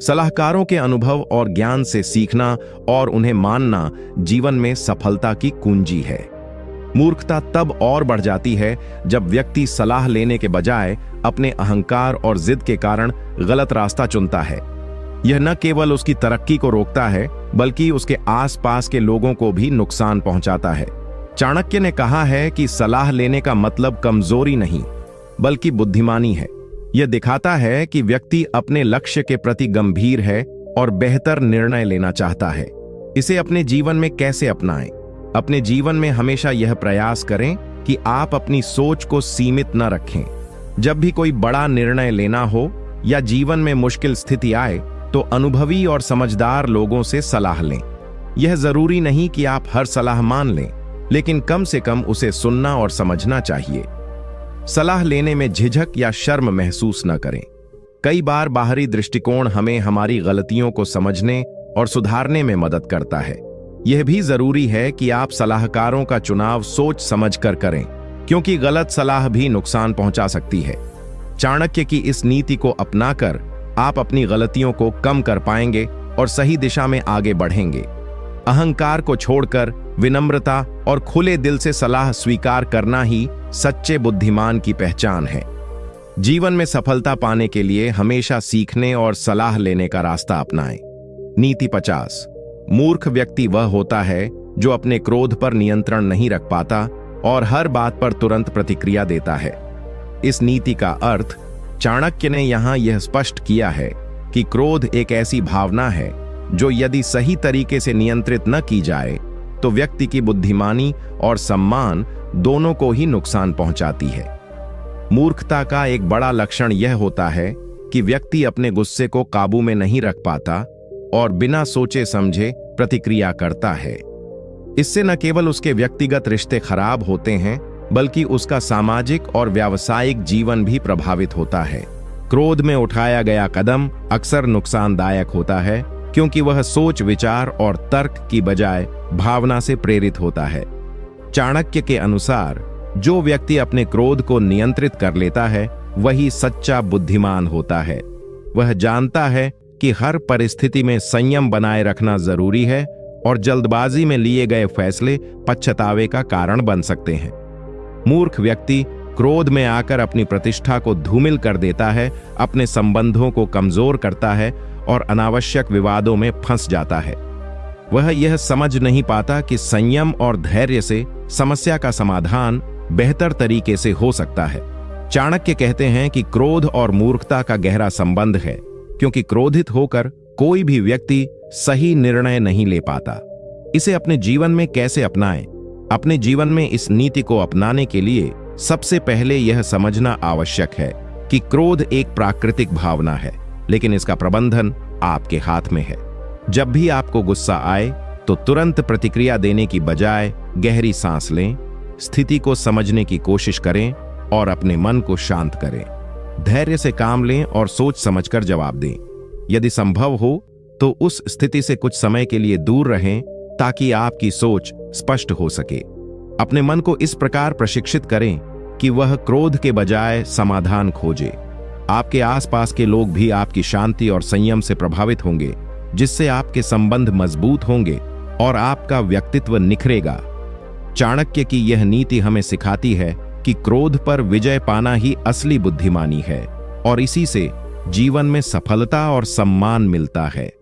सलाहकारों के अनुभव और ज्ञान से सीखना और उन्हें मानना जीवन में सफलता की कुंजी है। मूर्खता तब और बढ़ जाती है जब व्यक्ति सलाह लेने के बजाय अपने अहंकार और जिद के कारण गलत रास्ता चुनता है। यह न केवल उसकी तरक्की को रोकता है बल्कि उसके आसपास के लोगों को भी नुकसान पहुंचाता है। चाणक्य ने कहा है कि सलाह लेने का मतलब कमजोरी नहीं बल्कि बुद्धिमानी है। यह दिखाता है कि व्यक्ति अपने लक्ष्य के प्रति गंभीर है और बेहतर निर्णय लेना चाहता है। इसे अपने जीवन में कैसे अपनाएं? अपने जीवन में हमेशा यह प्रयास करें कि आप अपनी सोच को सीमित न रखें। जब भी कोई बड़ा निर्णय लेना हो या जीवन में मुश्किल स्थिति आए तो अनुभवी और समझदार लोगों से सलाह लें। यह जरूरी नहीं कि आप हर सलाह मान लें, लेकिन कम से कम उसे सुनना और समझना चाहिए। सलाह लेने में झिझक या शर्म महसूस न करें। कई बार बाहरी दृष्टिकोण हमें हमारी गलतियों को समझने और सुधारने में मदद करता है। यह भी जरूरी है कि आप सलाहकारों का चुनाव सोच समझकर करें, क्योंकि गलत सलाह भी नुकसान पहुंचा सकती है। चाणक्य की इस नीति को अपनाकर आप अपनी गलतियों को कम कर पाएंगे और सही दिशा में आगे बढ़ेंगे। अहंकार को छोड़कर विनम्रता और खुले दिल से सलाह स्वीकार करना ही सच्चे बुद्धिमान की पहचान है। जीवन में सफलता पाने के लिए हमेशा सीखने और सलाह लेने का रास्ता अपनाएं। नीति 50। मूर्ख व्यक्ति वह होता है जो अपने क्रोध पर नियंत्रण नहीं रख पाता और हर बात पर तुरंत प्रतिक्रिया देता है। इस नीति का अर्थ चाणक्य ने यहां यह स्पष्ट किया है कि क्रोध एक ऐसी भावना है जो यदि सही तरीके से नियंत्रित न की जाए तो व्यक्ति की बुद्धिमानी और सम्मान दोनों को ही नुकसान पहुंचाती है। मूर्खता का एक बड़ा लक्षण यह होता है कि व्यक्ति अपने गुस्से को काबू में नहीं रख पाता और बिना सोचे समझे प्रतिक्रिया करता है। इससे न केवल उसके व्यक्तिगत रिश्ते खराब होते हैं बल्कि उसका सामाजिक और व्यावसायिक जीवन भी प्रभावित होता है। क्रोध में उठाया गया कदम अक्सर नुकसानदायक होता है क्योंकि वह सोच विचार और तर्क की बजाय भावना से प्रेरित होता है। चाणक्य के अनुसार जो व्यक्ति अपने क्रोध को नियंत्रित कर लेता है वही सच्चा बुद्धिमान होता है। वह जानता है कि हर परिस्थिति में संयम बनाए रखना जरूरी है और जल्दबाजी में लिए गए फैसले पछतावे का कारण बन सकते हैं। मूर्ख व्यक्ति क्रोध में आकर अपनी प्रतिष्ठा को धूमिल कर देता है, अपने संबंधों को कमजोर करता है और अनावश्यक विवादों में फंस जाता है। वह यह समझ नहीं पाता कि संयम और धैर्य से समस्या का समाधान बेहतर तरीके से हो सकता है। चाणक्य कहते हैं कि क्रोध और मूर्खता का गहरा संबंध है, क्योंकि क्रोधित होकर कोई भी व्यक्ति सही निर्णय नहीं ले पाता। इसे अपने जीवन में कैसे अपनाएं? अपने जीवन में इस नीति को अपनाने के लिए सबसे पहले यह समझना आवश्यक है कि क्रोध एक प्राकृतिक भावना है, लेकिन इसका प्रबंधन आपके हाथ में है। जब भी आपको गुस्सा आए तो तुरंत प्रतिक्रिया देने की बजाय गहरी सांस लें, स्थिति को समझने की कोशिश करें और अपने मन को शांत करें। धैर्य से काम लें और सोच समझकर जवाब दें। यदि संभव हो तो उस स्थिति से कुछ समय के लिए दूर रहें ताकि आपकी सोच स्पष्ट हो सके। अपने मन को इस प्रकार प्रशिक्षित करें कि वह क्रोध के बजाय समाधान खोजे। आपके आसपास के लोग भी आपकी शांति और संयम से प्रभावित होंगे, जिससे आपके संबंध मजबूत होंगे और आपका व्यक्तित्व निखरेगा। चाणक्य की यह नीति हमें सिखाती है कि क्रोध पर विजय पाना ही असली बुद्धिमानी है और इसी से जीवन में सफलता और सम्मान मिलता है।